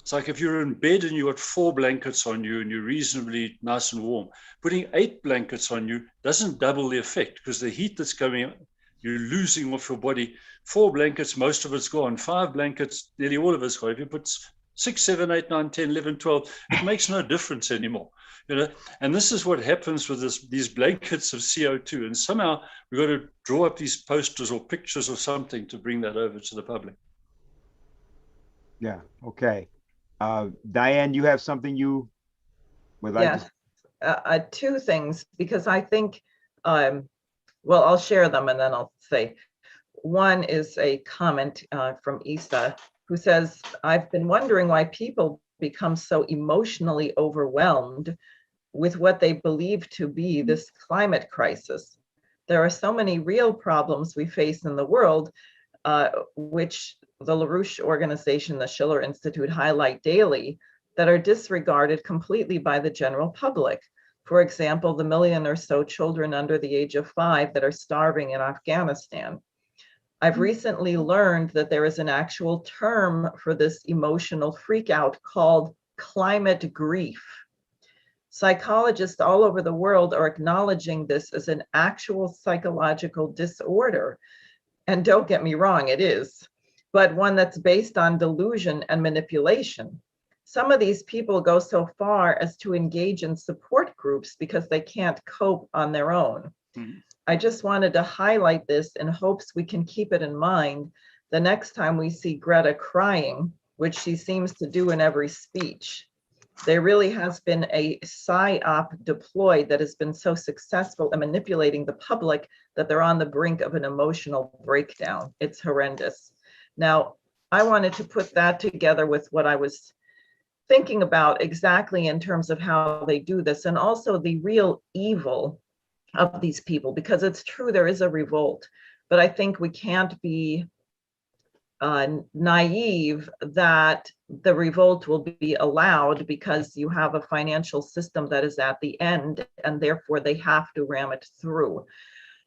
It's like if you're in bed and you've got 4 blankets on you and you're reasonably nice and warm, putting 8 blankets on you doesn't double the effect, because the heat that's coming up, you're losing off your body. 4 blankets, most of it's gone. 5 blankets, nearly all of it's gone. If you put 6, 7, 8, 9, 10, 11, 12, it makes no difference anymore. And this is what happens with these blankets of CO2. And somehow we've got to draw up these posters or pictures or something to bring that over to the public. Yeah, okay. Diane, you have something you would like to? 2 things, because I think, well, I'll share them and then I'll say. One is a comment from Isa, who says, I've been wondering why people become so emotionally overwhelmed with what they believe to be this climate crisis. There are so many real problems we face in the world, which the LaRouche organization, the Schiller Institute, highlight daily, that are disregarded completely by the general public. For example, the 1 million or so children under the age of 5 that are starving in Afghanistan. I've recently learned that there is an actual term for this emotional freakout called climate grief. Psychologists all over the world are acknowledging this as an actual psychological disorder. And don't get me wrong, it is, but one that's based on delusion and manipulation. Some of these people go so far as to engage in support groups because they can't cope on their own. I just wanted to highlight this in hopes we can keep it in mind the next time we see Greta crying, which she seems to do in every speech. There really has been a psyop deployed that has been so successful in manipulating the public that they're on the brink of an emotional breakdown. It's horrendous. Now, I wanted to put that together with what I was thinking about exactly in terms of how they do this, and also the real evil of these people, because it's true, there is a revolt, but I think we can't be naive that the revolt will be allowed because you have a financial system that is at the end, and therefore they have to ram it through.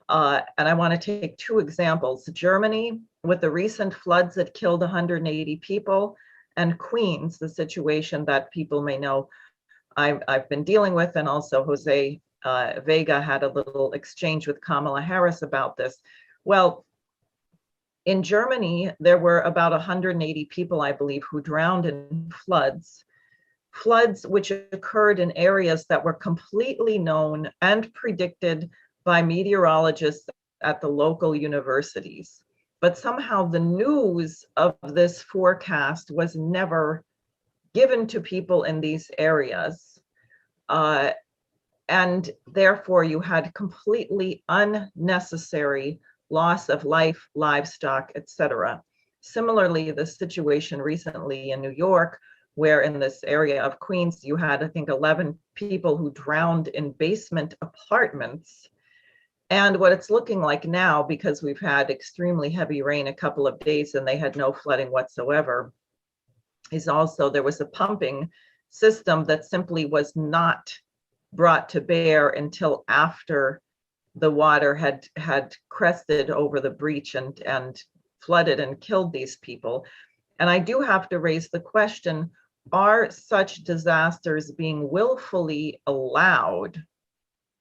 And I want to take 2 examples. Germany, with the recent floods that killed 180 people, and Queens, the situation that people may know I've been dealing with, and also Jose Vega had a little exchange with Kamala Harris about this. Well, in Germany, there were about 180 people, I believe, who drowned in floods which occurred in areas that were completely known and predicted by meteorologists at the local universities. But somehow the news of this forecast was never given to people in these areas. And therefore you had completely unnecessary loss of life, livestock, etc. Similarly, the situation recently in New York, where in this area of Queens, you had, I think, 11 people who drowned in basement apartments. And what it's looking like now, because we've had extremely heavy rain a couple of days and they had no flooding whatsoever, is also there was a pumping system that simply was not brought to bear until after the water had crested over the breach and flooded and killed these people. And I do have to raise the question, are such disasters being willfully allowed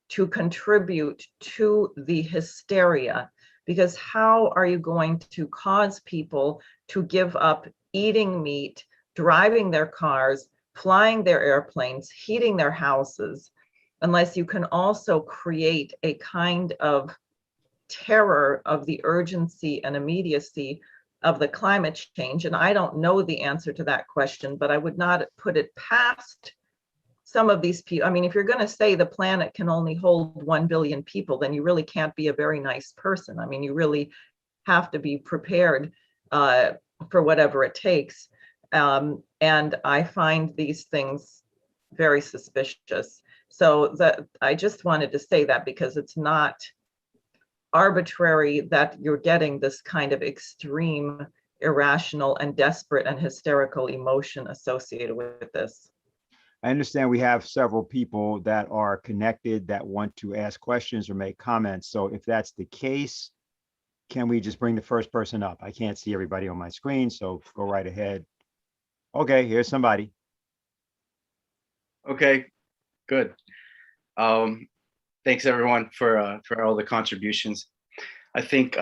to contribute to the hysteria? Because how are you going to cause people to give up eating meat, driving their cars, flying their airplanes, heating their houses, unless you can also create a kind of terror of the urgency and immediacy of the climate change? And I don't know the answer to that question, but I would not put it past some of these people. I mean, if you're going to say the planet can only hold 1 billion people, then you really can't be a very nice person. I mean, you really have to be prepared for whatever it takes. And I find these things very suspicious. So that I just wanted to say that, because it's not arbitrary that you're getting this kind of extreme, irrational and desperate and hysterical emotion associated with this. I understand we have several people that are connected that want to ask questions or make comments. So if that's the case, can we just bring the first person up? I can't see everybody on my screen, so go right ahead. Okay, here's somebody. Okay, good. Thanks everyone for all the contributions. I think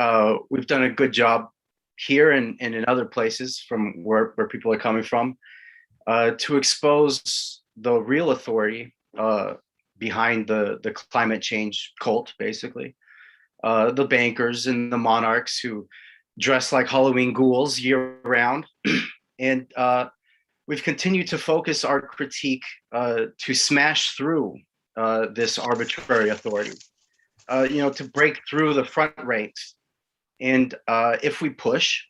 we've done a good job here and in other places from where people are coming from to expose the real authority behind the climate change cult, basically. The bankers and the monarchs who dress like Halloween ghouls year round. And we've continued to focus our critique to smash through this arbitrary authority, to break through the front ranks. And if we push,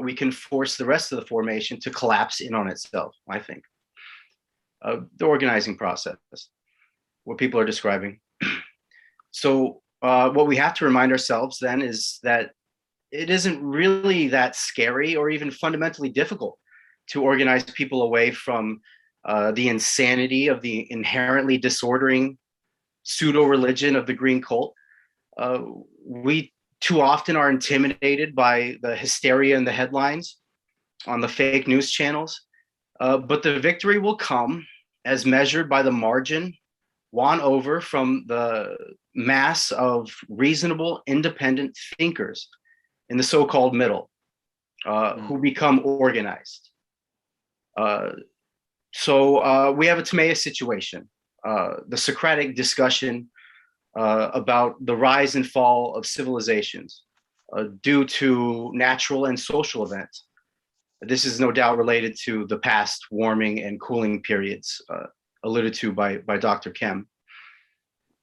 we can force the rest of the formation to collapse in on itself, I think. The organizing process. what people are describing. So what we have to remind ourselves then is that it isn't really that scary or even fundamentally difficult to organize people away from the insanity of the inherently disordering pseudo-religion of the green cult. We too often are intimidated by the hysteria in the headlines on the fake news channels, but the victory will come as measured by the margin won over from the mass of reasonable, independent thinkers in the so-called middle, who become organized. So we have a Timaeus situation, the Socratic discussion about the rise and fall of civilizations due to natural and social events. This is no doubt related to the past warming and cooling periods alluded to by Dr. Kem.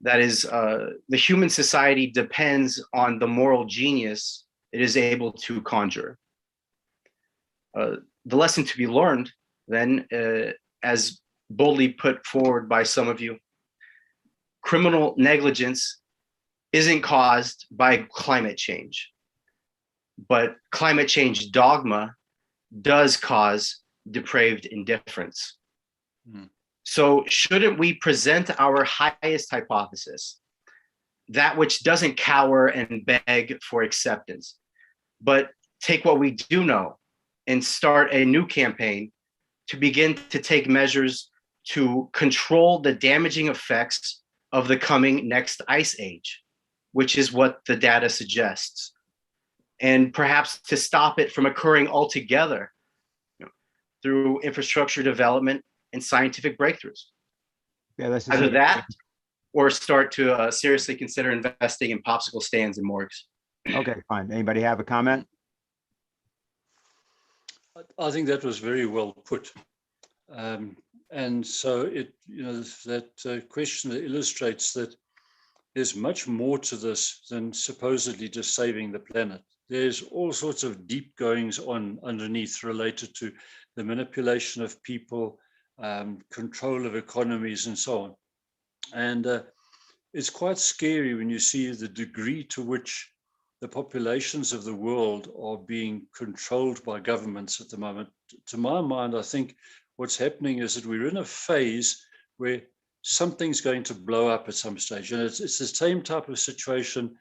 That is, the human society depends on the moral genius it is able to conjure. The lesson to be learned then, as boldly put forward by some of you, criminal negligence isn't caused by climate change, but climate change dogma does cause depraved indifference. So shouldn't we present our highest hypothesis, that which doesn't cower and beg for acceptance, but take what we do know and start a new campaign to begin to take measures to control the damaging effects of the coming next ice age, which is what the data suggests, and perhaps to stop it from occurring altogether, through infrastructure development and scientific breakthroughs. Yeah, either that or start to seriously consider investing in popsicle stands and morgues. Okay, fine. Anybody have a comment? I think that was very well put. And so it, that question illustrates that there's much more to this than supposedly just saving the planet. There's all sorts of deep goings on underneath related to the manipulation of people, control of economies, and so on. And it's quite scary when you see the degree to which the populations of the world are being controlled by governments at the moment. To my mind, I think what's happening is that we're in a phase where something's going to blow up at some stage. And it's the same type of situation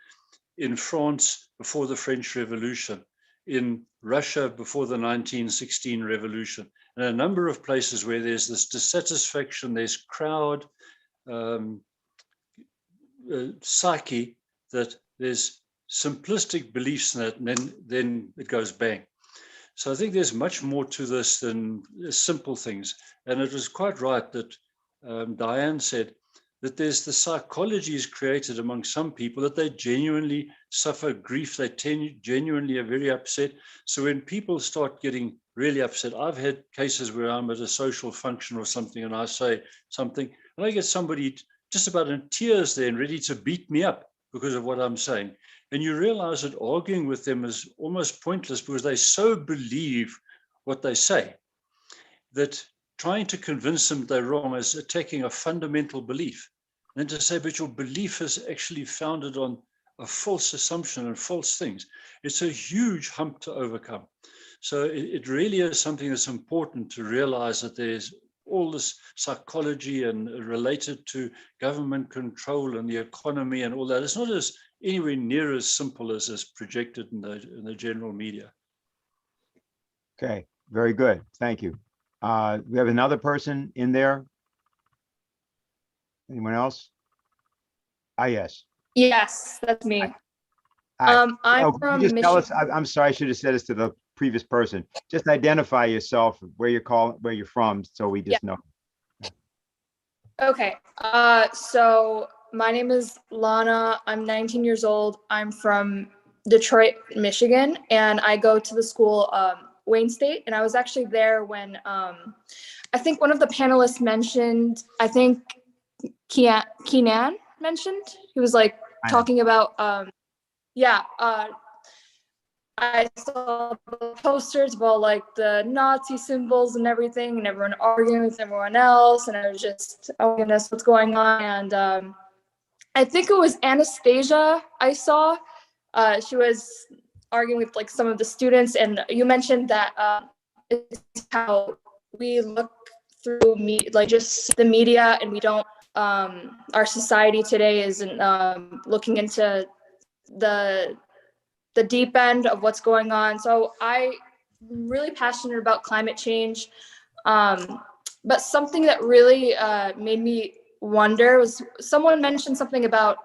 in France before the French Revolution, in Russia before the 1916 revolution, and a number of places where there's this dissatisfaction, there's crowd psyche, that there's simplistic beliefs in it, and then it goes bang. So I think there's much more to this than simple things. And it was quite right that Diane said that there's the psychology is created among some people that they genuinely suffer grief, they genuinely are very upset. So when people start getting really upset, I've had cases where I'm at a social function or something and I say something and I get somebody just about in tears there and ready to beat me up because of what I'm saying. And you realize that arguing with them is almost pointless because they so believe what they say that trying to convince them they're wrong is attacking a fundamental belief. And to say, but your belief is actually founded on a false assumption and false things. It's a huge hump to overcome. So it really is something that's important to realize that there's all this psychology and related to government control and the economy and all that. It's not as anywhere near as simple as is projected in the general media. Okay, very good. Thank you. We have another person in there. Anyone else? Yes. Yes, that's me. Hi. I'm Could from you just tell Michigan. us, I'm sorry, I should have said this to the previous person. Just identify yourself, where you're from, so we just know. Okay. So my name is Lana. I'm 19 years old. I'm from Detroit, Michigan, and I go to the school Wayne State. And I was actually there when I think one of the panelists mentioned, I think Keenan mentioned, he was like talking about, I I saw the posters of all like the Nazi symbols and everything, and everyone arguing with everyone else, and I was just, oh goodness, what's going on? And I think it was Anastasia I saw. She was arguing with like some of the students, and you mentioned that it's how we look through like just the media, and we don't. Our society today isn't looking into the deep end of what's going on. So I'm really passionate about climate change. But something that really made me wonder was someone mentioned something about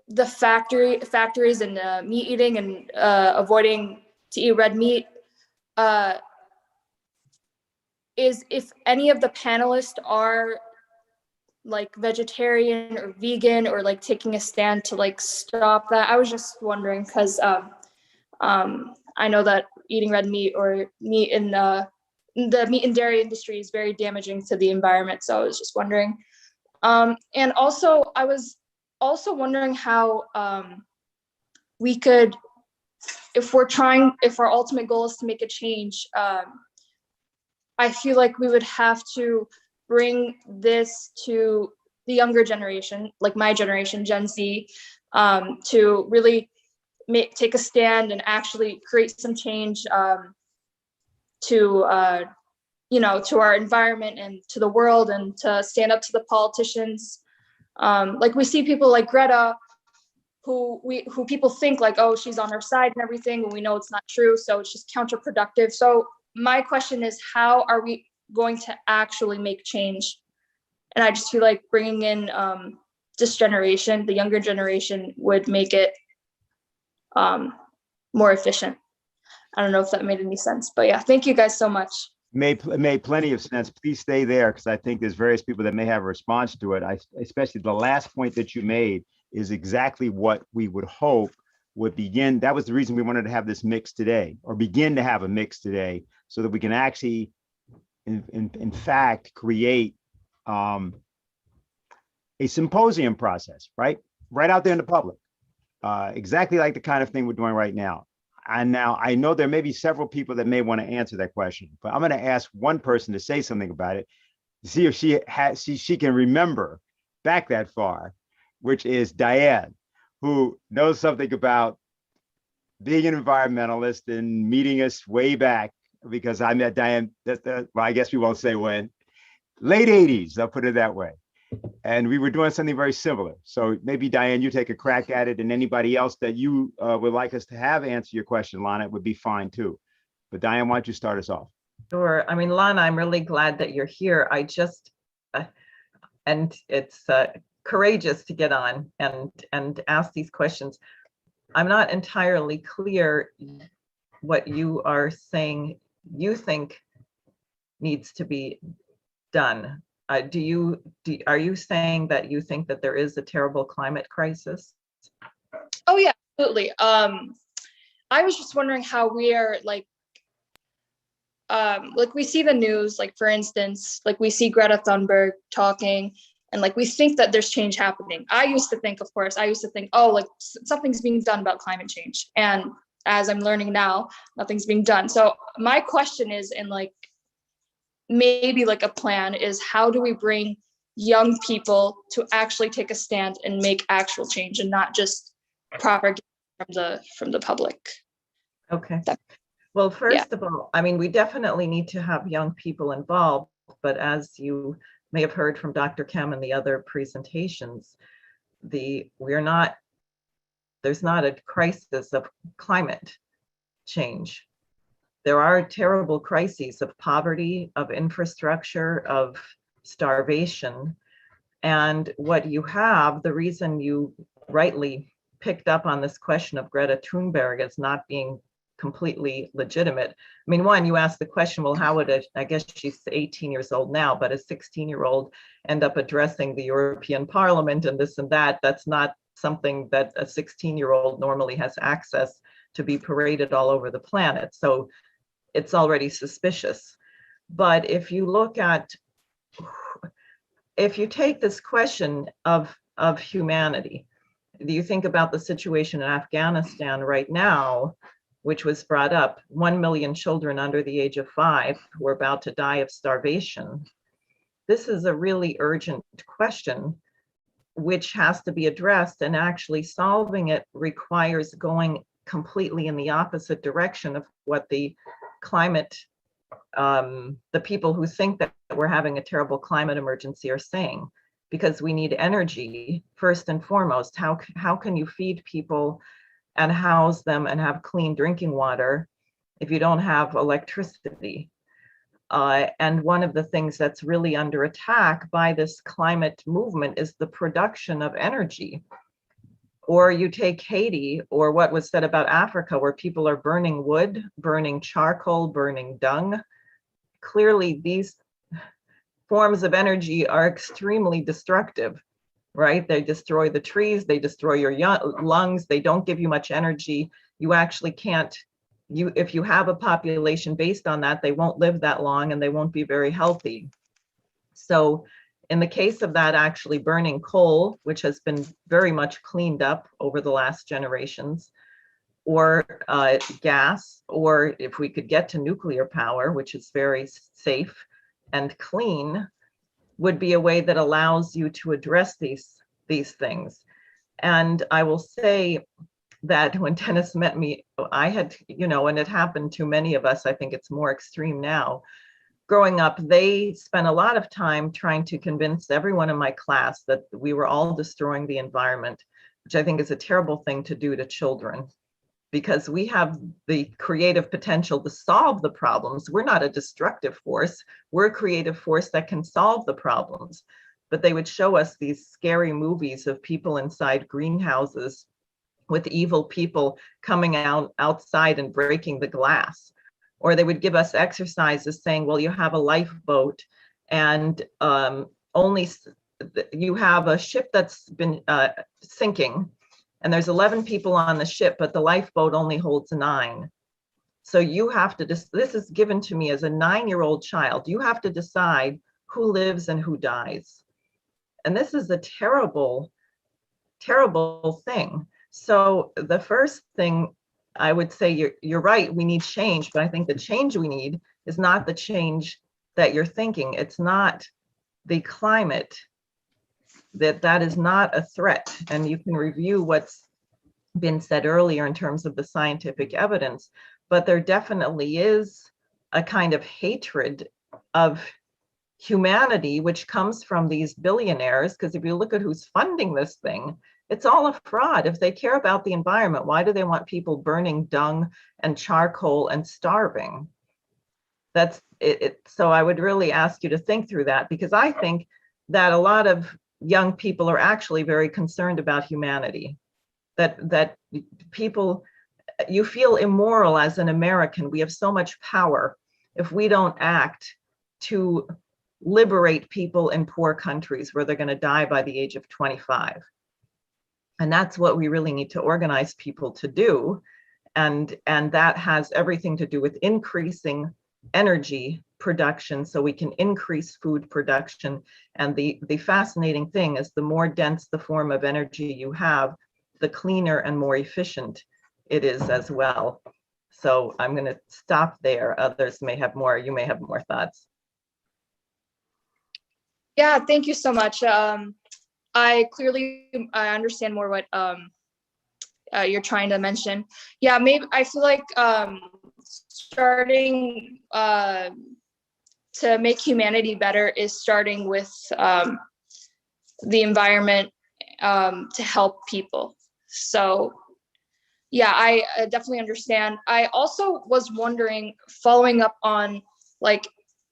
the factories and meat eating and avoiding to eat red meat. Is if any of the panelists are like vegetarian or vegan or like taking a stand to like stop that. I was just wondering because I know that eating red meat or meat in the meat and dairy industry is very damaging to the environment. So I was just wondering. And also I was also wondering how we could, if our ultimate goal is to make a change, I feel like we would have to bring this to the younger generation, like my generation, Gen Z, to really take a stand and actually create some change to our environment and to the world, and to stand up to the politicians. Like we see people like Greta, who people think like, oh, she's on our side and everything, when we know it's not true. So it's just counterproductive. So my question is, how are we going to actually make change? And I just feel like bringing in this generation, the younger generation, would make it more efficient. I don't know if that made any sense, but yeah, thank you guys so much. Made plenty of sense. Please stay there, because I think there's various people that may have a response to it. Especially the last point that you made is exactly what we would hope would begin. That was the reason we wanted to have this mix today, or begin to have a mix today, so that we can actually, in fact, create a symposium process, right out there in the public, exactly like the kind of thing we're doing right now. And now I know there may be several people that may want to answer that question, but I'm going to ask one person to say something about it, to see if she can remember back that far, which is Diane, who knows something about being an environmentalist and meeting us way back, because I met Diane, well, I guess we won't say when, late 80s, I'll put it that way. And we were doing something very similar. So maybe Diane, you take a crack at it, and anybody else that you would like us to have answer your question, Lana, would be fine too. But Diane, why don't you start us off? Sure. I mean, Lana, I'm really glad that you're here. I just, and it's courageous to get on and ask these questions. I'm not entirely clear what you are saying you think needs to be done. Are you saying that you think that there is a terrible climate crisis? Oh yeah, absolutely. I was just wondering how we are like we see the news, like for instance, like we see Greta Thunberg talking, and like we think that there's change happening. I used to think, oh, like something's being done about climate change. And as I'm learning now, nothing's being done. So my question is, and like maybe like a plan is, how do we bring young people to actually take a stand and make actual change, and not just propaganda from the public? Okay. Well, first of all, I mean, we definitely need to have young people involved, but as you may have heard from Dr. Kem and the other presentations, there's not a crisis of climate change. There are terrible crises of poverty, of infrastructure, of starvation. And what you have, the reason you rightly picked up on this question of Greta Thunberg as not being completely legitimate. I mean, one, you asked the question, well, how would I guess she's 18 years old now, but a 16-year-old end up addressing the European Parliament and this and that? That's not something that a 16-year-old normally has access to, be paraded all over the planet. So it's already suspicious. But if you take this question of humanity, you think about the situation in Afghanistan right now, which was brought up, 1 million children under the age of 5 who are about to die of starvation. This is a really urgent question which has to be addressed, and actually solving it requires going completely in the opposite direction of what the climate, the people who think that we're having a terrible climate emergency are saying, because we need energy first and foremost. How can you feed people and house them and have clean drinking water if you don't have electricity? And one of the things that's really under attack by this climate movement is the production of energy. Or you take Haiti, or what was said about Africa, where people are burning wood, burning charcoal, burning dung. Clearly, these forms of energy are extremely destructive, right? They destroy the trees, they destroy your lungs, they don't give you much energy. You actually can't, if you have a population based on that, they won't live that long and they won't be very healthy. So in the case of that, actually burning coal, which has been very much cleaned up over the last generations, or gas, or if we could get to nuclear power, which is very safe and clean, would be a way that allows you to address these things. And I will say that when Dennis met me, I had, and it happened to many of us, I think it's more extreme now. Growing up, they spent a lot of time trying to convince everyone in my class that we were all destroying the environment, which I think is a terrible thing to do to children, because we have the creative potential to solve the problems. We're not a destructive force. We're a creative force that can solve the problems. But they would show us these scary movies of people inside greenhouses with evil people coming outside and breaking the glass. Or they would give us exercises saying, well, you have a lifeboat and only you have a ship that's been sinking, and there's 11 people on the ship, but the lifeboat only holds 9. So you have to, this is given to me as a 9-year-old child, you have to decide who lives and who dies. And this is a terrible, terrible thing. So the first thing I would say, you're right, we need change, but I think the change we need is not the change that you're thinking. It's not the climate, that is not a threat. And you can review what's been said earlier in terms of the scientific evidence, but there definitely is a kind of hatred of humanity, which comes from these billionaires, because if you look at who's funding this thing, it's all a fraud. If they care about the environment, why do they want people burning dung and charcoal and starving? That's it. So I would really ask you to think through that, because I think that a lot of young people are actually very concerned about humanity, that people, you feel immoral as an American. We have so much power if we don't act to liberate people in poor countries where they're going to die by the age of 25. And that's what we really need to organize people to do. And that has everything to do with increasing energy production so we can increase food production. And the fascinating thing is, the more dense the form of energy you have, the cleaner and more efficient it is as well. So I'm going to stop there. Others may have more, you may have more thoughts. Yeah, thank you so much. I understand more what you're trying to mention. Yeah, maybe I feel like starting to make humanity better is starting with the environment to help people. So yeah, I definitely understand. I also was wondering, following up on, like,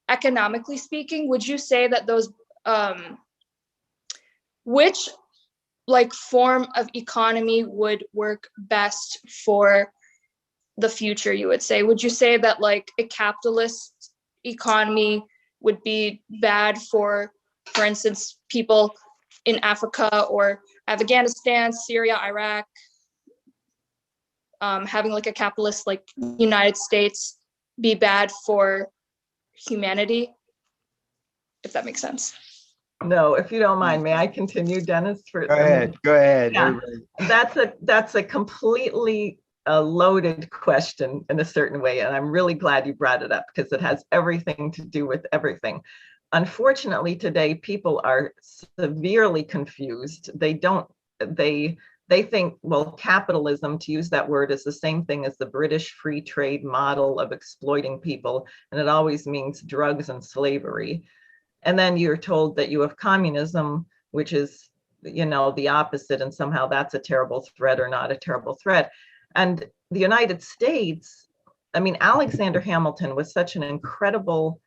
economically speaking, would you say that those which like form of economy would work best for the future, you would say? Would you say that like a capitalist economy would be bad for instance, people in Africa or Afghanistan, Syria, Iraq, having like a capitalist like United States be bad for humanity, if that makes sense? No, if you don't mind, may I continue, Dennis? Go ahead. Yeah, that's a completely a loaded question in a certain way, and I'm really glad you brought it up because it has everything to do with everything. Unfortunately, today people are severely confused. They think, well, capitalism, to use that word, is the same thing as the British free trade model of exploiting people, and it always means drugs and slavery. And then you're told that you have communism, which is, you know, the opposite, and somehow that's a terrible threat or not a terrible threat. And the United States, I mean, Alexander Hamilton was such an incredible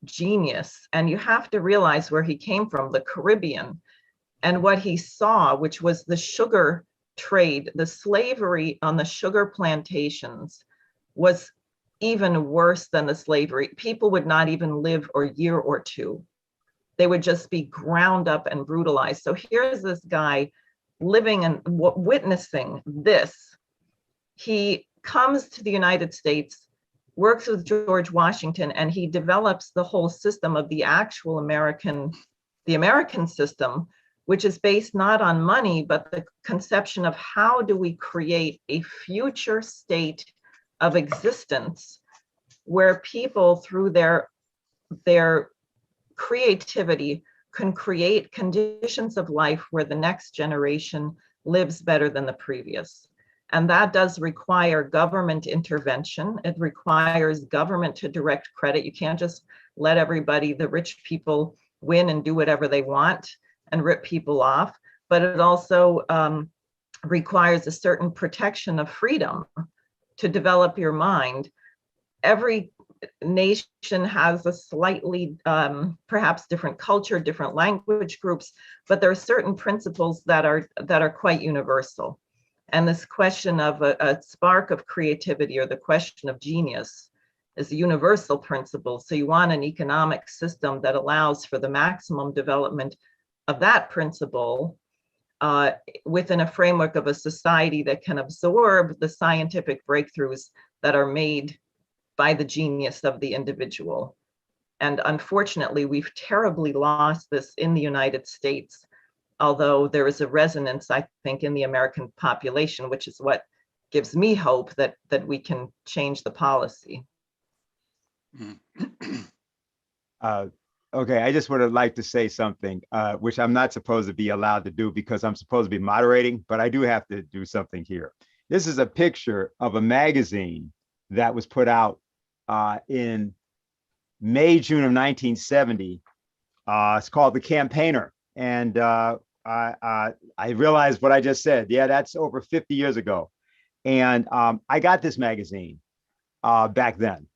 genius, and you have to realize where he came from, the Caribbean, and what he saw, which was the sugar trade, the slavery on the sugar plantations was even worse than the slavery. People would not even live a year or two. They would just be ground up and brutalized. So here's this guy living and witnessing this. He comes to the United States, works with George Washington, and he develops the whole system of the actual the American system, which is based not on money, but the conception of how do we create a future state of existence where people, through their creativity, can create conditions of life where the next generation lives better than the previous. And that does require government intervention. It requires government to direct credit. You can't just let everybody, the rich people, win and do whatever they want and rip people off. But it also requires a certain protection of freedom to develop your mind. Every nation has a slightly, perhaps different culture, different language groups, but there are certain principles that are quite universal. And this question of a spark of creativity, or the question of genius, is a universal principle. So you want an economic system that allows for the maximum development of that principle within a framework of a society that can absorb the scientific breakthroughs that are made by the genius of the individual. And unfortunately, we've terribly lost this in the United States, although there is a resonance, I think, in the American population, which is what gives me hope that we can change the policy. Okay, I just would like to say something, which I'm not supposed to be allowed to do because I'm supposed to be moderating, but I do have to do something here. This is a picture of a magazine that was put out in May, June of 1970. It's called The Campaigner. And I realized what I just said. Yeah, that's over 50 years ago. And I got this magazine back then.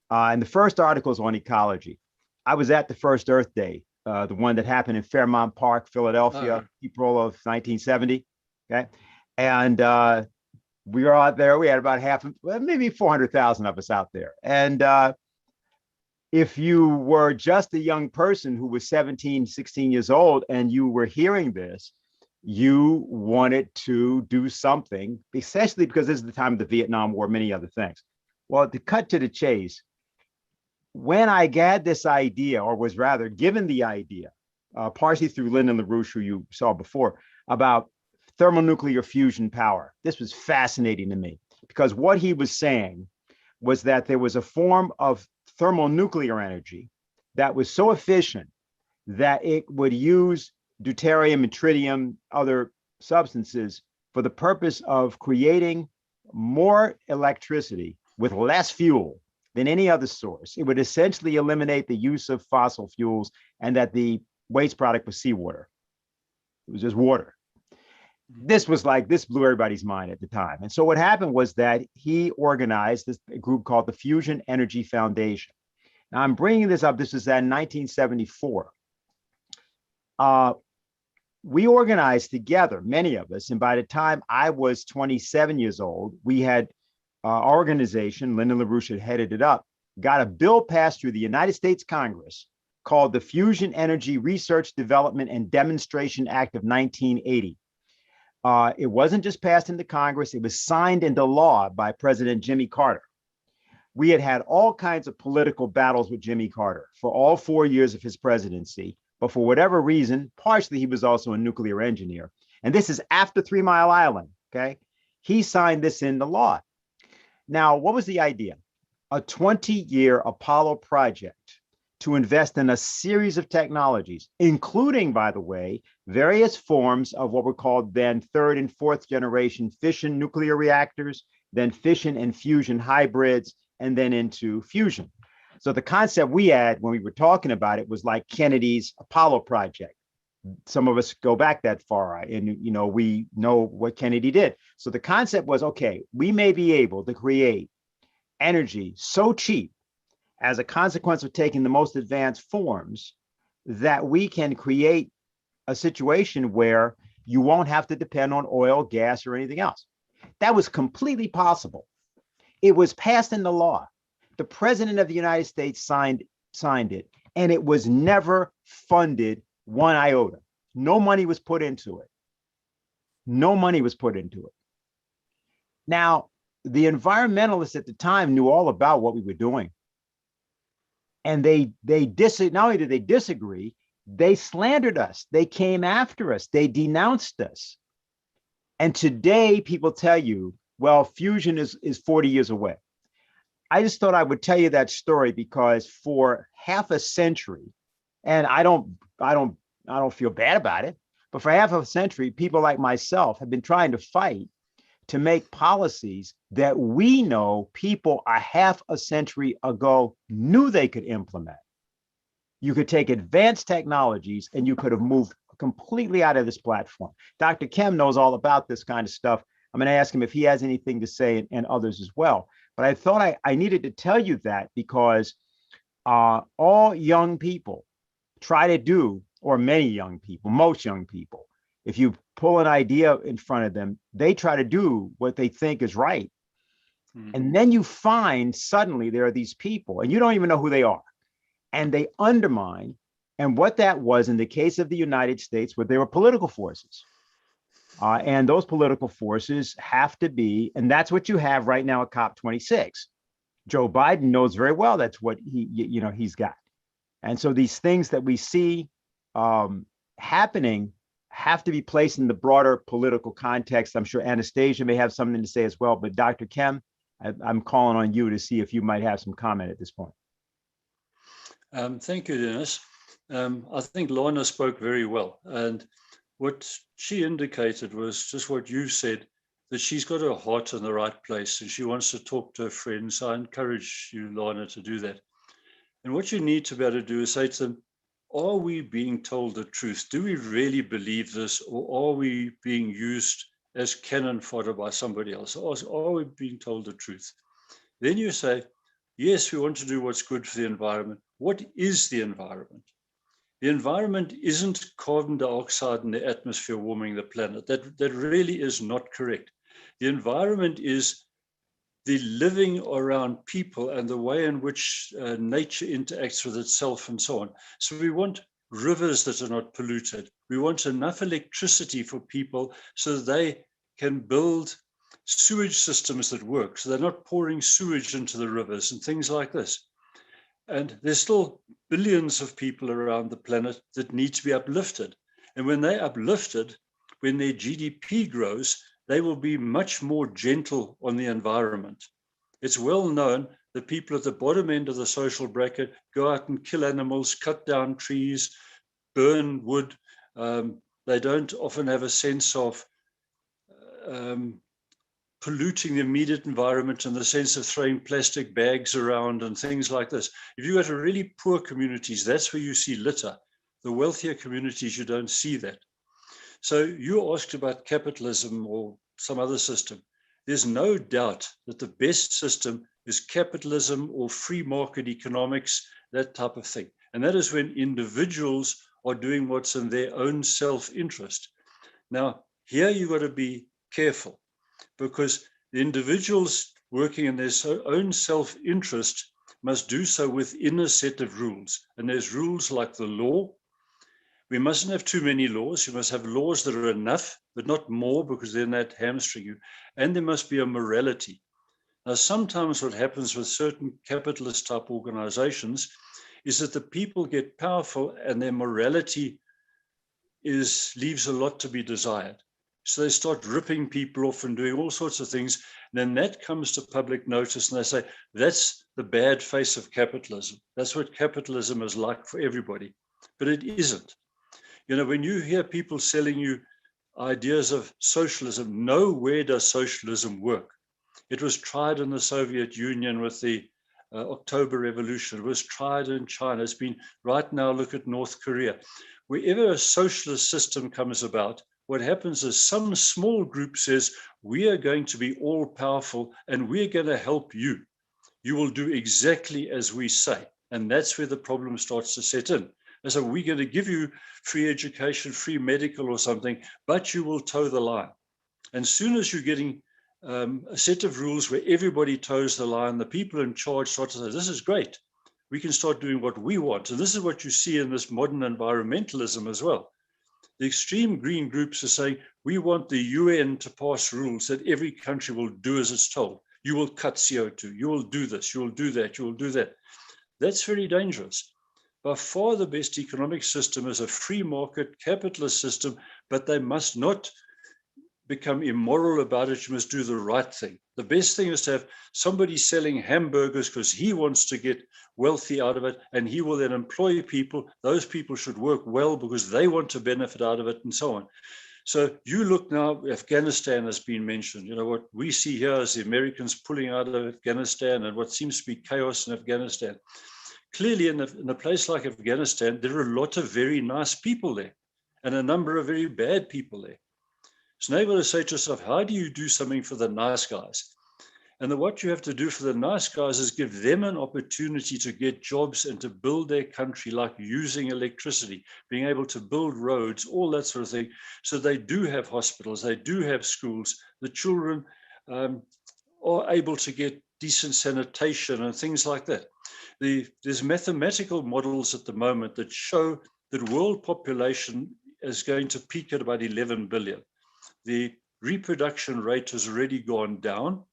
And the first article is on ecology. I was at the first Earth Day, the one that happened in Fairmount Park, Philadelphia, April of 1970. Okay. And we were out there. We had about maybe 400,000 of us out there. And if you were just a young person who was 17, 16 years old, and you were hearing this, you wanted to do something, especially because this is the time of the Vietnam War, many other things. Well, to cut to the chase, when I had this idea, or was rather given the idea, partially through Lyndon LaRouche, who you saw before, about thermonuclear fusion power, this was fascinating to me, because what he was saying was that there was a form of thermonuclear energy that was so efficient that it would use deuterium and tritium, other substances, for the purpose of creating more electricity with less fuel than any other source. It would essentially eliminate the use of fossil fuels, and that the waste product was seawater. It was just water. This blew everybody's mind at the time. And so what happened was that he organized this group called the Fusion Energy Foundation. Now I'm bringing this up, this was in 1974. We organized together, many of us, and by the time I was 27 years old, we had our organization, Lyndon LaRouche had headed it up, got a bill passed through the United States Congress called the Fusion Energy Research, Development, and Demonstration Act of 1980. It wasn't just passed into Congress, it was signed into law by President Jimmy Carter. We had had all kinds of political battles with Jimmy Carter for all 4 years of his presidency, but for whatever reason, partially he was also a nuclear engineer. And this is after 3 Mile Island, okay? He signed this into law. Now, what was the idea? A 20-year Apollo project to invest in a series of technologies, including, by the way, various forms of what were called then third and fourth generation fission nuclear reactors, then fission and fusion hybrids, and then into fusion. So the concept we had when we were talking about it was like Kennedy's Apollo project. Some of us go back that far, and we know what Kennedy did. So the concept was, okay, we may be able to create energy so cheap as a consequence of taking the most advanced forms that we can create a situation where you won't have to depend on oil, gas, or anything else. That was completely possible. It was passed into law. The president of the United States signed it, and it was never funded one iota. No money was put into it. No money was put into it. Now, the environmentalists at the time knew all about what we were doing. And not only did they disagree, they slandered us. They came after us. They denounced us. And today people tell you, well, fusion is 40 years away. I just thought I would tell you that story because for half a century, and I don't feel bad about it, but for half a century, people like myself have been trying to fight to make policies that we know people a half a century ago knew they could implement. You could take advanced technologies and you could have moved completely out of this platform. Dr. Kem knows all about this kind of stuff. I'm going to ask him if he has anything to say, and others as well. But I thought I needed to tell you that because all young people try to do, or many young people, most young people, if you pull an idea in front of them, they try to do what they think is right. And then you find suddenly there are these people, and you don't even know who they are, and they undermine. And what that was in the case of the United States, where they were political forces. And those political forces have to be, and that's what you have right now at COP26. Joe Biden knows very well that's what he's got. And so these things that we see happening have to be placed in the broader political context. I'm sure Anastasia may have something to say as well, but Dr. Kem, I'm calling on you to see if you might have some comment at this point. Thank you, Dennis. I think Lorna spoke very well. And what she indicated was just what you said, that she's got her heart in the right place and she wants to talk to her friends. I encourage you, Lorna, to do that. And what you need to be able to do is say to them, are we being told the truth? Do we really believe this, or are we being used as cannon fodder by somebody else? Or are we being told the truth? Then you say, yes, we want to do what's good for the environment. What is the environment? The environment isn't carbon dioxide in the atmosphere warming the planet. That really is not correct. The environment is the living around people and the way in which nature interacts with itself and so on. So we want rivers that are not polluted. We want enough electricity for people so that they can build sewage systems that work, so they're not pouring sewage into the rivers and things like this. And there's still billions of people around the planet that need to be uplifted. And when they're uplifted, when their GDP grows, they will be much more gentle on the environment. It's well known that people at the bottom end of the social bracket go out and kill animals, cut down trees, burn wood. They don't often have a sense of polluting the immediate environment in the sense of throwing plastic bags around and things like this. If you go to really poor communities, that's where you see litter. The wealthier communities, you don't see that. So you asked about capitalism or some other system. There's no doubt that the best system is capitalism or free market economics, that type of thing. And that is when individuals are doing what's in their own self-interest. Now, here you've got to be careful, because the individuals working in their own self-interest must do so within a set of rules. And there's rules like the law. We mustn't have too many laws. You must have laws that are enough, but not more, because then that hamstring you. And there must be a morality. Now, sometimes what happens with certain capitalist type organizations is that the people get powerful and their morality leaves a lot to be desired. So they start ripping people off and doing all sorts of things. And then that comes to public notice and they say, that's the bad face of capitalism. That's what capitalism is like for everybody. But it isn't. You know, when you hear people selling you ideas of socialism, nowhere does socialism work. It was tried in the Soviet Union with the October Revolution. It was tried in China. It's been right now, look at North Korea. Wherever a socialist system comes about, what happens is some small group says, we are going to be all powerful and we're going to help you. You will do exactly as we say. And that's where the problem starts to set in. And so we're going to give you free education, free medical or something, but you will toe the line. And as soon as you're getting a set of rules where everybody toes the line, the people in charge start to say, this is great. We can start doing what we want. And this is what you see in this modern environmentalism as well. The extreme green groups are saying, we want the UN to pass rules that every country will do as it's told. You will cut CO2, you will do this, you will do that, you will do that. That's very dangerous. By far the best economic system is a free market capitalist system, but they must not become immoral about it. You must do the right thing. The best thing is to have somebody selling hamburgers because he wants to get wealthy out of it, and he will then employ people. Those people should work well because they want to benefit out of it, and so on. So you look now, Afghanistan has been mentioned. You know, what we see here is the Americans pulling out of Afghanistan and what seems to be chaos in Afghanistan. Clearly, in a place like Afghanistan, there are a lot of very nice people there and a number of very bad people there. So now you've got to say to yourself, how do you do something for the nice guys? And what you have to do for the nice guys is give them an opportunity to get jobs and to build their country, like using electricity, being able to build roads, all that sort of thing. So they do have hospitals, they do have schools, the children are able to get decent sanitation and things like that. There's mathematical models at the moment that show that world population is going to peak at about 11 billion. The reproduction rate has already gone down,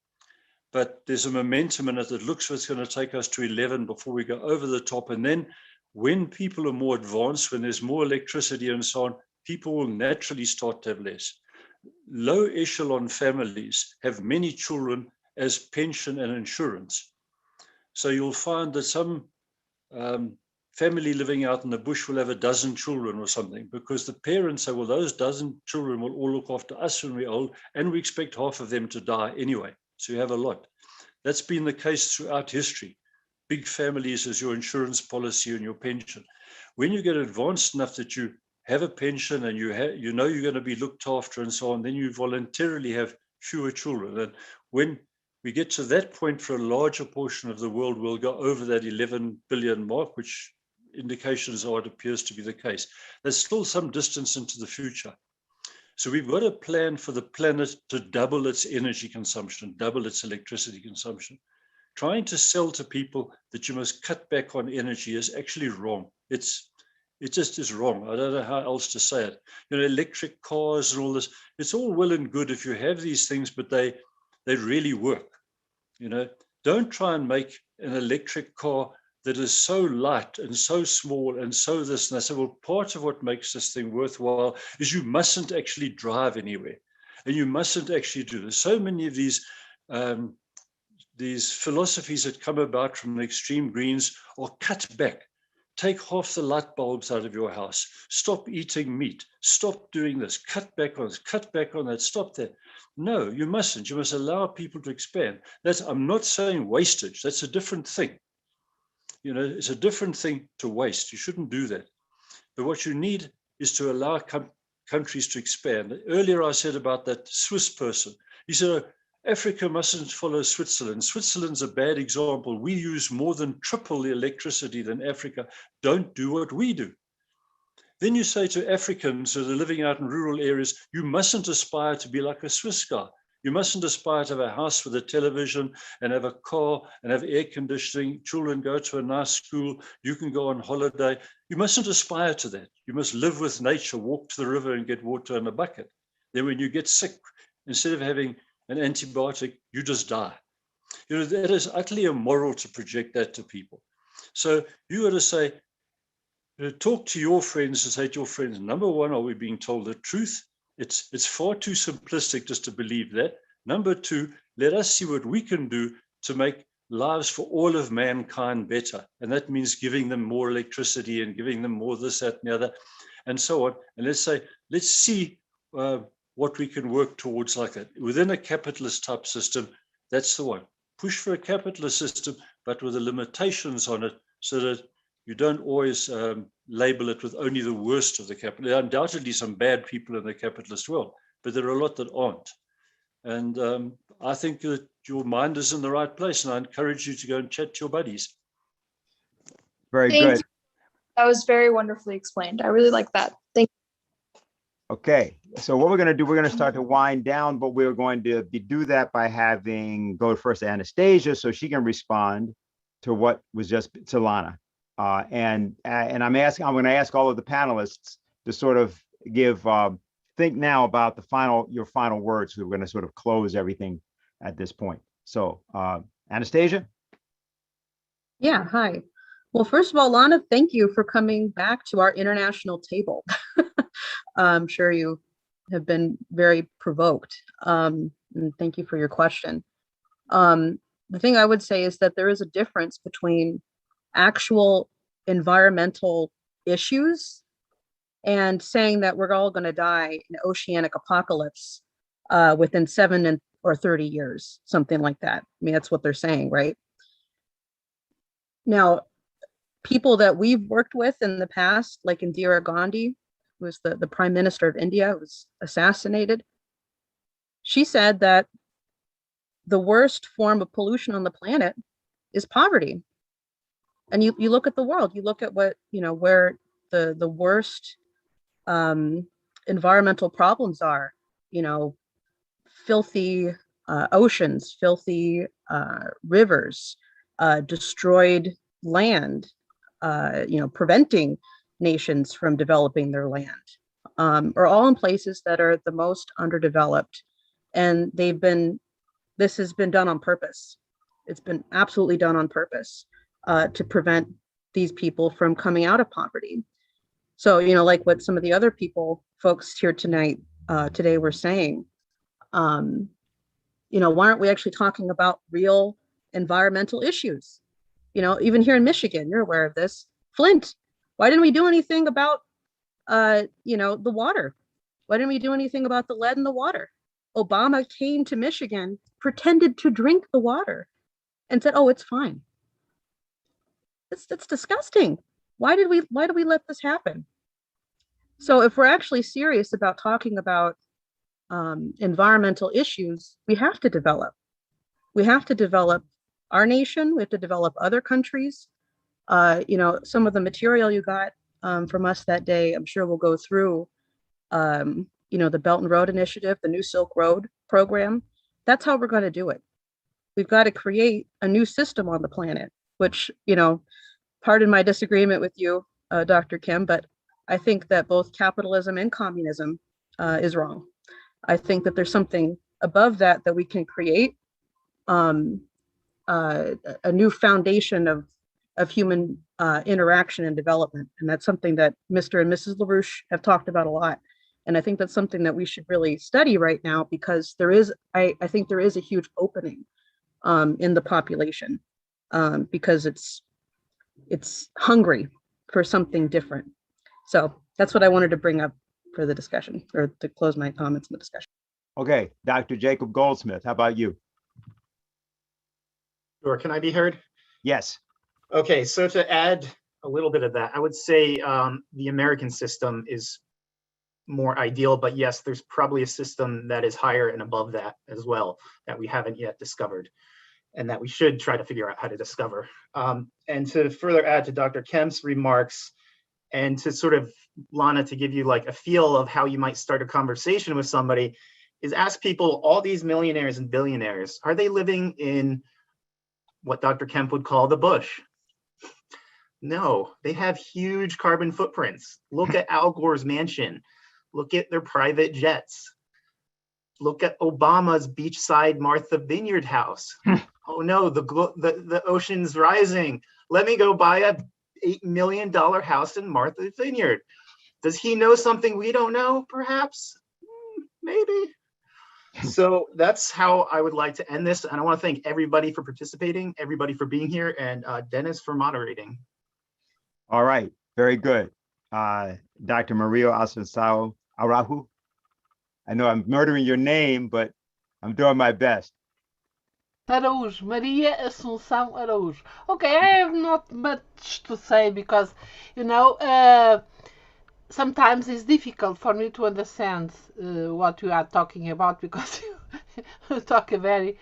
but there's a momentum in it that looks like it's going to take us to 11 before we go over the top. And then when people are more advanced, when there's more electricity and so on, people will naturally start to have less. Low echelon families have many children as pension and insurance. So you'll find that some family living out in the bush will have a dozen children or something, because the parents say, well, those dozen children will all look after us when we're old, and we expect half of them to die anyway. So you have a lot. That's been the case throughout history. Big families as your insurance policy and your pension. When you get advanced enough that you have a pension and you know you're going to be looked after and so on, then you voluntarily have fewer children. And when we get to that point, for a larger portion of the world, we'll go over that 11 billion mark, which indications are it appears to be the case. There's still some distance into the future. So we've got a plan for the planet to double its energy consumption, double its electricity consumption. Trying to sell to people that you must cut back on energy is actually wrong. It just is wrong. I don't know how else to say it. You know, electric cars and all this, it's all well and good if you have these things, but they really work. You know, don't try and make an electric car that is so light and so small and so this. And I said, well, part of what makes this thing worthwhile is you mustn't actually drive anywhere, and you mustn't actually do this. So many of these philosophies that come about from the extreme greens are cut back. Take half the light bulbs out of your house. Stop eating meat. Stop doing this. Cut back on this. Cut back on that. Stop that. No, you mustn't. You must allow people to expand. I'm not saying wastage. That's a different thing. You know, it's a different thing to waste. You shouldn't do that. But what you need is to allow countries to expand. Earlier I said about that Swiss person. He said, Africa mustn't follow Switzerland. Switzerland's a bad example. We use more than triple the electricity than Africa. Don't do what we do. Then you say to Africans that are living out in rural areas, you mustn't aspire to be like a Swiss guy. You mustn't aspire to have a house with a television and have a car and have air conditioning. Children go to a nice school. You can go on holiday. You mustn't aspire to that. You must live with nature, walk to the river and get water in a bucket. Then when you get sick, instead of having an antibiotic, you just die. You know, that is utterly immoral to project that to people. So you got to say, talk to your friends and say to your friends, number one, are we being told the truth? it's far too simplistic just to believe that. Number two, let us see what we can do to make lives for all of mankind better. And that means giving them more electricity and giving them more this, that, and the other, and so on. And let's see what we can work towards like that. Within a capitalist type system, that's the one. Push for a capitalist system, but with the limitations on it, so that you don't always label it with only the worst of the capital. There are undoubtedly some bad people in the capitalist world, but there are a lot that aren't. And I think that your mind is in the right place, and I encourage you to go and chat to your buddies. Very Thank good. you. That was very wonderfully explained. I really like that. Thank you. Okay, so what we're going to do, we're going to start to wind down, but we're going to do that by go first to Anastasia so she can respond to what was just to Lana. And I'm going to ask all of the panelists to sort of think now about your final words. We're going to sort of close everything at this point. So Anastasia? Yeah, hi. Well, first of all, Lana, thank you for coming back to our international table. I'm sure you have been very provoked. And thank you for your question. The thing I would say is that there is a difference between actual environmental issues and saying that we're all going to die in oceanic apocalypse within 7 or 30 years, something like that. I mean, that's what they're saying, right? Now, people that we've worked with in the past, like Indira Gandhi, who was the Prime Minister of India, was assassinated. She said that the worst form of pollution on the planet is poverty. And you look at the world, you look at what, where the worst environmental problems are, filthy oceans, filthy rivers, destroyed land, preventing nations from developing their land, are all in places that are the most underdeveloped. And this has been done on purpose. It's been absolutely done on purpose to prevent these people from coming out of poverty. So, like what some of the other folks here today were saying, why aren't we actually talking about real environmental issues? Even here in Michigan, you're aware of this. Flint, why didn't we do anything about, the water? Why didn't we do anything about the lead in the water? Obama came to Michigan, pretended to drink the water, and said, "Oh, it's fine." That's disgusting. Why did we let this happen? So if we're actually serious about talking about environmental issues, we have to develop. We have to develop our nation. We have to develop other countries. Some of the material you got from us that day, I'm sure we'll go through, the Belt and Road Initiative, the New Silk Road program. That's how we're going to do it. We've got to create a new system on the planet, which, pardon my disagreement with you, Dr. Kim, but I think that both capitalism and communism is wrong. I think that there's something above that we can create, a new foundation of human interaction and development. And that's something that Mr. and Mrs. LaRouche have talked about a lot. And I think that's something that we should really study right now, because I think there is a huge opening in the population because it's hungry for something different. So that's what I wanted to bring up for the discussion, or to close my comments in the discussion. Okay, Dr. Jacob Goldsmith, how about you? Sure, can I be heard? Yes. Okay, so to add a little bit of that, I would say the American system is more ideal, but yes, there's probably a system that is higher and above that as well, that we haven't yet discovered, and that we should try to figure out how to discover. And to further add to Dr. Kemp's remarks, and to sort of, Lana, to give you like a feel of how you might start a conversation with somebody, is ask people, all these millionaires and billionaires, are they living in what Dr. Kemp would call the bush? No, they have huge carbon footprints. Look at Al Gore's mansion. Look at their private jets. Look at Obama's beachside Martha Vineyard house. Oh no, the ocean's rising. Let me go buy a $8 million house in Martha Vineyard. Does he know something we don't know, perhaps? maybe. So that's how I would like to end this. And I want to thank everybody for participating, everybody for being here, and Dennis for moderating. All right, very good. Dr. Maria Assunção Araújo. I know I'm murdering your name, but I'm doing my best. Araújo, Maria Assunção Araújo. Okay, I have not much to say because, you know, sometimes it's difficult for me to understand what you are talking about because you talk a very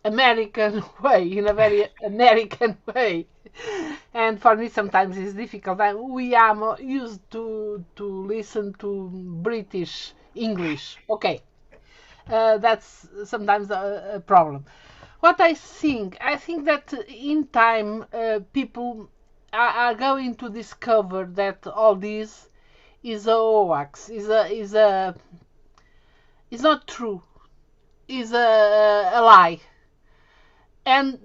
American way, in a very American way. And for me sometimes it's difficult. We are more used to listen to British English. Okay. That's sometimes a problem. What I think that in time people are going to discover that all this is a hoax, is not true, is a lie, and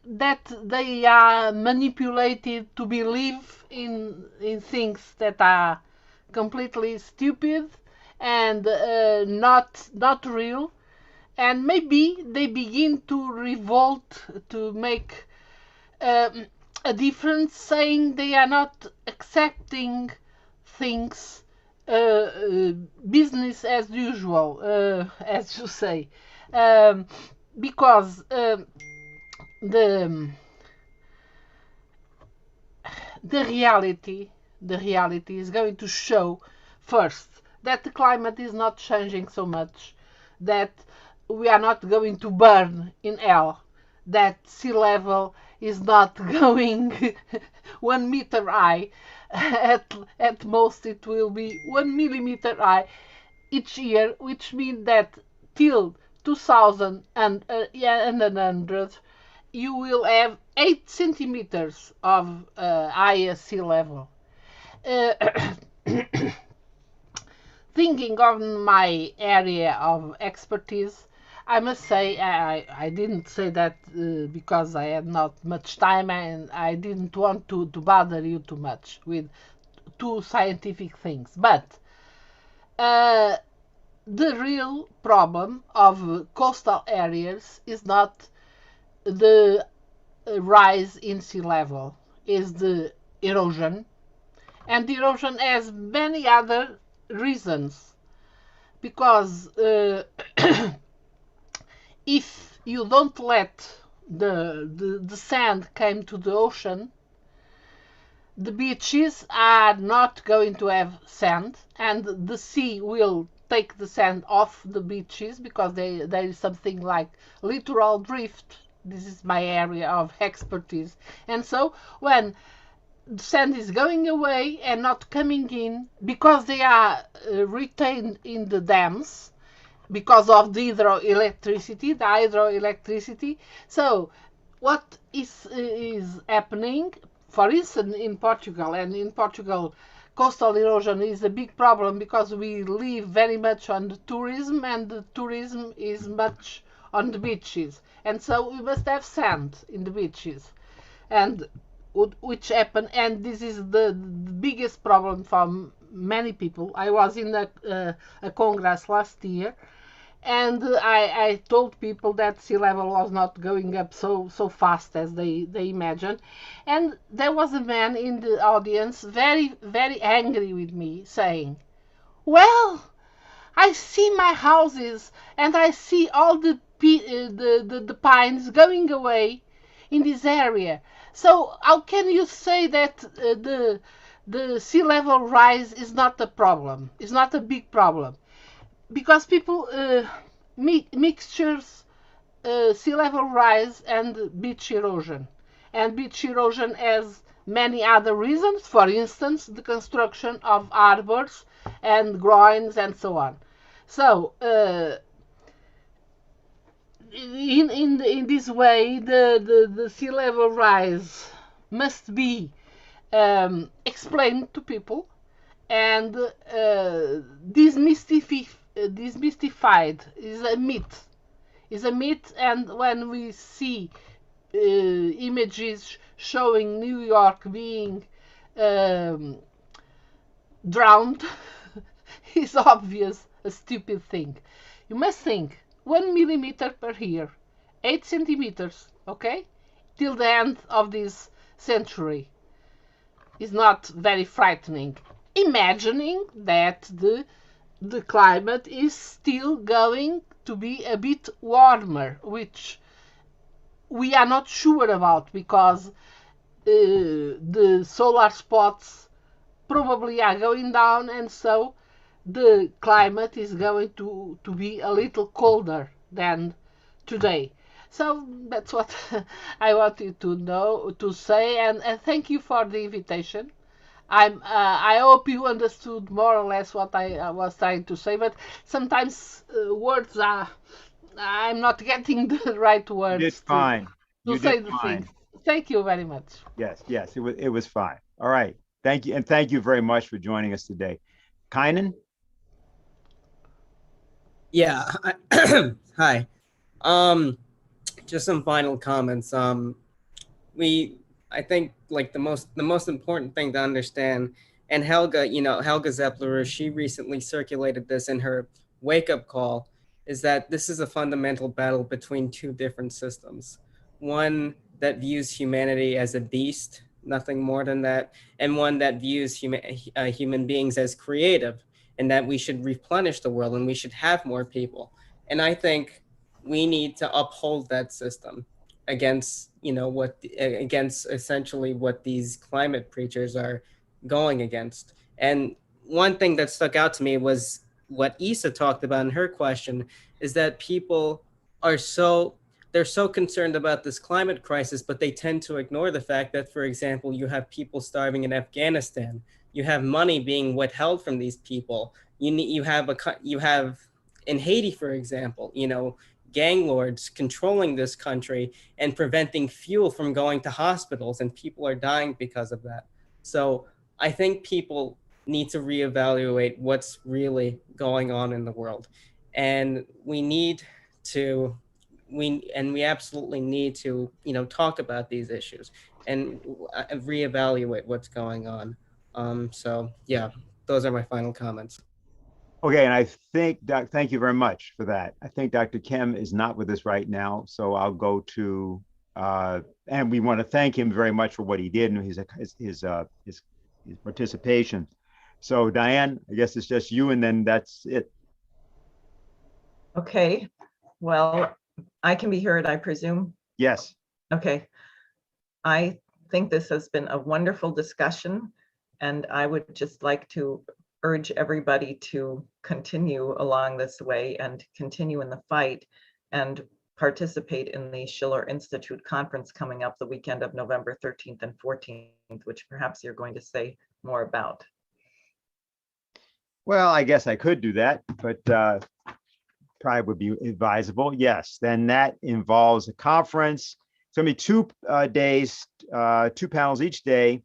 that they are manipulated to believe in things that are completely stupid and not real, and maybe they begin to revolt, to make a difference, saying they are not accepting things business as usual, as you say, because the reality is going to show first that the climate is not changing so much, that we are not going to burn in hell, that sea level is not going 1 meter high. At most it will be 1 millimeter high each year, which means that till 2100 you will have 8 centimeters of higher sea level. Thinking on my area of expertise, I must say I didn't say that because I had not much time and I didn't want to bother you too much with too scientific things. But the real problem of coastal areas is not the rise in sea level, is the erosion. And the erosion has many other reasons, because if you don't let the sand come to the ocean, the beaches are not going to have sand, and the sea will take the sand off the beaches because there is something like littoral drift. This is my area of expertise. And so when the sand is going away and not coming in because they are retained in the dams because of the hydroelectricity. So what is happening, for instance, in Portugal, and in Portugal coastal erosion is a big problem because we live very much on the tourism, and the tourism is much on the beaches, and so we must have sand in the beaches, and which happen, and this is the biggest problem for many people. I was in a congress last year, and I told people that sea level was not going up so fast as they imagine, and there was a man in the audience very angry with me, saying, well, I see my houses and I see all the pines going away in this area. So how can you say that the sea level rise is not a problem? It's not a big problem, because people mixtures sea level rise and beach erosion, and beach erosion has many other reasons. For instance, the construction of harbors and groins and so on. So in this way, the sea level rise must be explained to people, and demystified is a myth. And when we see images showing New York being drowned is obvious a stupid thing. You must think 1 millimeter per year, 8 centimeters, okay? Till the end of this century is not very frightening. Imagining that the climate is still going to be a bit warmer, which we are not sure about because the solar spots probably are going down, and so the climate is going to be a little colder than today. So that's what I wanted to say, and thank you for the invitation. I hope you understood more or less what I was trying to say, but sometimes words are, I'm not getting the right words You did fine. to You say did the fine. things. Thank you very much. Yes, yes, it was fine. All right. Thank you. And thank you very much for joining us today. Kynan? Yeah. Hi. Just some final comments. I think like the most important thing to understand, and Helga, Helga Zeppler, she recently circulated this in her wake up call, is that this is a fundamental battle between two different systems. One that views humanity as a beast, nothing more than that, and one that views human beings as creative, and that we should replenish the world and we should have more people. And I think we need to uphold that system against against essentially what these climate preachers are going against. And one thing that stuck out to me was what Isa talked about in her question, is that people are they're so concerned about this climate crisis, but they tend to ignore the fact that, for example, you have people starving in Afghanistan, you have money being withheld from these people, you have in Haiti, for example, gang lords controlling this country and preventing fuel from going to hospitals, and people are dying because of that. So I think people need to reevaluate what's really going on in the world, and we absolutely need to talk about these issues and reevaluate what's going on. So yeah, those are my final comments. Okay, and I think, thank you very much for that. I think Dr. Kem is not with us right now, so I'll go to, and we want to thank him very much for what he did and his participation. So Diane, I guess it's just you, and then that's it. Okay, well, I can be heard, I presume? Yes. Okay. I think this has been a wonderful discussion, and I would just like to urge everybody to continue along this way and continue in the fight and participate in the Schiller Institute conference coming up the weekend of November 13th and 14th, which perhaps you're going to say more about. Well, I guess I could do that, but probably would be advisable. Yes, then that involves a conference. It's going to be 2 days, 2 panels each day.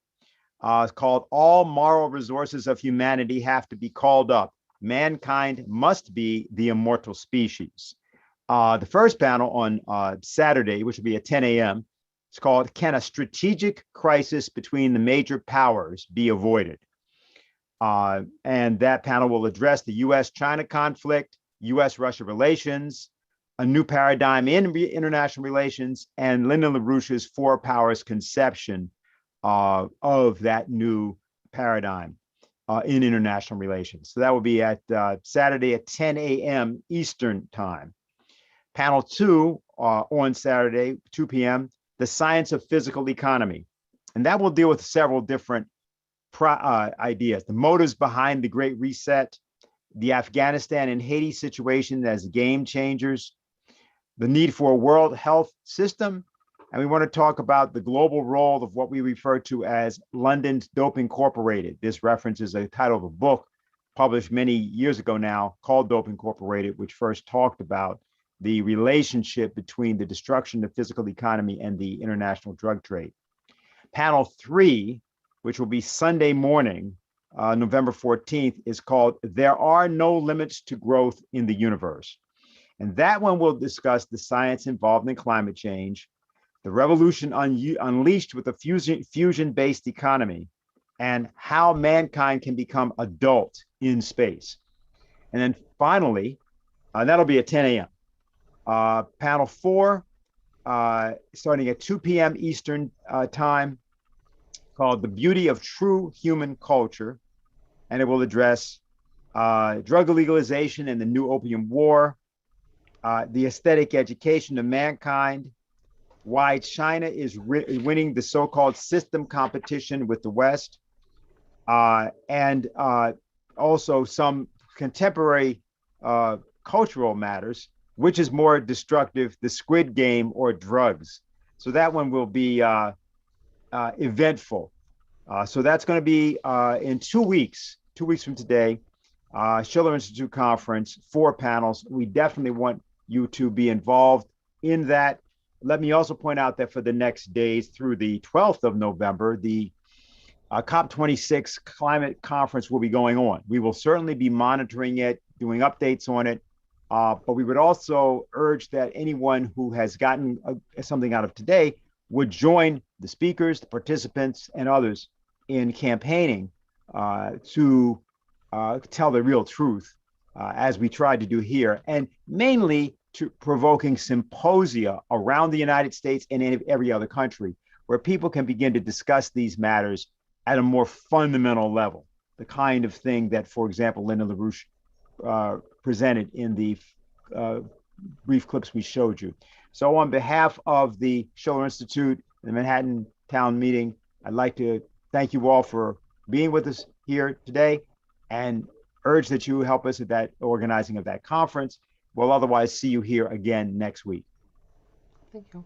It's called All Moral Resources of Humanity Have to Be Called Up. Mankind Must Be the Immortal Species. The first panel on Saturday, which will be at 10 a.m., it's called Can a Strategic Crisis Between the Major Powers Be Avoided? And that panel will address the U.S.-China conflict, U.S.-Russia relations, a new paradigm in international relations, and Lyndon LaRouche's Four Powers conception of that new paradigm in international relations. So that will be at Saturday at 10 a.m. Eastern time. Panel 2 on Saturday, 2 p.m., The Science of Physical Economy. And that will deal with several different ideas, the motives behind the Great Reset, the Afghanistan and Haiti situation as game changers, the need for a world health system, and we want to talk about the global role of what we refer to as London's Dope Incorporated. This references a title of a book published many years ago now called Dope Incorporated, which first talked about the relationship between the destruction of the physical economy and the international drug trade. Panel 3, which will be Sunday morning, November 14th, is called There Are No Limits to Growth in the Universe. And that one will discuss the science involved in climate change, the revolution unleashed with a fusion-based economy, and how mankind can become adult in space. And then finally, that'll be at 10 a.m. Panel 4, starting at 2 p.m. Eastern time, called The Beauty of True Human Culture. And it will address drug legalization and the new opium war, the aesthetic education of mankind, why China is winning the so-called system competition with the West, and also some contemporary cultural matters, which is more destructive, the Squid Game or drugs. So that one will be eventful. So that's going to be in 2 weeks from today, Schiller Institute conference, 4 panels. We definitely want you to be involved in that. Let me also point out that for the next days through the 12th of November, the COP26 climate conference will be going on. We will certainly be monitoring it, doing updates on it, but we would also urge that anyone who has gotten something out of today would join the speakers, the participants, and others in campaigning to tell the real truth, as we tried to do here, and mainly to provoking symposia around the United States and in every other country, where people can begin to discuss these matters at a more fundamental level, the kind of thing that, for example, Linda LaRouche presented in the brief clips we showed you. So on behalf of the Schiller Institute, the Manhattan Town Meeting, I'd like to thank you all for being with us here today and urge that you help us at that organizing of that conference. We'll otherwise see you here again next week. Thank you.